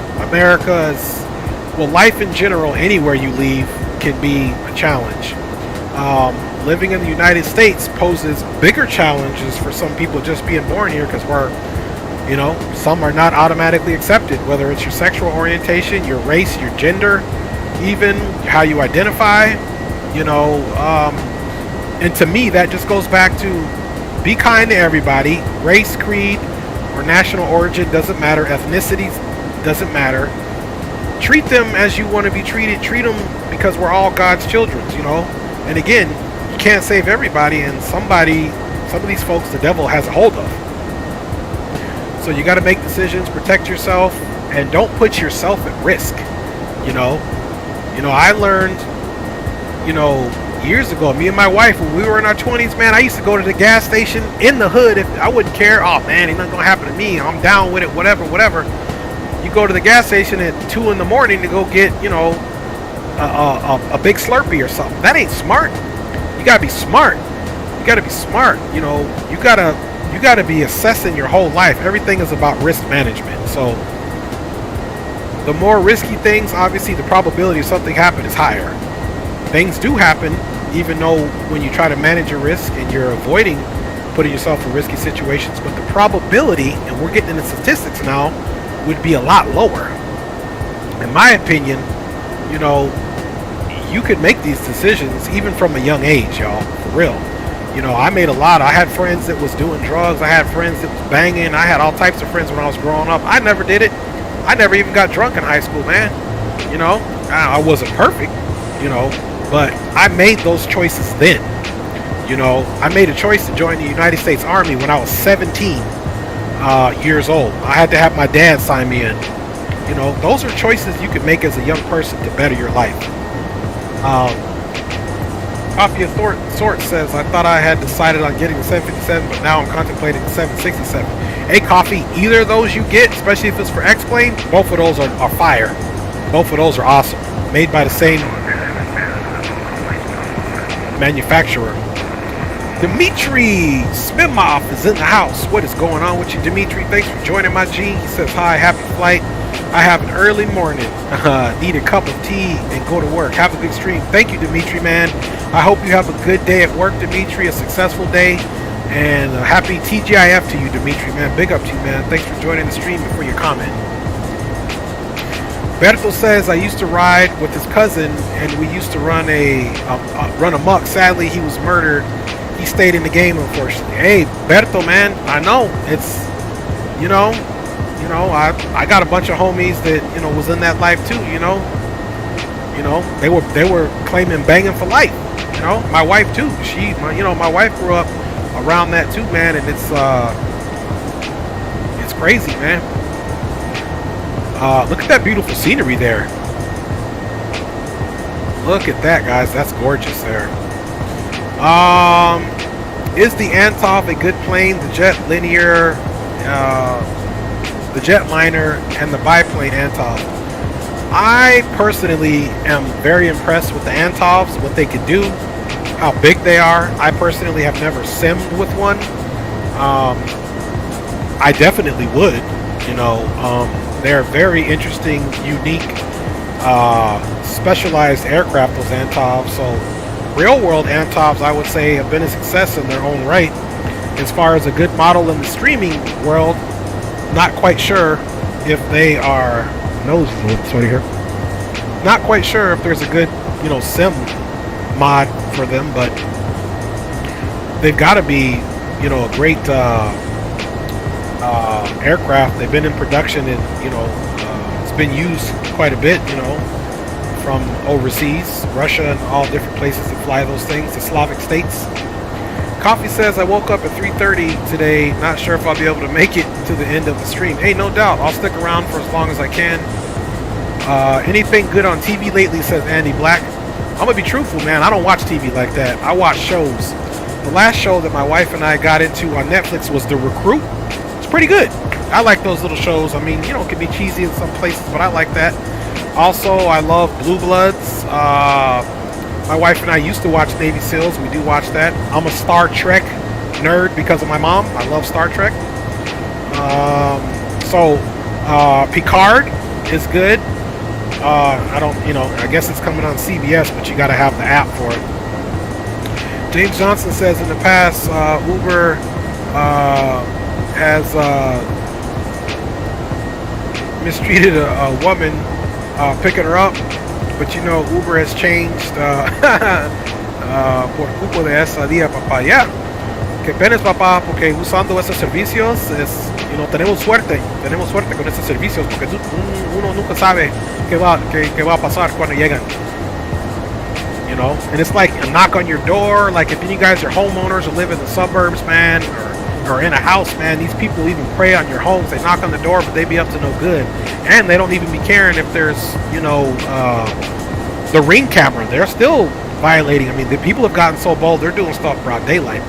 Life in general, anywhere you leave, can be a challenge. Living in the United States poses bigger challenges for some people just being born here, because some are not automatically accepted, whether it's your sexual orientation, your race, your gender, even how you identify, and to me that just goes back to be kind to everybody. Race, creed, or national origin doesn't matter. Ethnicities doesn't matter. Treat them as you want to be treated. Treat them because we're all God's children, and again, you can't save everybody, and some of these folks the devil has a hold of. So you got to make decisions, protect yourself, and don't put yourself at risk. I learned, years ago, me and my wife, when we were in our 20s, man, I used to go to the gas station in the hood. If I wouldn't care, oh man, ain't nothing gonna happen to me, I'm down with it, whatever. You go to the gas station at 2 in the morning to go get, a big Slurpee or something. That ain't smart. You gotta be smart. You gotta be assessing your whole life. Everything is about risk management. So the more risky things, obviously the probability of something happening is higher. Things do happen, even though when you try to manage your risk and you're avoiding putting yourself in risky situations, but the probability, and we're getting into statistics now, would be a lot lower. In my opinion, you could make these decisions even from a young age, y'all, for real. I made I had friends that was doing drugs, I had friends that was banging, I had all types of friends when I was growing up. I never did it. I never even got drunk in high school, man. I wasn't perfect, but I made those choices then. I made a choice to join the United States Army when I was 17 years old. I had to have my dad sign me in. Those are choices you can make as a young person to better your life. Copy of Sort says, I thought I had decided on getting the 757, but now I'm contemplating the 767. Hey, Coffee, either of those you get, especially if it's for X-Plane, both of those are fire. Both of those are awesome. Made by the same manufacturer. Dimitri Smimov is in the house. What is going on with you, Dimitri? Thanks for joining my G. He says, hi, happy flight. I have an early morning. Need a cup of tea and go to work. Have a good stream. Thank you, Dimitri, man. I hope you have a good day at work, Dimitri, a successful day. And happy TGIF to you, Dimitri, man. Big up to you, man. Thanks for joining the stream and for your comment. Berto says, I used to ride with his cousin, and we used to run amok. Sadly, he was murdered. He stayed in the game, unfortunately. Hey, Berto, man, I know. It's, I got a bunch of homies that, was in that life too, they were claiming banging for life. My wife too. My wife grew up around that too, man, and it's crazy, man. Look at that beautiful scenery there. Look at that, guys. That's gorgeous there. Is the Antov a good plane? The jet linear, the jetliner, and the biplane Antov. I personally am very impressed with the Antovs, what they can do, how big they are. I personally have never simmed with one. I definitely would. They're very interesting, unique specialized aircraft, those Antovs. So real world Antovs, I would say, have been a success in their own right. As far as a good model in the streaming world, not quite sure if they are not quite sure if there's a good, sim mod for them, but they've got to be, a great aircraft. They've been in production and, it's been used quite a bit, from overseas, Russia and all different places to fly those things, the Slavic states. Coffee says, I woke up at 3:30 today, not sure if I'll be able to make it to the end of the stream. Hey, no doubt, I'll stick around for as long as I can. Anything good on TV lately, says Andy Black. I'm gonna be truthful, man, I don't watch TV like that. I watch shows. The last show that my wife and I got into on Netflix was The Recruit. It's pretty good. I like those little shows. I mean, it can be cheesy in some places, but I like that. Also, I love Blue Bloods. My wife and I used to watch Navy SEALs. We do watch that. I'm a Star Trek nerd because of my mom. I love Star Trek. Picard is good. I guess it's coming on CBS, but you got to have the app for it. James Johnson says in the past, Uber has mistreated a woman picking her up, but Uber has changed por culpa de esa día, papá. Yeah, que penes, papá, porque usando esos servicios tenemos suerte con esos servicios, porque uno nunca sabe qué va a pasar cuando llegan. And it's like a knock on your door. Like if you guys are homeowners or live in the suburbs, man, or in a house, man, these people even prey on your homes. They knock on the door, but they be up to no good, and they don't even be caring if there's the Ring camera. They're still violating. I mean, the people have gotten so bold, they're doing stuff broad daylight.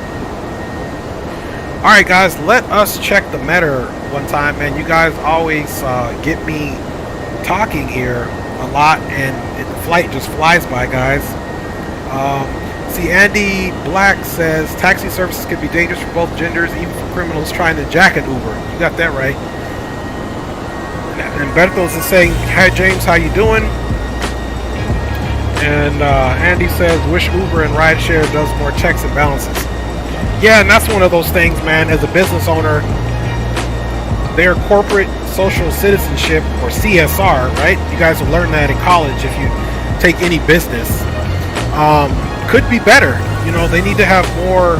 All right, guys, let us check the meter one time, man. You guys always get me talking here a lot, and the flight just flies by, guys. See, Andy Black says taxi services can be dangerous for both genders, even for criminals trying to jack an Uber. You got that right. And Bertos is saying, "Hi James, how you doing?" And Andy says, "Wish Uber and rideshare does more checks and balances." Yeah, and that's one of those things, man. As a business owner, their corporate social citizenship, or CSR, right? You guys will learn that in college if you take any business. Could be better. They need to have more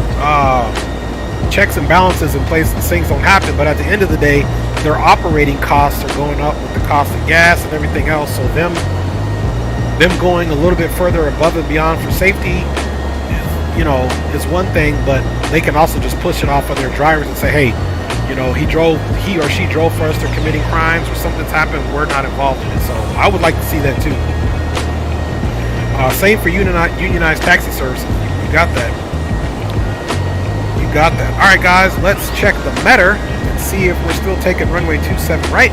checks and balances in place so things don't happen. But at the end of the day, their operating costs are going up with the cost of gas and everything else. So them going a little bit further above and beyond for safety, is one thing. But they can also just push it off on their drivers and say, hey, he or she drove for us. They're committing crimes or something's happened. We're not involved in it. So I would like to see that too. Same for unionized taxi services. You got that. You got that. All right, guys, let's check the meter and see if we're still taking runway 27 right.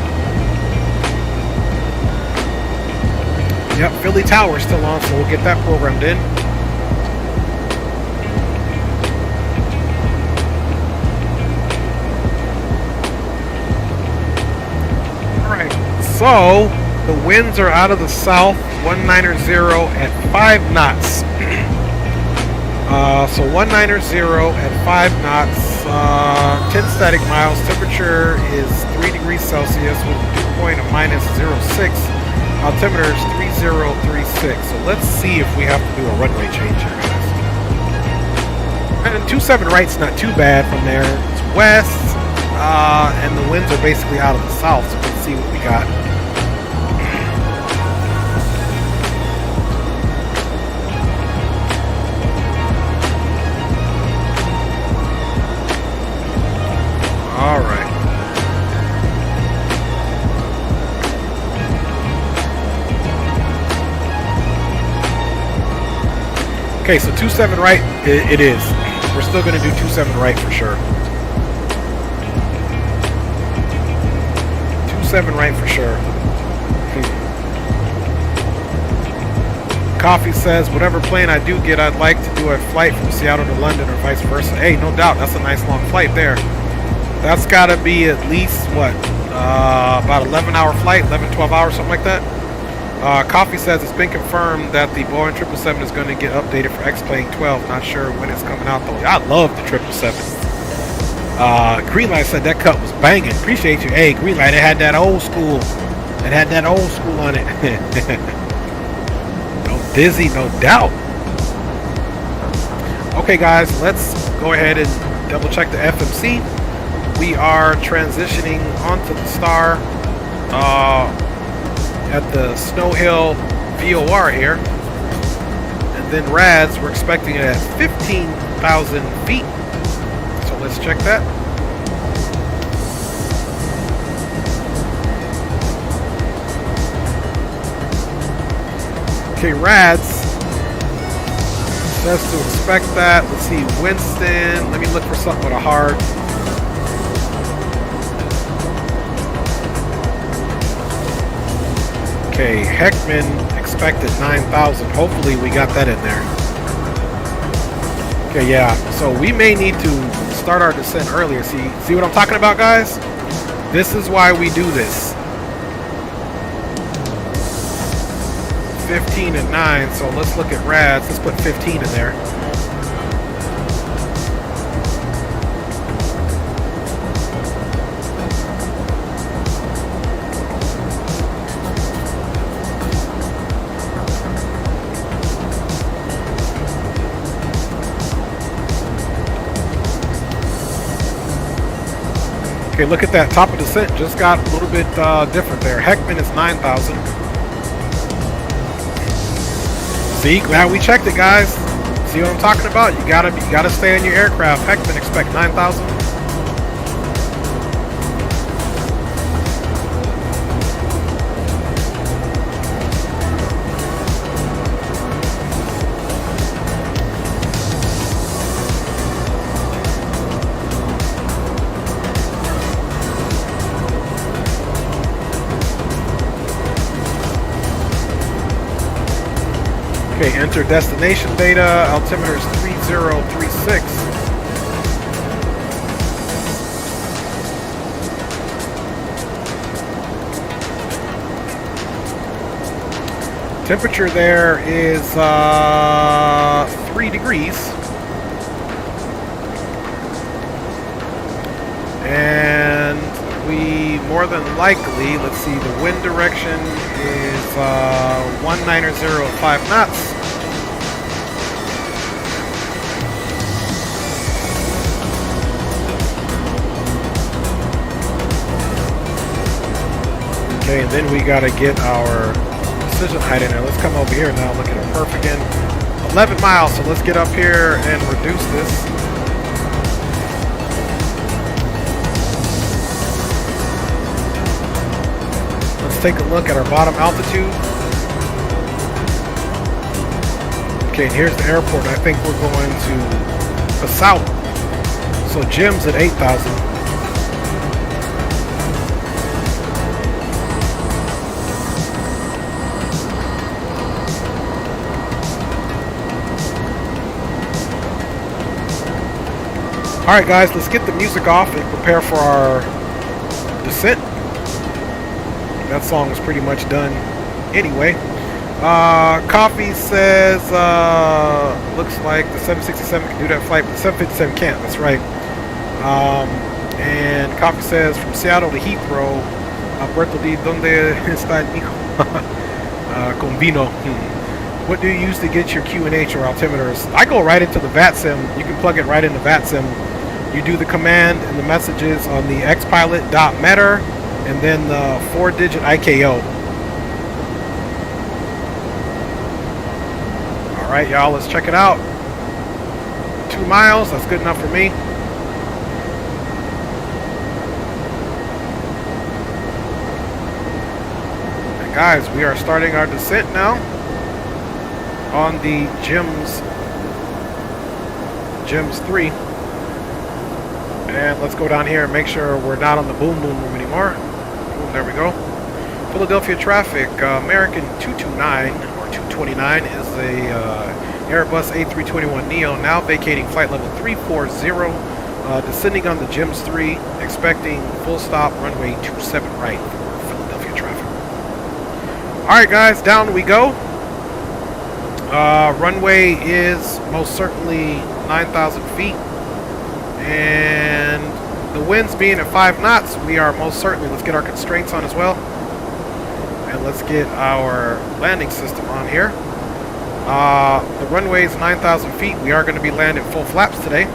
Yep, Philly Tower is still on, so we'll get that programmed in. All right, so the winds are out of the south, 190 at 5 knots. So 190 at 5 knots, 10 static miles. Temperature is 3 degrees Celsius with a dew point of -06. Altimeter is 3036. So let's see if we have to do a runway change here, guys. And 27 right's not too bad from there. It's west, and the winds are basically out of the south. So let's see what we got. All right. Okay, so 27 right, it is. We're still going to do 27 right for sure. 27 right for sure. Coffee says, whatever plane I do get, I'd like to do a flight from Seattle to London or vice versa. Hey, no doubt, that's a nice long flight there. That's got to be at least, what, about 11-hour flight, 11, 12 hours, something like that. Coffee says it's been confirmed that the Boeing 777 is going to get updated for X-Plane 12. Not sure when it's coming out though. I love the 777. Greenlight said that cut was banging. Appreciate you. Hey, Greenlight, it had that old school. It had that old school on it. No dizzy, no doubt. Okay, guys, let's go ahead and double check the FMC. We are transitioning onto the Star at the Snow Hill VOR here. And then RADS, we're expecting it at 15,000 feet. So let's check that. Okay, RADS says to expect that. Let's see, Winston. Let me look for something with a hard. Okay, Heckman expected 9,000. Hopefully we got that in there. Okay, yeah. So we may need to start our descent earlier. See what I'm talking about, guys? This is why we do this. 15 and 9, so let's look at RADS. Let's put 15 in there. Okay, look at that top of descent. Just got a little bit different there. Heckman is 9,000. See, glad we checked it, guys. See what I'm talking about? You gotta stay in your aircraft. Heckman expect 9,000. Okay, enter destination data. Altimeter is 3036. Temperature there is 3 degrees. And we more than likely, let's see, the wind direction is 1905 knots. Okay, and then we gotta get our precision height in there. Let's come over here now, look at a perfect in 11 miles. So let's get up here and reduce this. Let's take a look at our bottom altitude. Okay, and here's the airport. I think we're going to the south. So Jim's at 8,000. Alright guys, let's get the music off and prepare for our descent. That song was pretty much done anyway. Coffee says, looks like the 767 can do that flight, but the 757 can't, that's right. And Coffee says, from Seattle to Heathrow, Puerto D, ¿dónde está el hijo? Con vino. What do you use to get your QNH or altimeters? I go right into the VATSIM. You can plug it right into VATSIM. You do the command and the messages on the xpilot.meter and then the 4-digit IKO. Alright, y'all, let's check it out. 2 miles, that's good enough for me. And guys, we are starting our descent now on the GEMS 3. And let's go down here and make sure we're not on the boom boom room anymore. Boom, there we go. Philadelphia traffic, American 229 or 229 is a Airbus A321 Neo, now vacating flight level 340, descending on the GEMS 3, expecting full stop runway 27 right for Philadelphia traffic. Alright guys, down we go. Runway is most certainly 9,000 feet. And the wind's being at 5 knots, we are most certainly, let's get our constraints on as well. And let's get our landing system on here. The runway is 9,000 feet. We are going to be landing full flaps today.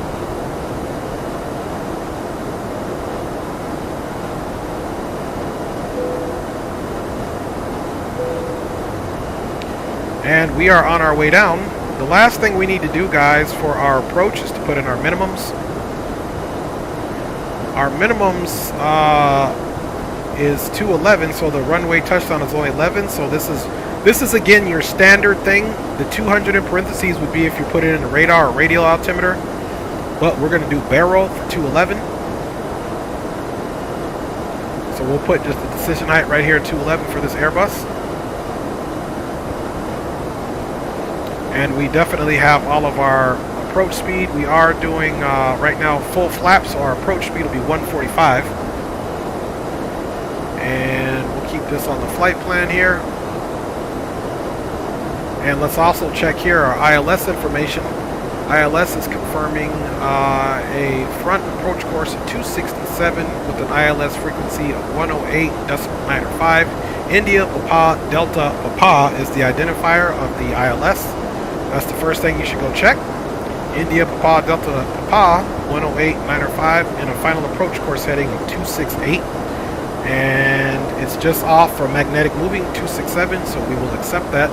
And we are on our way down. The last thing we need to do, guys, for our approach is to put in our minimums. Our minimums is 211, so the runway touchdown is only 11. So this is again your standard thing. The 200 in parentheses would be if you put it in a radar or radial altimeter. But we're going to do barrel for 211. So we'll put just the decision height right here at 211 for this Airbus. And we definitely have all of our approach speed. We are doing right now full flaps, so our approach speed will be 145. And we'll keep this on the flight plan here. And let's also check here our ILS information. ILS is confirming a front approach course of 267 with an ILS frequency of 108.905. India Papa Delta Papa is the identifier of the ILS. That's the first thing you should go check. India Papa Delta Papa 108.905 and a final approach course heading of 268. And it's just off for magnetic moving 267, so we will accept that.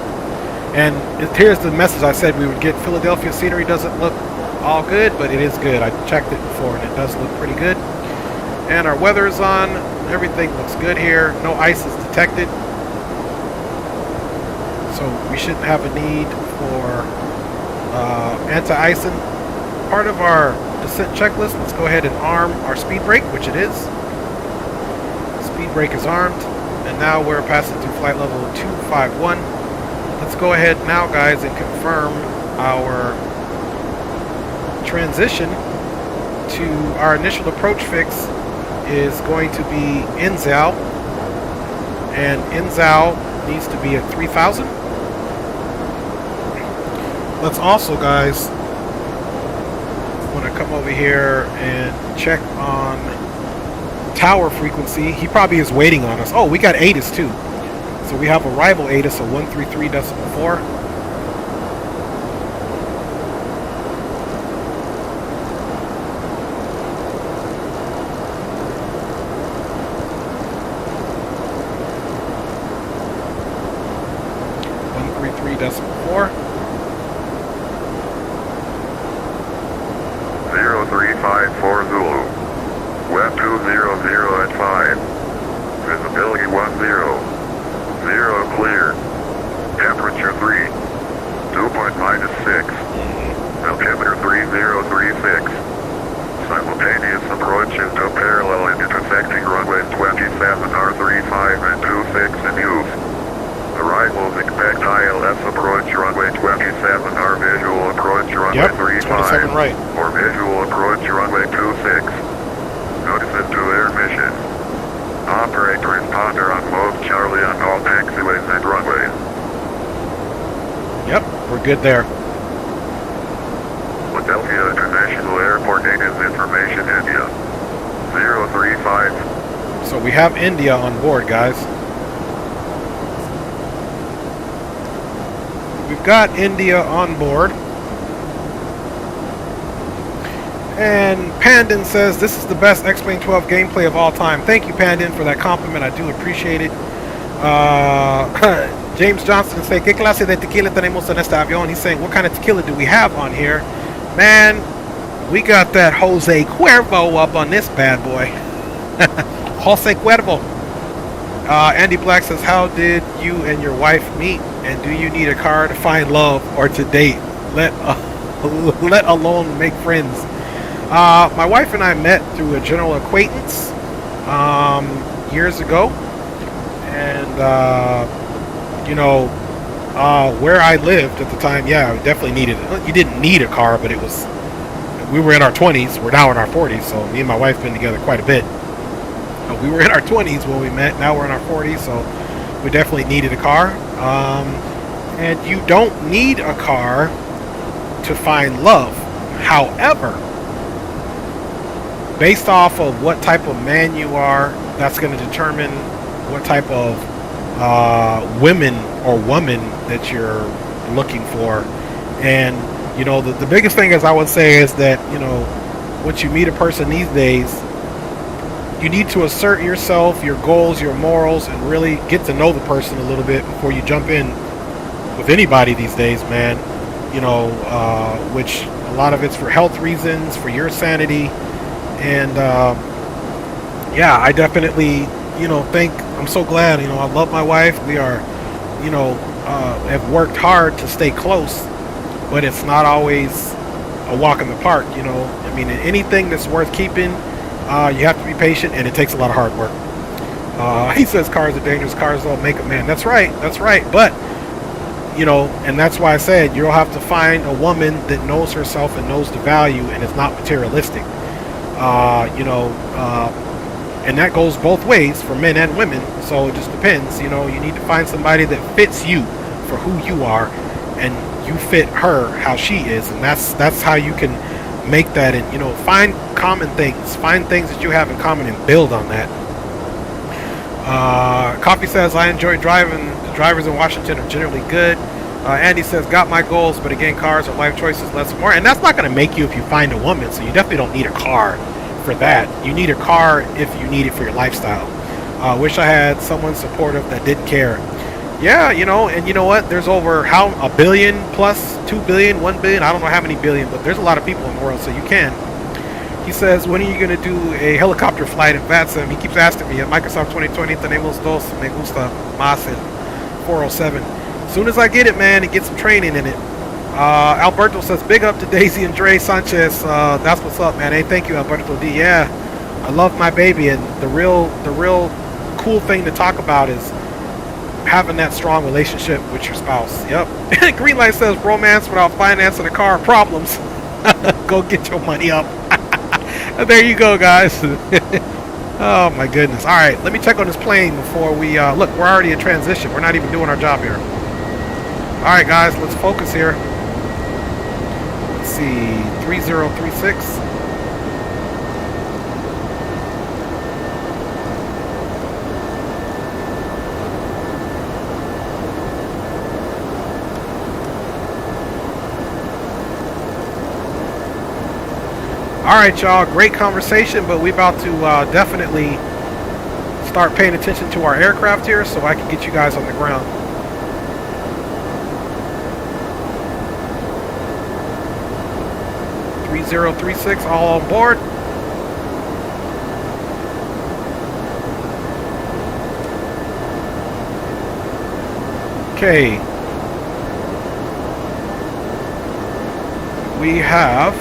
And here's the message I said we would get. Philadelphia scenery doesn't look all good, but it is good. I checked it before and it does look pretty good. And our weather is on. Everything looks good here. No ice is detected. So we shouldn't have a need for anti-icing. Part of our descent checklist, let's go ahead and arm our speed brake, which it is. Speed brake is armed. And now we're passing through flight level 251. Let's go ahead now, guys, and confirm our transition to our initial approach fix is going to be NZAL. And NZAL needs to be at 3,000. Let's also, guys, want to come over here and check on tower frequency. He probably is waiting on us. Oh, we got ATIS too. So we have a rival ATIS of 133.4. Good there. Philadelphia International Airport native information, India 035. So we have India on board, guys. We've got India on board. And Pandin says this is the best X-Plane 12 gameplay of all time. Thank you, Pandin, for that compliment. I do appreciate it. James Johnson saying, ¿Qué clase de tequila tenemos en este avión? He's saying, what kind of tequila do we have on here? Man, we got that Jose Cuervo up on this bad boy. Jose Cuervo. Andy Black says, how did you and your wife meet? And do you need a car to find love or to date? Let alone make friends. My wife and I met through a general acquaintance years ago. And, you know, where I lived at the time, yeah, I definitely needed it. You didn't need a car, but it was, we were in our 20s. We're now in our 40s, so me and my wife have been together quite a bit. We were in our 20s when we met. Now we're in our 40s, so we definitely needed a car. And you don't need a car to find love. However, based off of what type of man you are, that's going to determine what type of women or woman that you're looking for. And you know, the biggest thing, as I would say, is that, you know, once you meet a person these days, you need to assert yourself, your goals, your morals, and really get to know the person a little bit before you jump in with anybody these days, man. You know, which a lot of it's for health reasons, for your sanity. And yeah, I definitely, you know, I'm so glad, you know, I love my wife. We are, you know, have worked hard to stay close, but it's not always a walk in the park, you know. I mean, anything that's worth keeping, you have to be patient, and it takes a lot of hard work. He says cars are dangerous, cars don't make a man. That's right, but, you know, and that's why I said you'll have to find a woman that knows herself and knows the value and is not materialistic. You know, and that goes both ways for men and women, so it just depends. You know, you need to find somebody that fits you for who you are, and you fit her how she is, and that's how you can make that. And, you know, find common things, find things that you have in common, and build on that. Coffee says, I enjoy driving. The drivers in Washington are generally good. Andy says, got my goals, but again, cars are life choices, less and more. And that's not going to make you if you find a woman, so you definitely don't need a car for that. You need a car if you need it for your lifestyle. Wish I had someone supportive that didn't care. Yeah, you know, and you know what? There's over a billion plus, 2 billion, 1 billion, I don't know how many billion, but there's a lot of people in the world, so you can. He says, when are you going to do a helicopter flight in VATSIM? He keeps asking me, at Microsoft 2020, tenemos dos, me gusta más en 407. As soon as I get it, man, and get some training in it. Alberto says, big up to Daisy and Dre Sanchez. That's what's up, man. Hey, thank you, Alberto D. Yeah, I love my baby, and the real cool thing to talk about is having that strong relationship with your spouse. Yep. Green Light says, romance without financing a car, problems. Go get your money up. There you go, guys. Oh my goodness. All right, let me check on this plane before we look. We're already in transition. We're not even doing our job here. All right, guys, let's focus here. Let's see, 3036. All right, y'all, great conversation, but we're about to definitely start paying attention to our aircraft here so I can get you guys on the ground. .3036, all on board. Okay. We have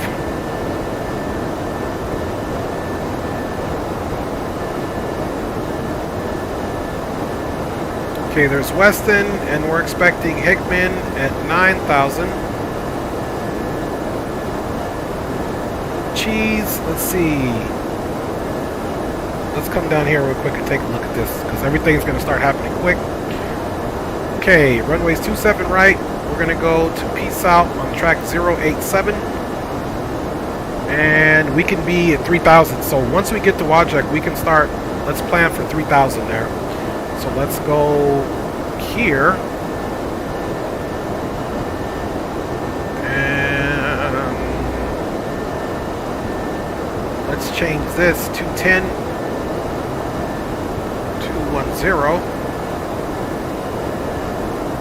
okay, there's Weston, and we're expecting Hickman at 9,000. Cheese, let's see. Let's come down here real quick and take a look at this, because everything's going to start happening quick. Okay, runway's 27 right. We're going to go to Peace Out on track 087. And we can be at 3,000. So once we get to Wajek, we can start, let's plan for 3,000 there. So let's go here. And let's change this to 10, 210.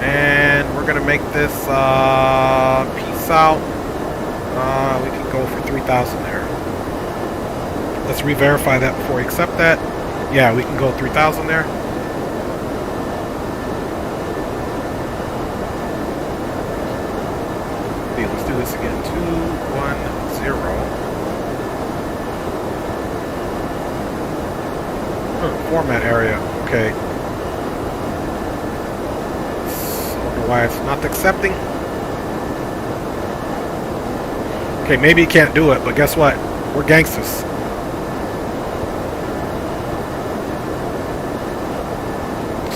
And we're going to make this Peace Out. We can go for 3,000 there. Let's re-verify that before we accept that. Yeah, we can go 3,000 there. Okay, let's do this again. 210. Format area. Okay. I don't know why it's not accepting. Okay, maybe you can't do it, but guess what? We're gangsters.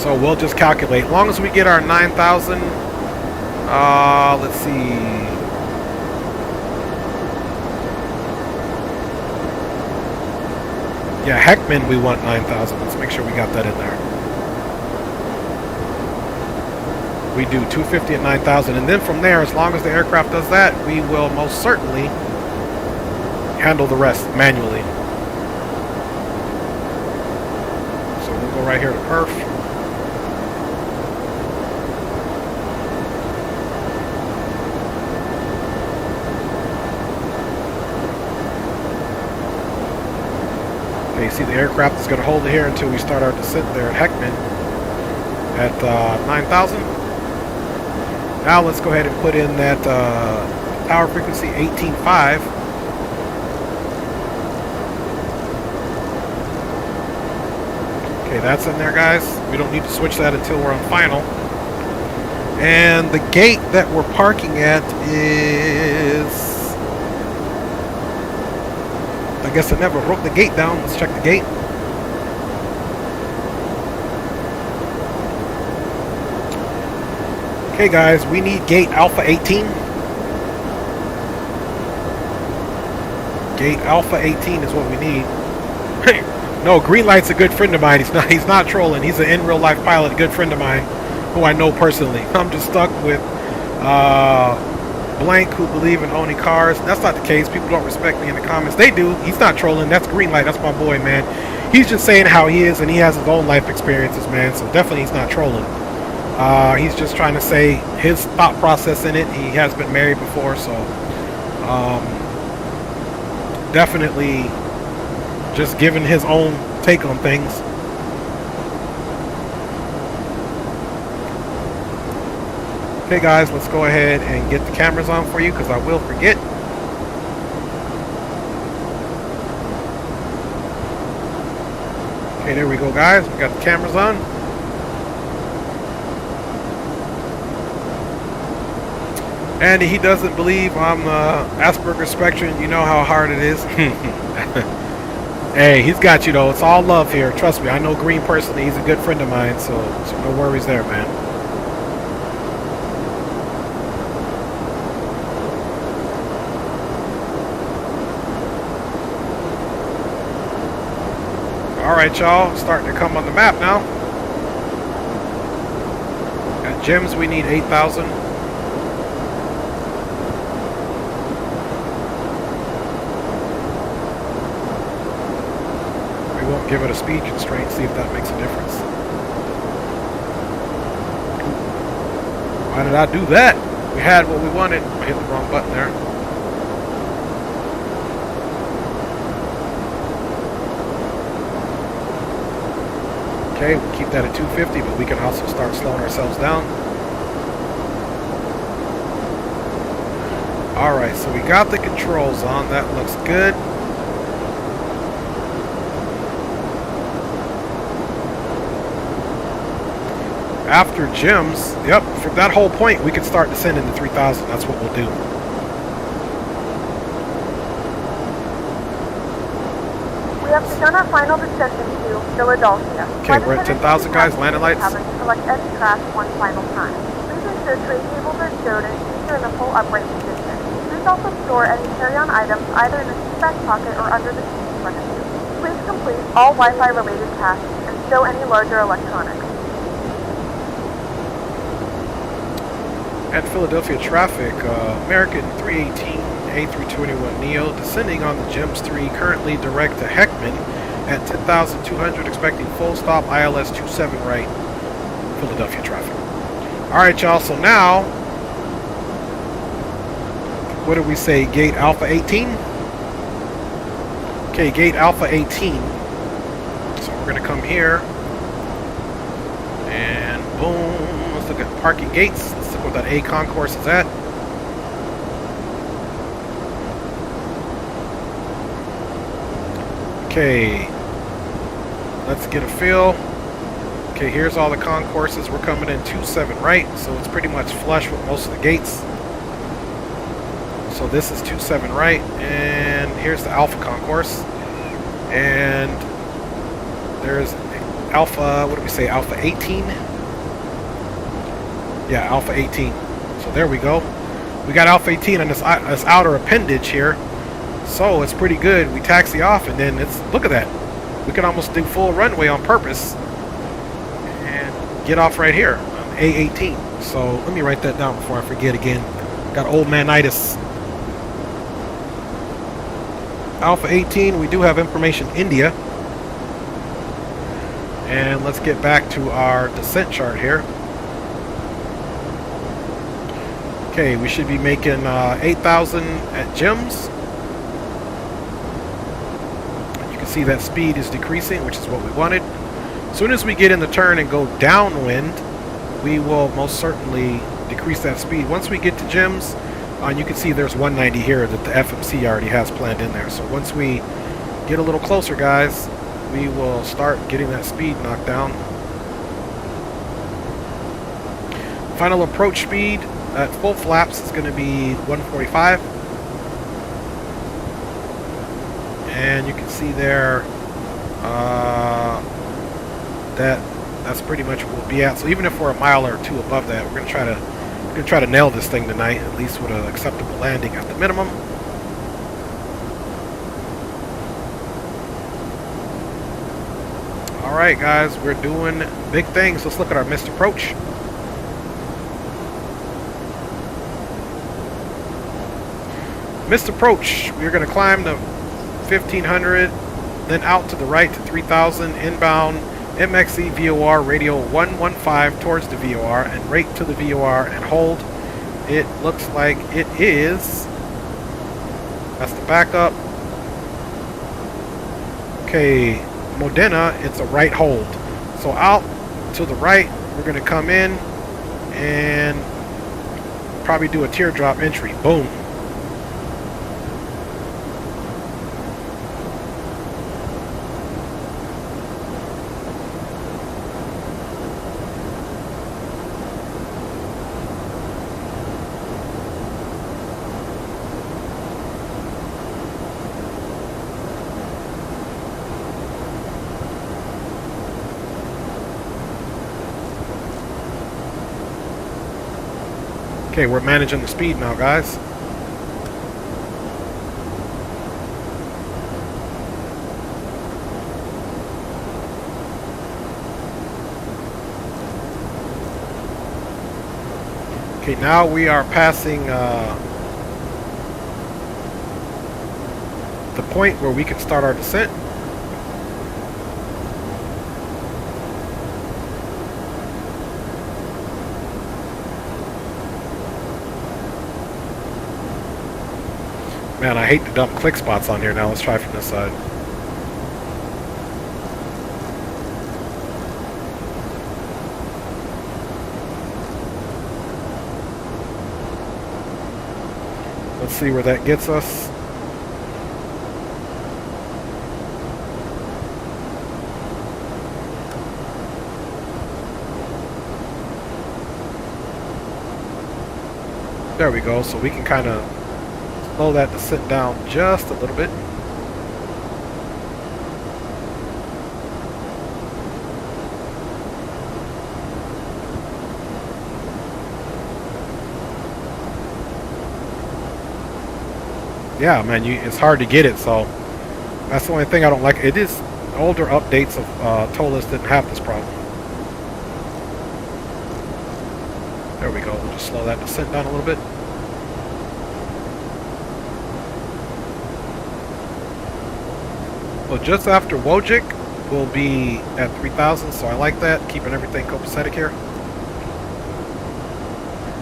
So we'll just calculate. As long as we get our 9,000, let's see. Yeah, Heckman, we want 9,000. Let's make sure we got that in there. We do 250 at 9,000. And then from there, as long as the aircraft does that, we will most certainly handle the rest manually. So we'll go right here to perf. Okay, you see the aircraft is going to hold it here until we start our descent there at Heckman at 9,000. Now let's go ahead and put in that power frequency 18.5. Okay, that's in there, guys. We don't need to switch that until we're on final. And the gate that we're parking at is... I guess I never wrote the gate down. Let's check the gate. Okay, guys, we need gate Alpha 18. Gate Alpha 18 is what we need. No, Green Light's a good friend of mine. He's not trolling. He's an in real life pilot, a good friend of mine who I know personally. I'm just stuck with Blank who believe in owning cars. That's not the case. People don't respect me in the comments. They do. He's not trolling. That's Green Light. That's my boy, man. He's just saying how he is, and he has his own life experiences, man. So definitely he's not trolling. He's just trying to say his thought process in it. He has been married before, so definitely just giving his own take on things. Okay, guys, let's go ahead and get the cameras on for you because I will forget. Okay, there we go, guys. We got the cameras on. And he doesn't believe I'm Asperger's spectrum. You know how hard it is. Hey, he's got you, though. It's all love here. Trust me. I know Green personally. He's a good friend of mine, so no worries there, man. All right, y'all. Starting to come on the map now. At gems, we need 8,000. Give it a speed constraint, see if that makes a difference. Why did I do that? We had what we wanted. I hit the wrong button there. Okay, we'll keep that at 250, but we can also start slowing ourselves down. Alright, so we got the controls on. That looks good. After gems, yep, from that whole point, we can start descending to 3,000. That's what we'll do. We have begun our final descent into Philadelphia. Okay, we're at 10,000, guys. Landing lights. Select any crash one final time. Please ensure tray tables are stowed and seats are in a full upright position. Please also store any carry-on items either in the seat back pocket or under the seat in front of you. Please complete all Wi-Fi related tasks and stow any larger electronics. At Philadelphia traffic, American 318 A321 Neo descending on the GEMS 3, currently direct to Heckman at 10,200, expecting full stop ILS 27 right, Philadelphia traffic. Alright, y'all, so now, what did we say, gate Alpha 18? Okay, gate Alpha 18. So we're going to come here, and boom, let's look at parking gates. Where that A concourse is at. Okay, let's get a feel. Okay, here's all the concourses. We're coming in 27 right, so it's pretty much flush with most of the gates. So this is 27 right, and here's the Alpha concourse. And there's Alpha, what do we say, Alpha 18? Yeah, Alpha 18. So there we go. We got Alpha 18 on this outer appendage here. So it's pretty good. We taxi off and then it's, look at that. We can almost do full runway on purpose and get off right here on A18. So let me write that down before I forget again. Got old manitis. Alpha 18, we do have information India. And let's get back to our descent chart here. Okay, we should be making 8,000 at Gems. You can see that speed is decreasing, which is what we wanted. As soon as we get in the turn and go downwind, we will most certainly decrease that speed. Once we get to Gems, you can see there's 190 here that the FMC already has planned in there. So once we get a little closer, guys, we will start getting that speed knocked down. Final approach speed at full flaps is going to be 145. And you can see there that's pretty much what we'll be at. So even if we're a mile or two above that, we're going to try to nail this thing tonight, at least with an acceptable landing at the minimum. Alright guys, we're doing big things. Let's look at our missed approach. Missed approach, we're going to climb to 1500, then out to the right to 3000, inbound MXE VOR radio 115 towards the VOR and rate to the VOR and hold. It looks like it is. That's the backup. Okay, Modena, it's a right hold. So out to the right, we're going to come in and probably do a teardrop entry. Boom. Okay, we're managing the speed now, guys. Okay, now we are passing the point where we can start our descent. Man, I hate to dump click spots on here now. Let's try from this side. Let's see where that gets us. There we go. So we can kind of slow that descent down just a little bit. Yeah, man, it's hard to get it, so that's the only thing I don't like. It is older updates of Toliss didn't have this problem. There we go. We'll just slow that descent down a little bit. So just after Wojcik, we'll be at 3,000, so I like that, keeping everything copacetic here.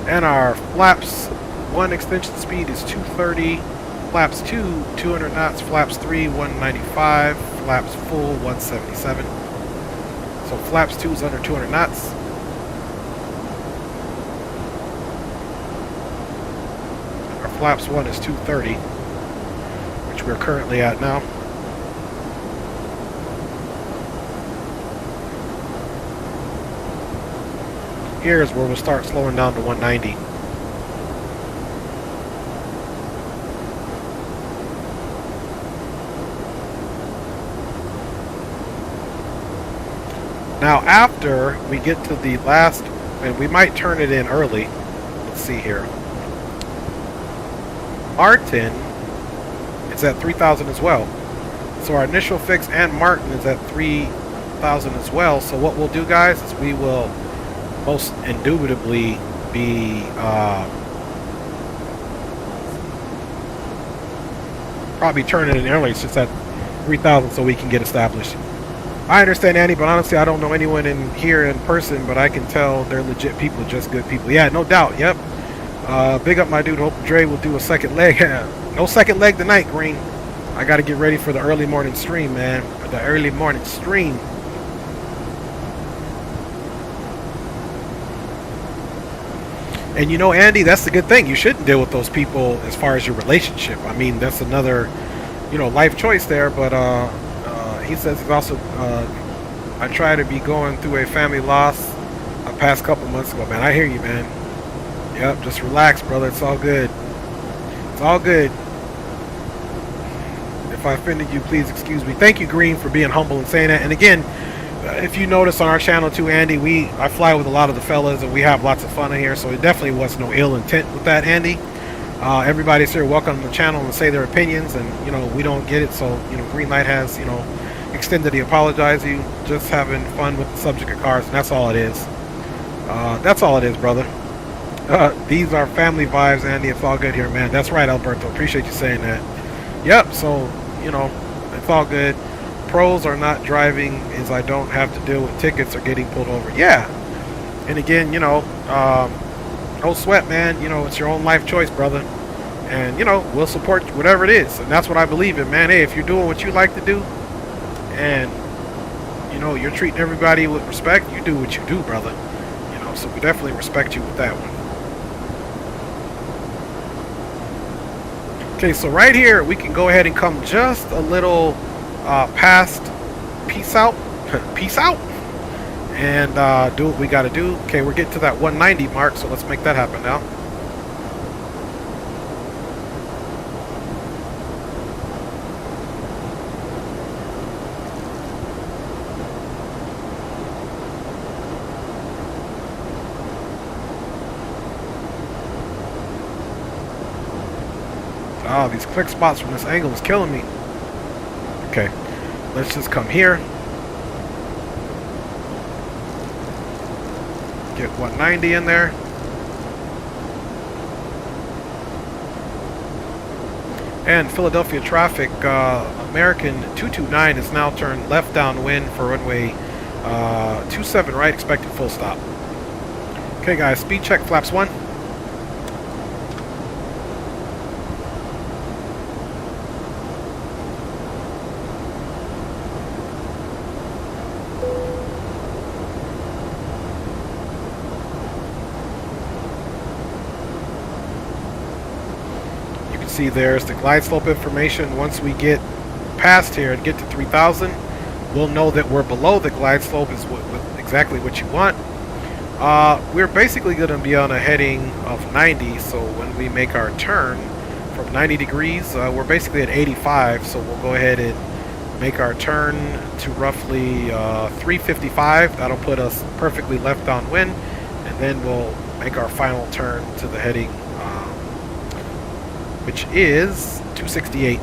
And our flaps 1 extension speed is 230, flaps 2, 200 knots, flaps 3, 195, flaps full, 177. So flaps 2 is under 200 knots. Our flaps 1 is 230, which we're currently at now. Here is where we'll start slowing down to 190. Now, after we get to the last, and we might turn it in early. Let's see here. Martin is at 3,000 as well. So our initial fix and Martin is at 3,000 as well. So what we'll do, guys, is we will most indubitably be probably turning it in early. It's just at 3,000 so we can get established. I understand, Andy, but honestly, I don't know anyone in here in person, but I can tell they're legit people, just good people. Yeah, no doubt. Yep. Big up my dude. Hope Dre will do a second leg. No second leg tonight, Green. I got to get ready for the early morning stream, man. The early morning stream. And you know, Andy, that's the good thing. You shouldn't deal with those people as far as your relationship. I mean, that's another, you know, life choice there. But he says he's also, I try to be going through a family loss a past couple months ago, man. I hear you, man. Yep, just relax, brother. It's all good. It's all good. If I offended you, please excuse me. Thank you, Green, for being humble and saying that. And again, if you notice on our channel too, Andy, I fly with a lot of the fellas and we have lots of fun in here, so it definitely was no ill intent with that, Andy. Everybody's here welcome to the channel and say their opinions, and you know, we don't get it, so you know, Green Light has, you know, extended the apologize. You just having fun with the subject of cars, and that's all it is. That's all it is, brother. These are family vibes, Andy. It's all good here, man. That's right, Alberto. Appreciate you saying that. Yep, so you know, it's all good. Pros are not driving is I don't have to deal with tickets or getting pulled over. Yeah. And again, you know, no sweat, man. You know, it's your own life choice, brother. And, you know, we'll support you, whatever it is. And that's what I believe in, man. Hey, if you're doing what you like to do and, you know, you're treating everybody with respect, you do what you do, brother. You know, so we definitely respect you with that one. Okay, so right here, we can go ahead and come just a little past peace out, and do what we got to do. Okay, we're getting to that 190 mark, so let's make that happen now. Oh, these quick spots from this angle is killing me. Okay, let's just come here. Get 190 in there. And Philadelphia traffic, American 229 is now turned left downwind for runway 27 right, expected full stop. Okay guys, speed check, flaps 1. See, there's the glide slope information. Once we get past here and get to 3,000, we'll know that we're below the glide slope is exactly what you want. We're basically going to be on a heading of 90, so when we make our turn from 90 degrees, we're basically at 85, so we'll go ahead and make our turn to roughly 355. That'll put us perfectly left downwind, and then we'll make our final turn to the heading, which is 268.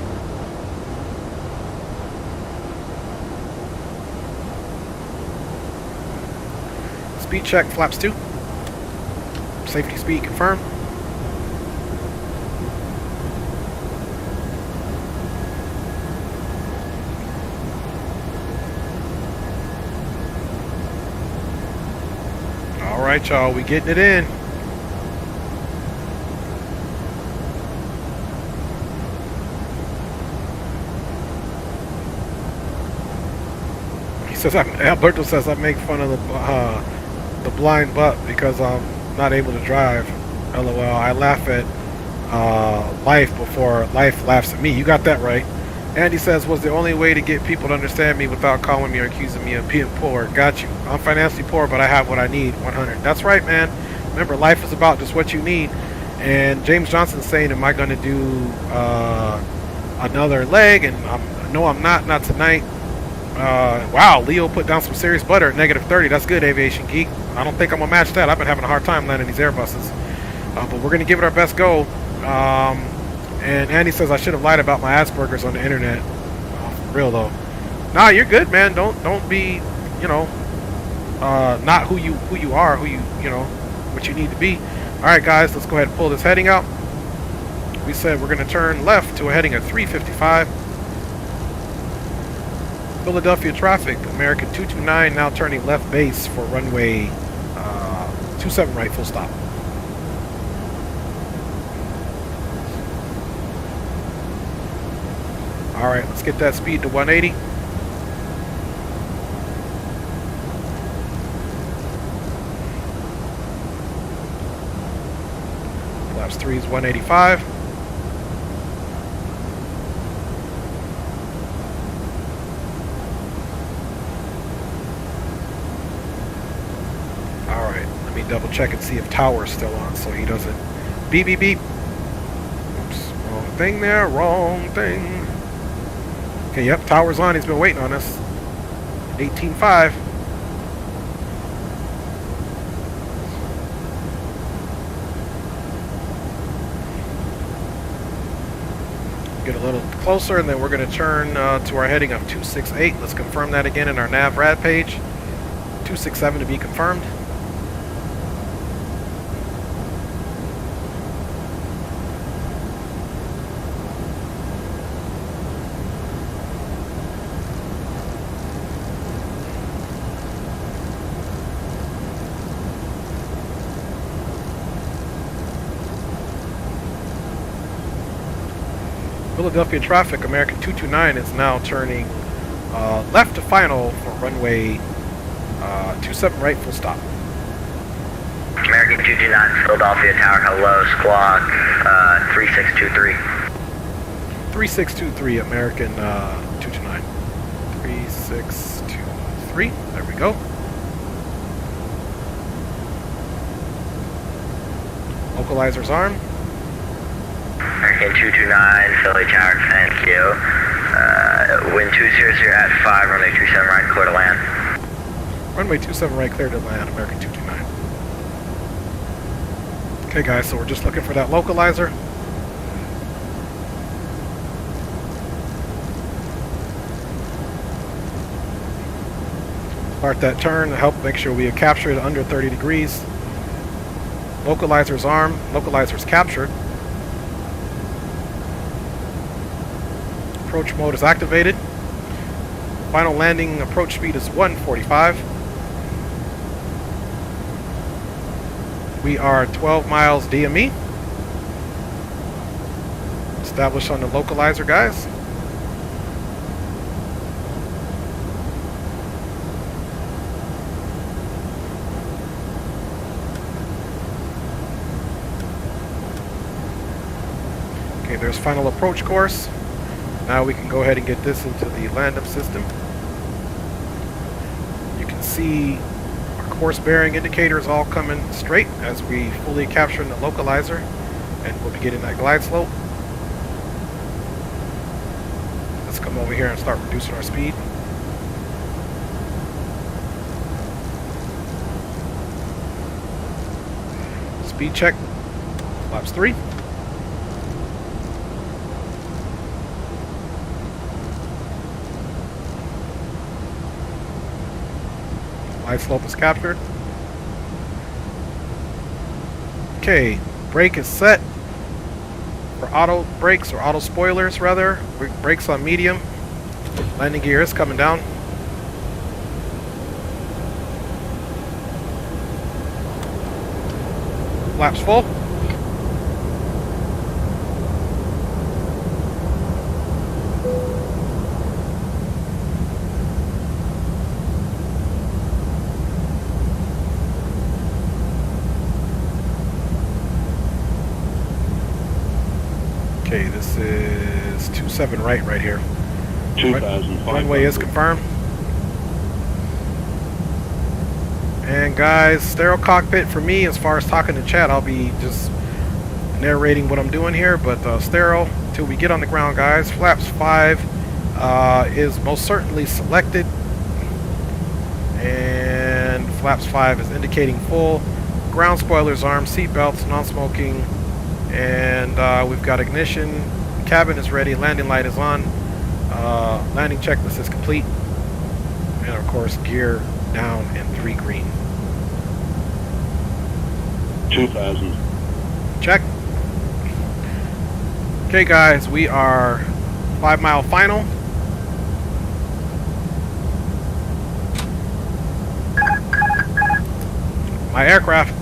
Speed check, flaps 2. Safety speed confirmed. All right, y'all, we getting it in. Says Alberto says I make fun of the blind butt because I'm not able to drive. LOL. I laugh at life before life laughs at me. You got that right. Andy says, was the only way to get people to understand me without calling me or accusing me of being poor. Got you. I'm financially poor, but I have what I need. 100. That's right, man. Remember, life is about just what you need. And James Johnson's saying, am I going to do another leg? And no, I'm not tonight. Wow, Leo put down some serious butter at -30. That's good, Aviation Geek. I don't think I'm gonna match that. I've been having a hard time landing these Airbuses, but we're gonna give it our best go. And Andy says I should have lied about my Asperger's on the internet. For real though. Nah, you're good, man. Don't be, you know, not who you are, you know, what you need to be. All right, guys, let's go ahead and pull this heading out. We said we're gonna turn left to a heading of 355. Philadelphia traffic, American 229 now turning left base for runway 27 right, full stop. All right, let's get that speed to 180. Flaps 3 is 185. Double check and see if tower's still on so he doesn't beep beep beep. Oops, wrong thing there, wrong thing. Okay, yep, tower's on. He's been waiting on us. 18.5. Get a little closer and then we're going to turn to our heading of 268. Let's confirm that again in our nav rad page. 267 to be confirmed. Philadelphia traffic, American 229 is now turning left to final for runway 27 right, full stop. American 229, Philadelphia Tower, hello, squawk 3623. 3623, American 229. 3623, there we go. Localizer's arm. American 229, Philly Tower, thank you. Wind 200 at 5, runway 27 right, clear to land. Runway 27 right, clear to land, American 229. Okay guys, so we're just looking for that localizer. Start that turn to help make sure we have captured under 30 degrees. Localizer's arm, localizer's captured. Approach mode is activated. Final landing approach speed is 145. We are 12 miles DME. Established on the localizer, guys. Okay, there's final approach course. Now we can go ahead and get this into the land-up system. You can see our course bearing indicators all coming straight as we fully capture the localizer, and we'll be getting that glide slope. Let's come over here and start reducing our speed. Speed check, flaps 3. Glide slope is captured. Okay, brake is set for auto brakes, or auto spoilers rather. Brakes on medium. Landing gear is coming down. Flaps full. Okay, this is 27 right here. 2,500. Runway is confirmed. And guys, stereo cockpit for me, as far as talking to chat, I'll be just narrating what I'm doing here, but stereo until we get on the ground, guys. Flaps 5 is most certainly selected. And flaps 5 is indicating full. Ground spoilers armed, seat belts, non-smoking. And we've got ignition. Cabin is ready. Landing light is on. Landing checklist is complete. And of course, gear down and 3 green. 2,000. Check. Okay, guys, we are 5 mile final. My aircraft.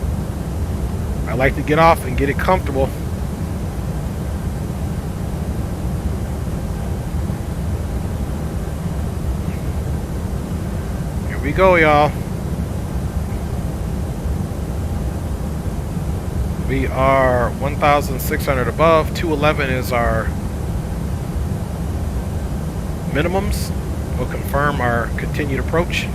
I like to get off and get it comfortable. Here we go, y'all. We are 1,600 above. 211 is our minimums. We'll confirm our continued approach.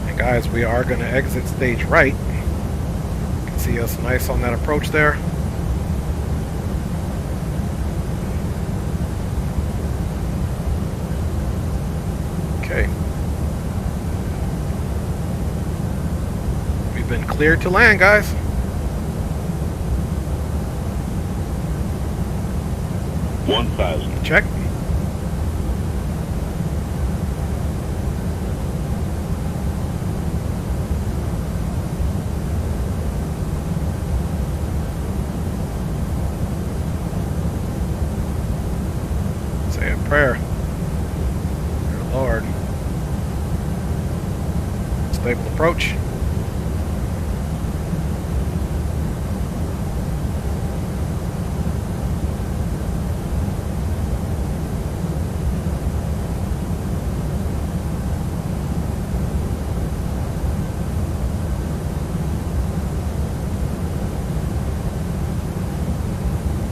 And guys, we are going to exit stage right. You can see us nice on that approach there. Okay. We've been cleared to land, guys. $1,000. Check. Say a prayer. Dear Lord. Stable approach.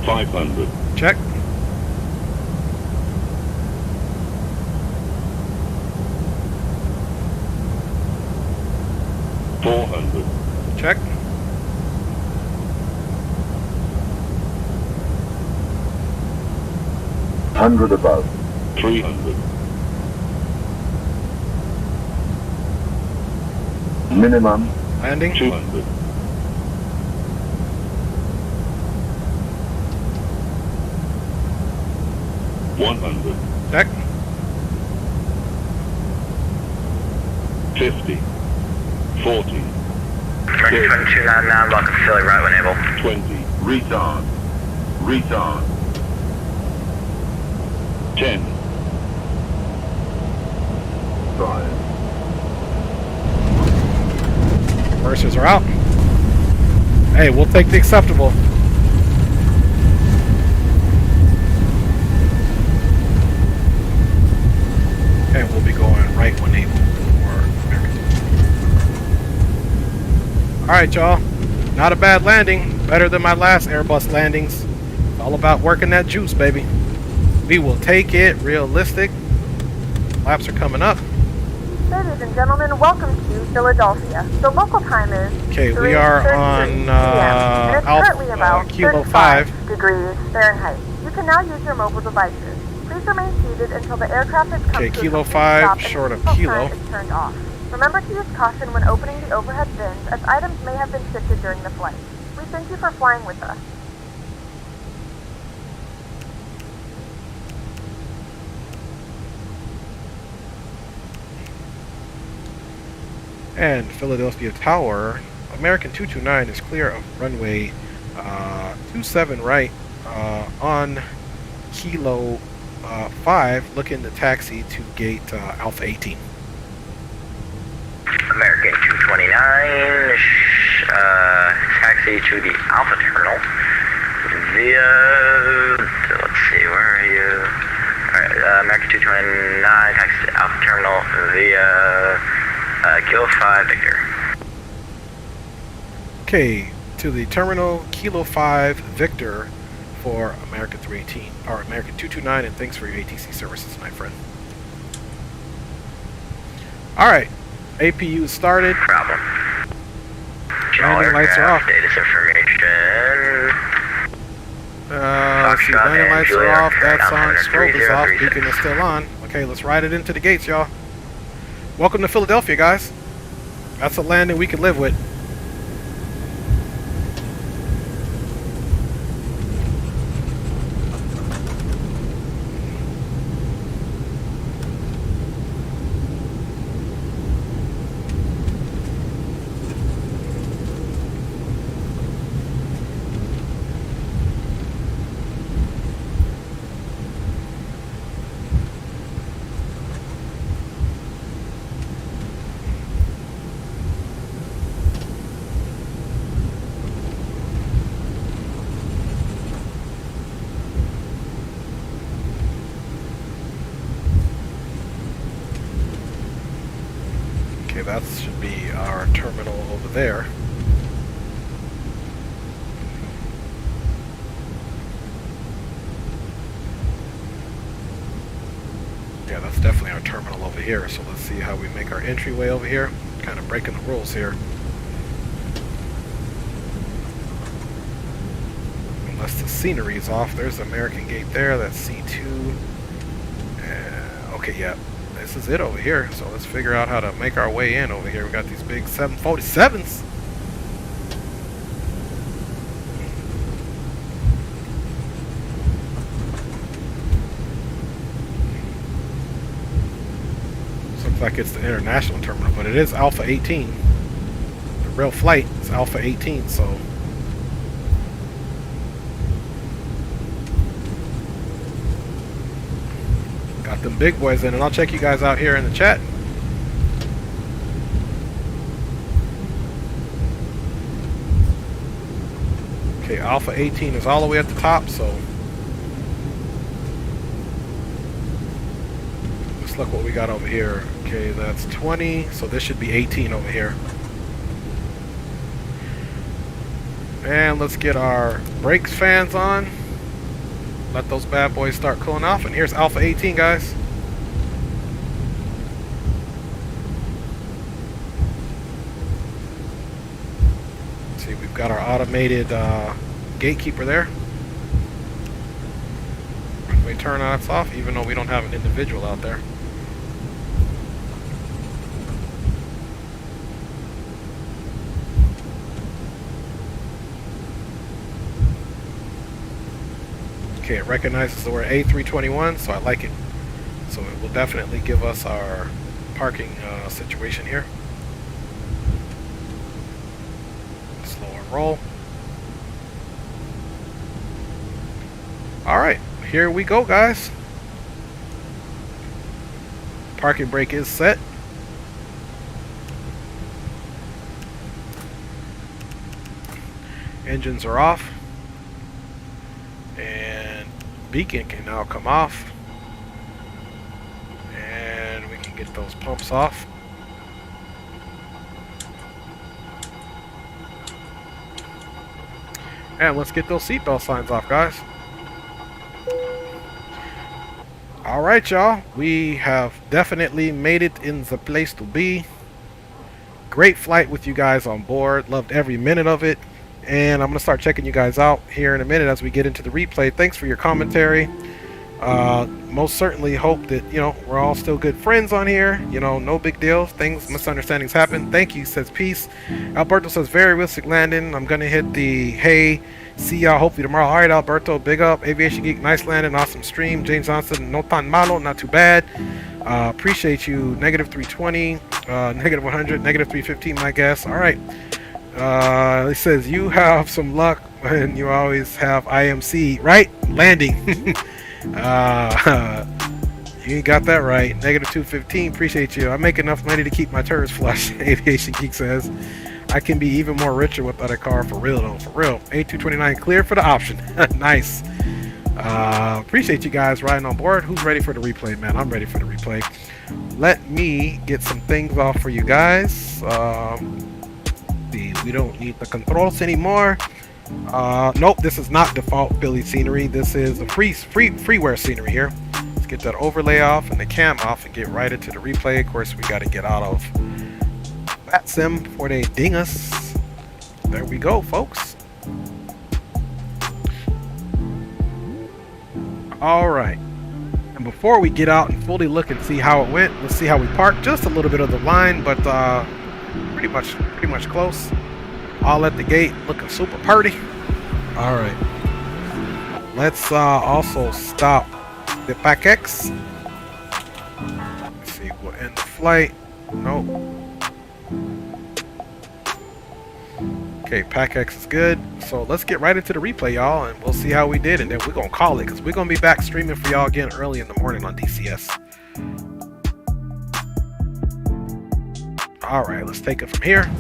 $500. Check. $400. Check. $100 above. $300. Minimum. Landing. $200. $100. Check. 50. 40. American 2299, block of Philly, right when able. 20. Retard. Retard. 10. 5. Reversers are out. Hey, we'll take the acceptable. And we'll be going right when able for American. Alright, y'all. Not a bad landing. Better than my last Airbus landings. It's all about working that juice, baby. We will take it realistic. Laps are coming up. Ladies and gentlemen, welcome to Philadelphia. The local time is Okay, we are on and it's currently about Kilo 35 5. degrees Fahrenheit. You can now use your mobile devices. Please remain seated until the aircraft has come Okay, to a Kilo complete 5, stop and short of the seatbelt Kilo. sign is turned off. Remember to use caution when opening the overhead bins, as items may have been shifted during the flight. We thank you for flying with us. And Philadelphia Tower, American 229 is clear of runway 27 right on Kilo 5, looking to taxi to gate Alpha 18. American 229, taxi to the Alpha Terminal via, let's see, where are you? Alright, American 229, taxi to Alpha Terminal via Kilo 5 Victor. Okay, to the terminal Kilo 5 Victor for American 318, or American 229, and thanks for your ATC services, my friend. Alright, APU started. Problem. Landing lights are off. Status information. Let's see, landing lights are off, that's on, strobe is off, beacon is still on. Okay, let's ride it into the gates, y'all. Welcome to Philadelphia, guys. That's a landing we can live with. Okay, that should be our terminal over there. Yeah, that's definitely our terminal over here. So let's see how we make our entryway over here. Kind of breaking the rules here. Unless the scenery is off. There's the American gate there. That's C2. Okay, yeah. This is it over here. So let's figure out how to make our way in over here. We got these big 747s. Looks like it's the international terminal, but it is Alpha 18. The real flight is Alpha 18, so got them big boys in, and I'll check you guys out here in the chat. Okay, Alpha 18 is all the way at the top, so let's look what we got over here. Okay, that's 20, so this should be 18 over here. And let's get our brakes fans on. Let those bad boys start cooling off. And here's Alpha 18, guys. See, we've got our automated gatekeeper there. Runway turnouts off, even though we don't have an individual out there. Okay, it recognizes that we're A321, so I like it. So it will definitely give us our parking situation here. Slower roll. Alright, here we go, guys. Parking brake is set. Engines are off. And beacon can now come off. And we can get those pumps off. And let's get those seatbelt signs off, guys. Alright, y'all. We have definitely made it in the place to be. Great flight with you guys on board. Loved every minute of it. And I'm going to start checking you guys out here in a minute as we get into the replay. Thanks for your commentary. Most certainly hope that, you know, we're all still good friends on here. You know, no big deal. Misunderstandings happen. Thank you, says peace. Alberto says very realistic landing. I'm going to hit the hey, see y'all hopefully tomorrow. All right, Alberto, big up. Aviation Geek, nice landing, awesome stream. James Johnson, no tan malo, not too bad. Appreciate you. Negative 320, negative 100, negative 315, my guess. All right. It says you have some luck when you always have IMC, right? Landing. You got that right. Negative 215. Appreciate you. I make enough money to keep my turds flush. Aviation Geek says I can be even more richer without a car, for real though. For real. A229 clear for the option. Nice. Appreciate you guys riding on board. Who's ready for the replay, man? I'm ready for the replay. Let me get some things off for you guys. We don't need the controls anymore. Nope, this is not default Philly scenery. This is a freeware scenery here. Let's get that overlay off and the cam off and get right into the replay. Of course, we got to get out of VATSIM before they ding us. There we go, folks. All right. And before we get out and fully look and see how it went, let's see how we parked. Just a little bit of the line, but pretty much close. All at the gate, looking super pretty. All right. Let's also stop the PAC-X. Let's see, we'll end the flight. Nope. Okay, PAC-X is good. So let's get right into the replay, y'all, and we'll see how we did, and then we're gonna call it because we're gonna be back streaming for y'all again early in the morning on DCS. All right, let's take it from here.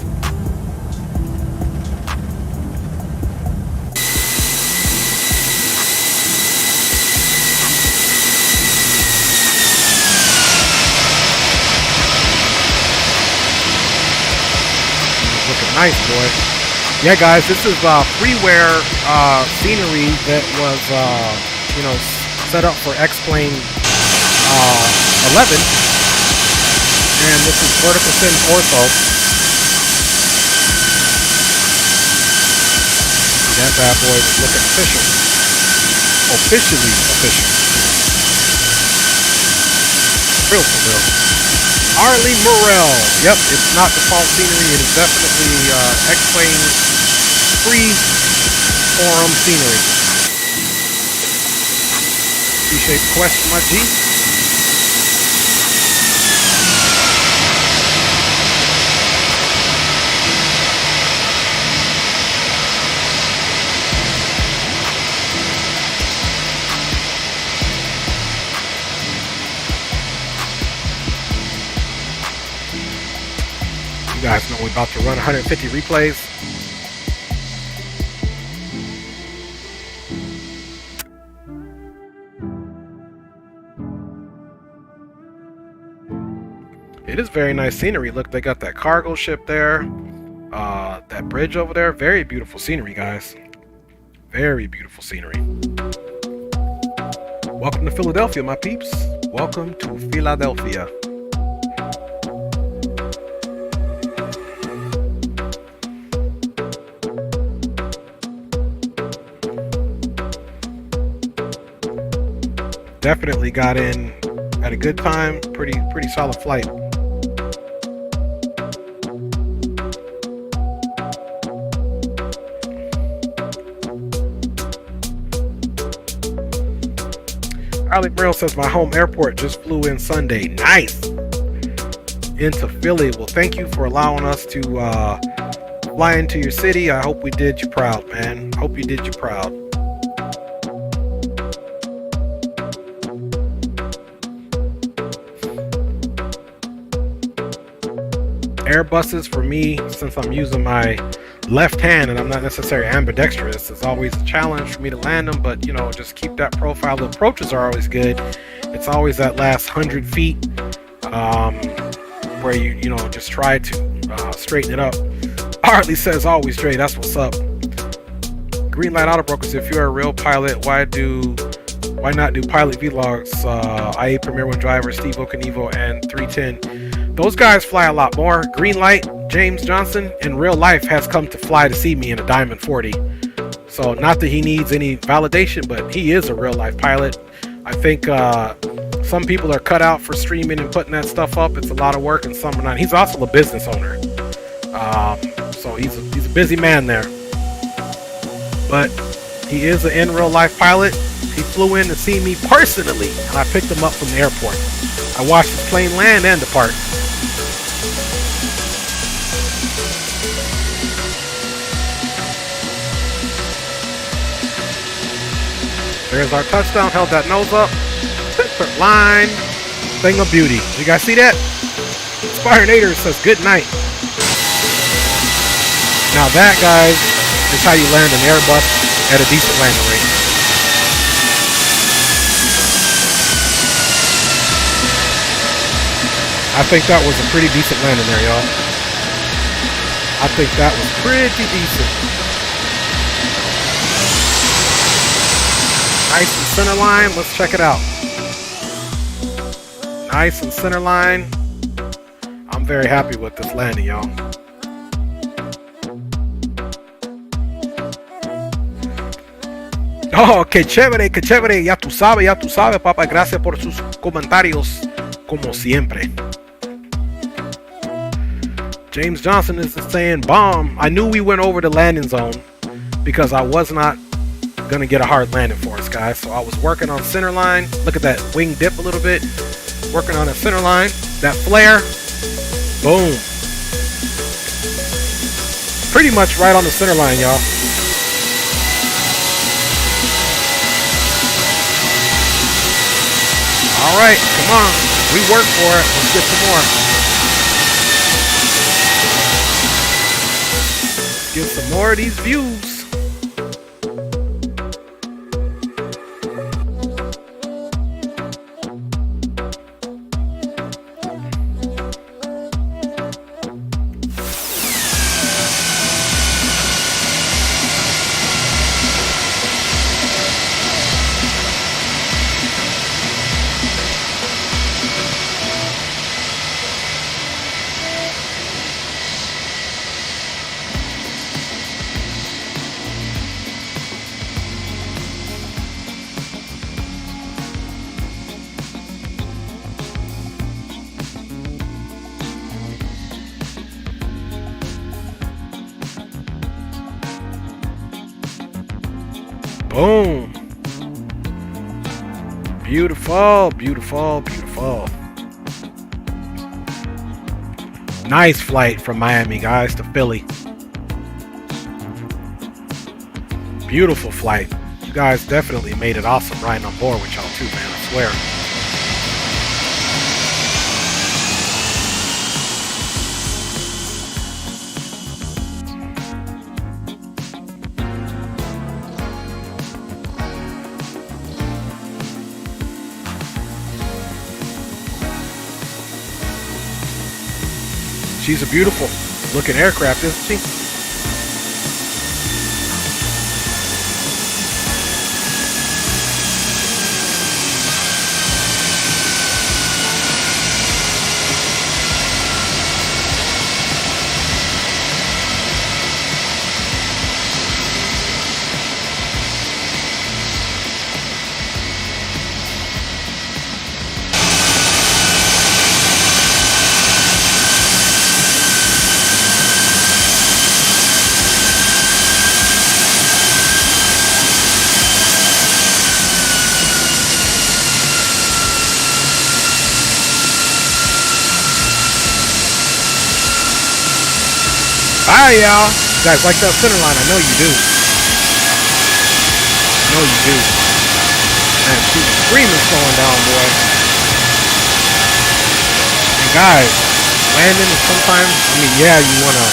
Looking nice, boy. Yeah, guys, this is freeware scenery that was, you know, set up for X-Plane 11, and this is vertical fin ortho. See, that bad boy is looking official, officially official. Real for real. Arlie Morrell. Yep, it's not the false scenery. It is definitely X-Plane free forum scenery. Appreciate the question, my G. You guys know we're about to run 150 replays. It is very nice scenery. Look, they got that cargo ship there, that bridge over there. Very beautiful scenery, guys. Very beautiful scenery. Welcome to Philadelphia, my peeps. Welcome to Philadelphia. Definitely got in at a good time. Pretty solid flight. Alec Merrill says my home airport just flew in Sunday. Nice. Into Philly. Well, thank you for allowing us to fly into your city. I hope we did you proud, man. Hope you did you proud. Airbuses for me, since I'm using my left hand and I'm not necessarily ambidextrous, it's always a challenge for me to land them, but you know, just keep that profile. The approaches are always good. It's always that last 100 feet where you know, just try to straighten it up. Hartley says always Dre, that's what's up. Green Light Auto Brokers, if you're a real pilot, why not do pilot vlogs? IA Premier One driver Steve Okanivo and 310. Those guys fly a lot more. Green Light, James Johnson, in real life has come to fly to see me in a Diamond 40. So not that he needs any validation, but he is a real life pilot. I think some people are cut out for streaming and putting that stuff up. It's a lot of work, and some are not. He's also a business owner. So he's a busy man there. But he is an in real life pilot. He flew in to see me personally, and I picked him up from the airport. I watched his plane land and depart. There's our touchdown. Held that nose up. Center line. Thing of beauty. You guys see that? Spirinator says good night. Now that, guys, is how you land an Airbus at a decent landing rate. I think that was a pretty decent landing there, y'all. I think that was pretty decent. Nice and center line. Let's check it out. Nice and center line. I'm very happy with this landing, y'all. Oh, qué chévere, qué chévere. Ya tú sabes, papá. Gracias por sus comentarios, como siempre. James Johnson is saying, bomb. I knew we went over the landing zone because I was not going to get a hard landing for us, guys. So I was working on center line. Look at that wing dip a little bit. Working on the center line. That flare. Boom. Pretty much right on the center line, y'all. All right, come on. We work for it. Let's get some more. Get some more of these views. Boom. Beautiful, beautiful, beautiful. Nice flight from Miami, guys, to Philly. Beautiful flight. You guys definitely made it awesome riding on board with y'all too, man, I swear. She's a beautiful looking aircraft, isn't she? Hi, y'all. You guys like that center line? I know you do. I know you do. Man, she's screaming slowing down, boy. And guys, landing is sometimes, I mean, yeah, you want to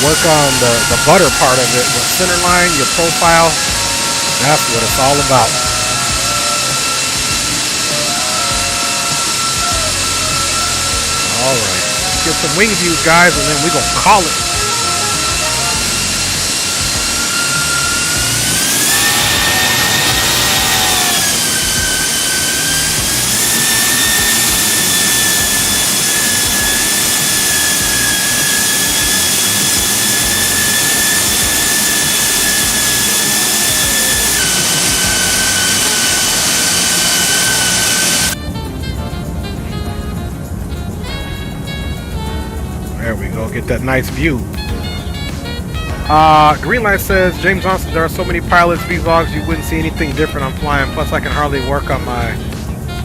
work on the butter part of it, but center line, your profile, that's what it's all about. All right. Let's get some wing views, guys, and then we're going to call it. There we go, get that nice view. Greenlight says, James Johnson, there are so many pilots, vlogs, you wouldn't see anything different on flying. Plus, I can hardly work on my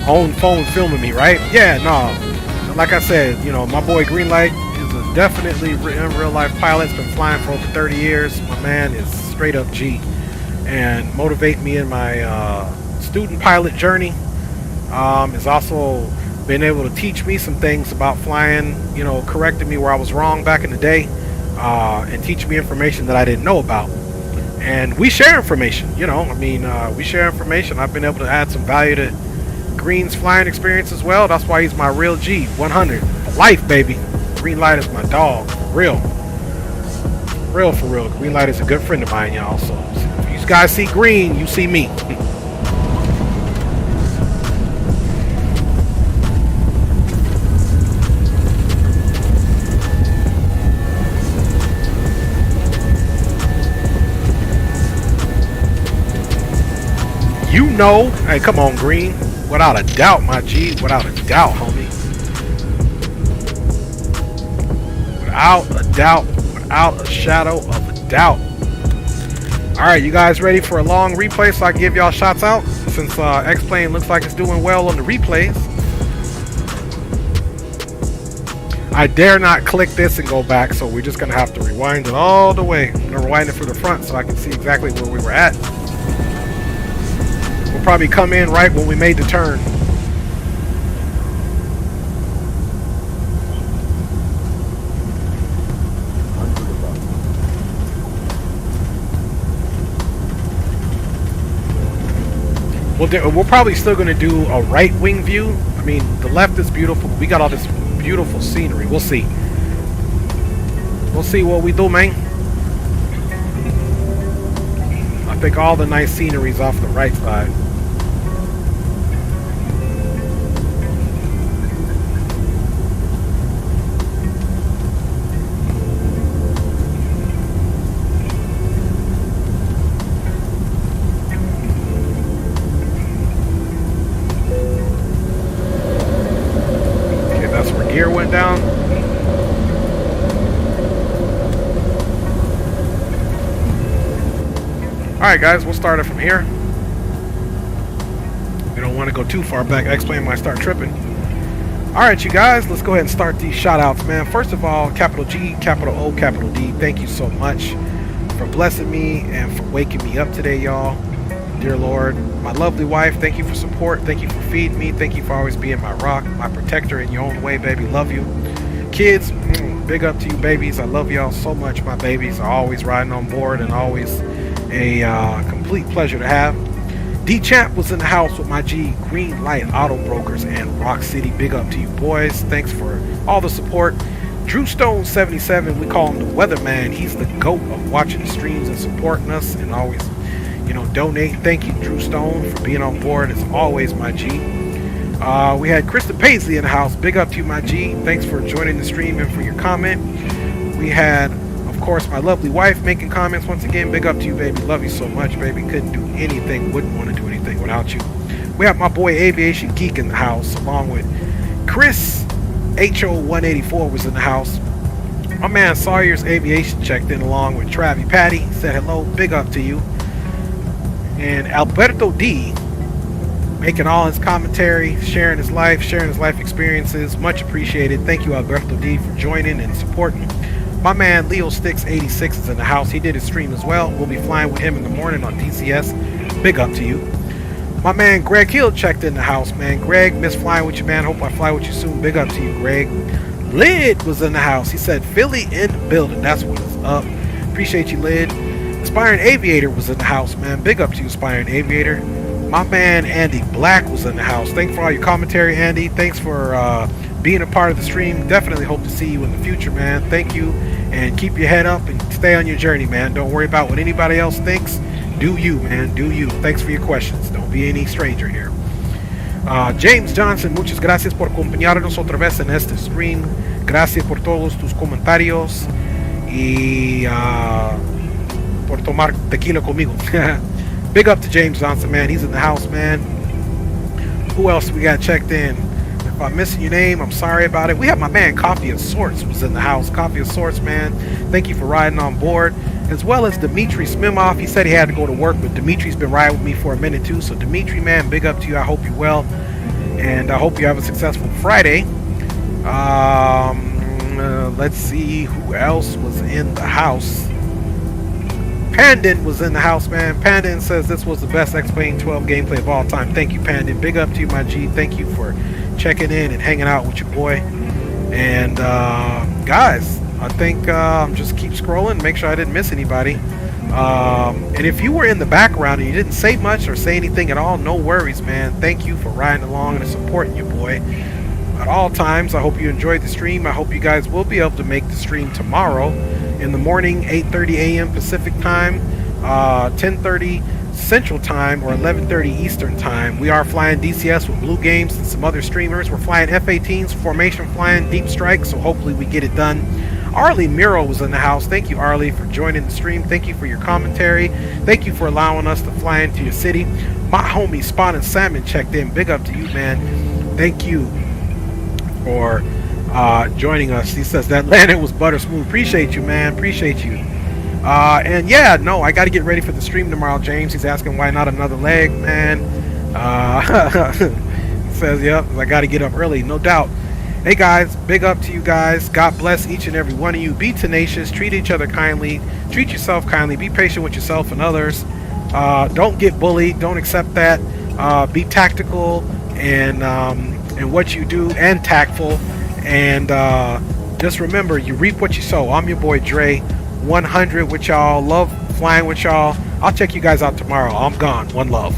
own phone filming me, right? Yeah, no. Like I said, you know, my boy Greenlight is a definitely real life pilot. He's been flying for over 30 years. My man is straight up G. And motivate me in my student pilot journey. Is also been able to teach me some things about flying, you know, correcting me where I was wrong back in the day, and teach me information that I didn't know about. And we share information, you know, I mean, we share information. I've been able to add some value to Green's flying experience as well. That's why he's my real G, 100 for life, baby. Greenlight is my dog, real for real. Greenlight is a good friend of mine, y'all. So if you guys see Green, you see me. You know, hey, come on, Green. Without a doubt, my G. Without a doubt, homie. Without a doubt. Without a shadow of a doubt. Alright, you guys ready for a long replay so I can give y'all shots out? Since X-Plane looks like it's doing well on the replays. I dare not click this and go back, so we're just going to have to rewind it all the way. I'm going to rewind it for the front so I can see exactly where we were at. We'll probably come in right when we made the turn. We're probably still going to do a right wing view. I mean, the left is beautiful. We got all this beautiful scenery. We'll see. We'll see what we do, man. I think all the nice scenery's off the right side. Gear went down. Alright guys, we'll start it from here. We don't want to go too far back. X-Plane might start tripping. Alright you guys, let's go ahead and start these shout outs, man. First of all, capital G, capital O, capital D, thank you so much for blessing me and for waking me up today, y'all. Dear Lord, my lovely wife, thank you for support. Thank you for feeding me. Thank you for always being my rock, my protector in your own way, baby. Love you. Kids, big up to you, babies. I love y'all so much, my babies. Are always riding on board and always a complete pleasure to have. D-Champ was in the house with my G, Green Light Auto Brokers and Rock City. Big up to you, boys. Thanks for all the support. Drew Stone 77, we call him the Weatherman. He's the GOAT of watching the streams and supporting us and always, you know, donate. Thank you, Drew Stone, for being on board as always, my G. We had Krista Paisley in the house. Big up to you, my G. Thanks for joining the stream and for your comment. We had, of course, my lovely wife making comments once again. Big up to you, baby. Love you so much, baby. Couldn't do anything, wouldn't want to do anything without you. We have my boy Aviation Geek in the house, along with Chris HO184 was in the house. My man Sawyer's Aviation checked in along with Travi Patty. Said hello. Big up to you. And Alberto D, making all his commentary, sharing his life experiences. Much appreciated. Thank you, Alberto D, for joining and supporting. My man Leo Sticks 86 is in the house. He did his stream as well. We'll be flying with him in the morning on DCS. Big up to you. My man Greg Hill checked in the house, man. Greg, miss flying with you, man. Hope I fly with you soon. Big up to you, Greg. Lid was in the house. He said Philly in the building. That's what is up. Appreciate you, Lid. Aspiring Aviator was in the house, man. Big up to you, Aspiring Aviator. My man Andy Black was in the house. Thanks for all your commentary, Andy. Thanks for being a part of the stream. Definitely hope to see you in the future, man. Thank you, and keep your head up and stay on your journey, man. Don't worry about what anybody else thinks. Do you, man. Do you. Thanks for your questions. Don't be any stranger here. James Johnson, muchas gracias por acompañarnos otra vez en este stream. Gracias por todos tus comentarios y por tomar tequila conmigo. Big up to James Johnson, man. He's in the house, man. Who else we got checked in? If I'm missing your name, I'm sorry about it. We have my man Coffee of Sorts was in the house. Coffee of Sorts, man. Thank you for riding on board. As well as Dimitri Smimov. He said he had to go to work, but Dimitri's been riding with me for a minute too. So Dimitri, man, big up to you. I hope you're well. And I hope you have a successful Friday. Let's see who else was in the house. Pandin was in the house, man. Pandin says this was the best X-Plane 12 gameplay of all time. Thank you, Pandin. Big up to you, my G. Thank you for checking in and hanging out with your boy. And guys, I think just keep scrolling, make sure I didn't miss anybody. And if you were in the background and you didn't say much or say anything at all, no worries, man. Thank you for riding along and supporting your boy at all times. I hope you enjoyed the stream. I hope you guys will be able to make the stream tomorrow in the morning, 8:30 a.m. Pacific time, 10:30 Central time, or 11:30 Eastern time. We are flying DCS with Blue Games and some other streamers. We're flying F-18s, formation flying, deep strike, so hopefully we get it done Arlie Miro was in the house. Thank you, Arlie, for joining the stream. Thank you for your commentary. Thank you for allowing us to fly into your city. My homie Spawn and Salmon checked in. Big up to you, man. Thank you for joining us. He says that landing was butter smooth. Appreciate you, man. Appreciate you. And yeah, no, I got to get ready for the stream tomorrow. James, he's asking why not another leg, man. He says, yep, I got to get up early, no doubt. Hey guys, big up to you guys. God bless each and every one of you. Be tenacious, treat each other kindly, treat yourself kindly, be patient with yourself and others. Don't get bullied, don't accept that. Be tactical and what you do, and tactful. And just remember, you reap what you sow. I'm your boy Dre, 100 with y'all. Love flying with y'all. I'll check you guys out tomorrow. I'm gone. One love.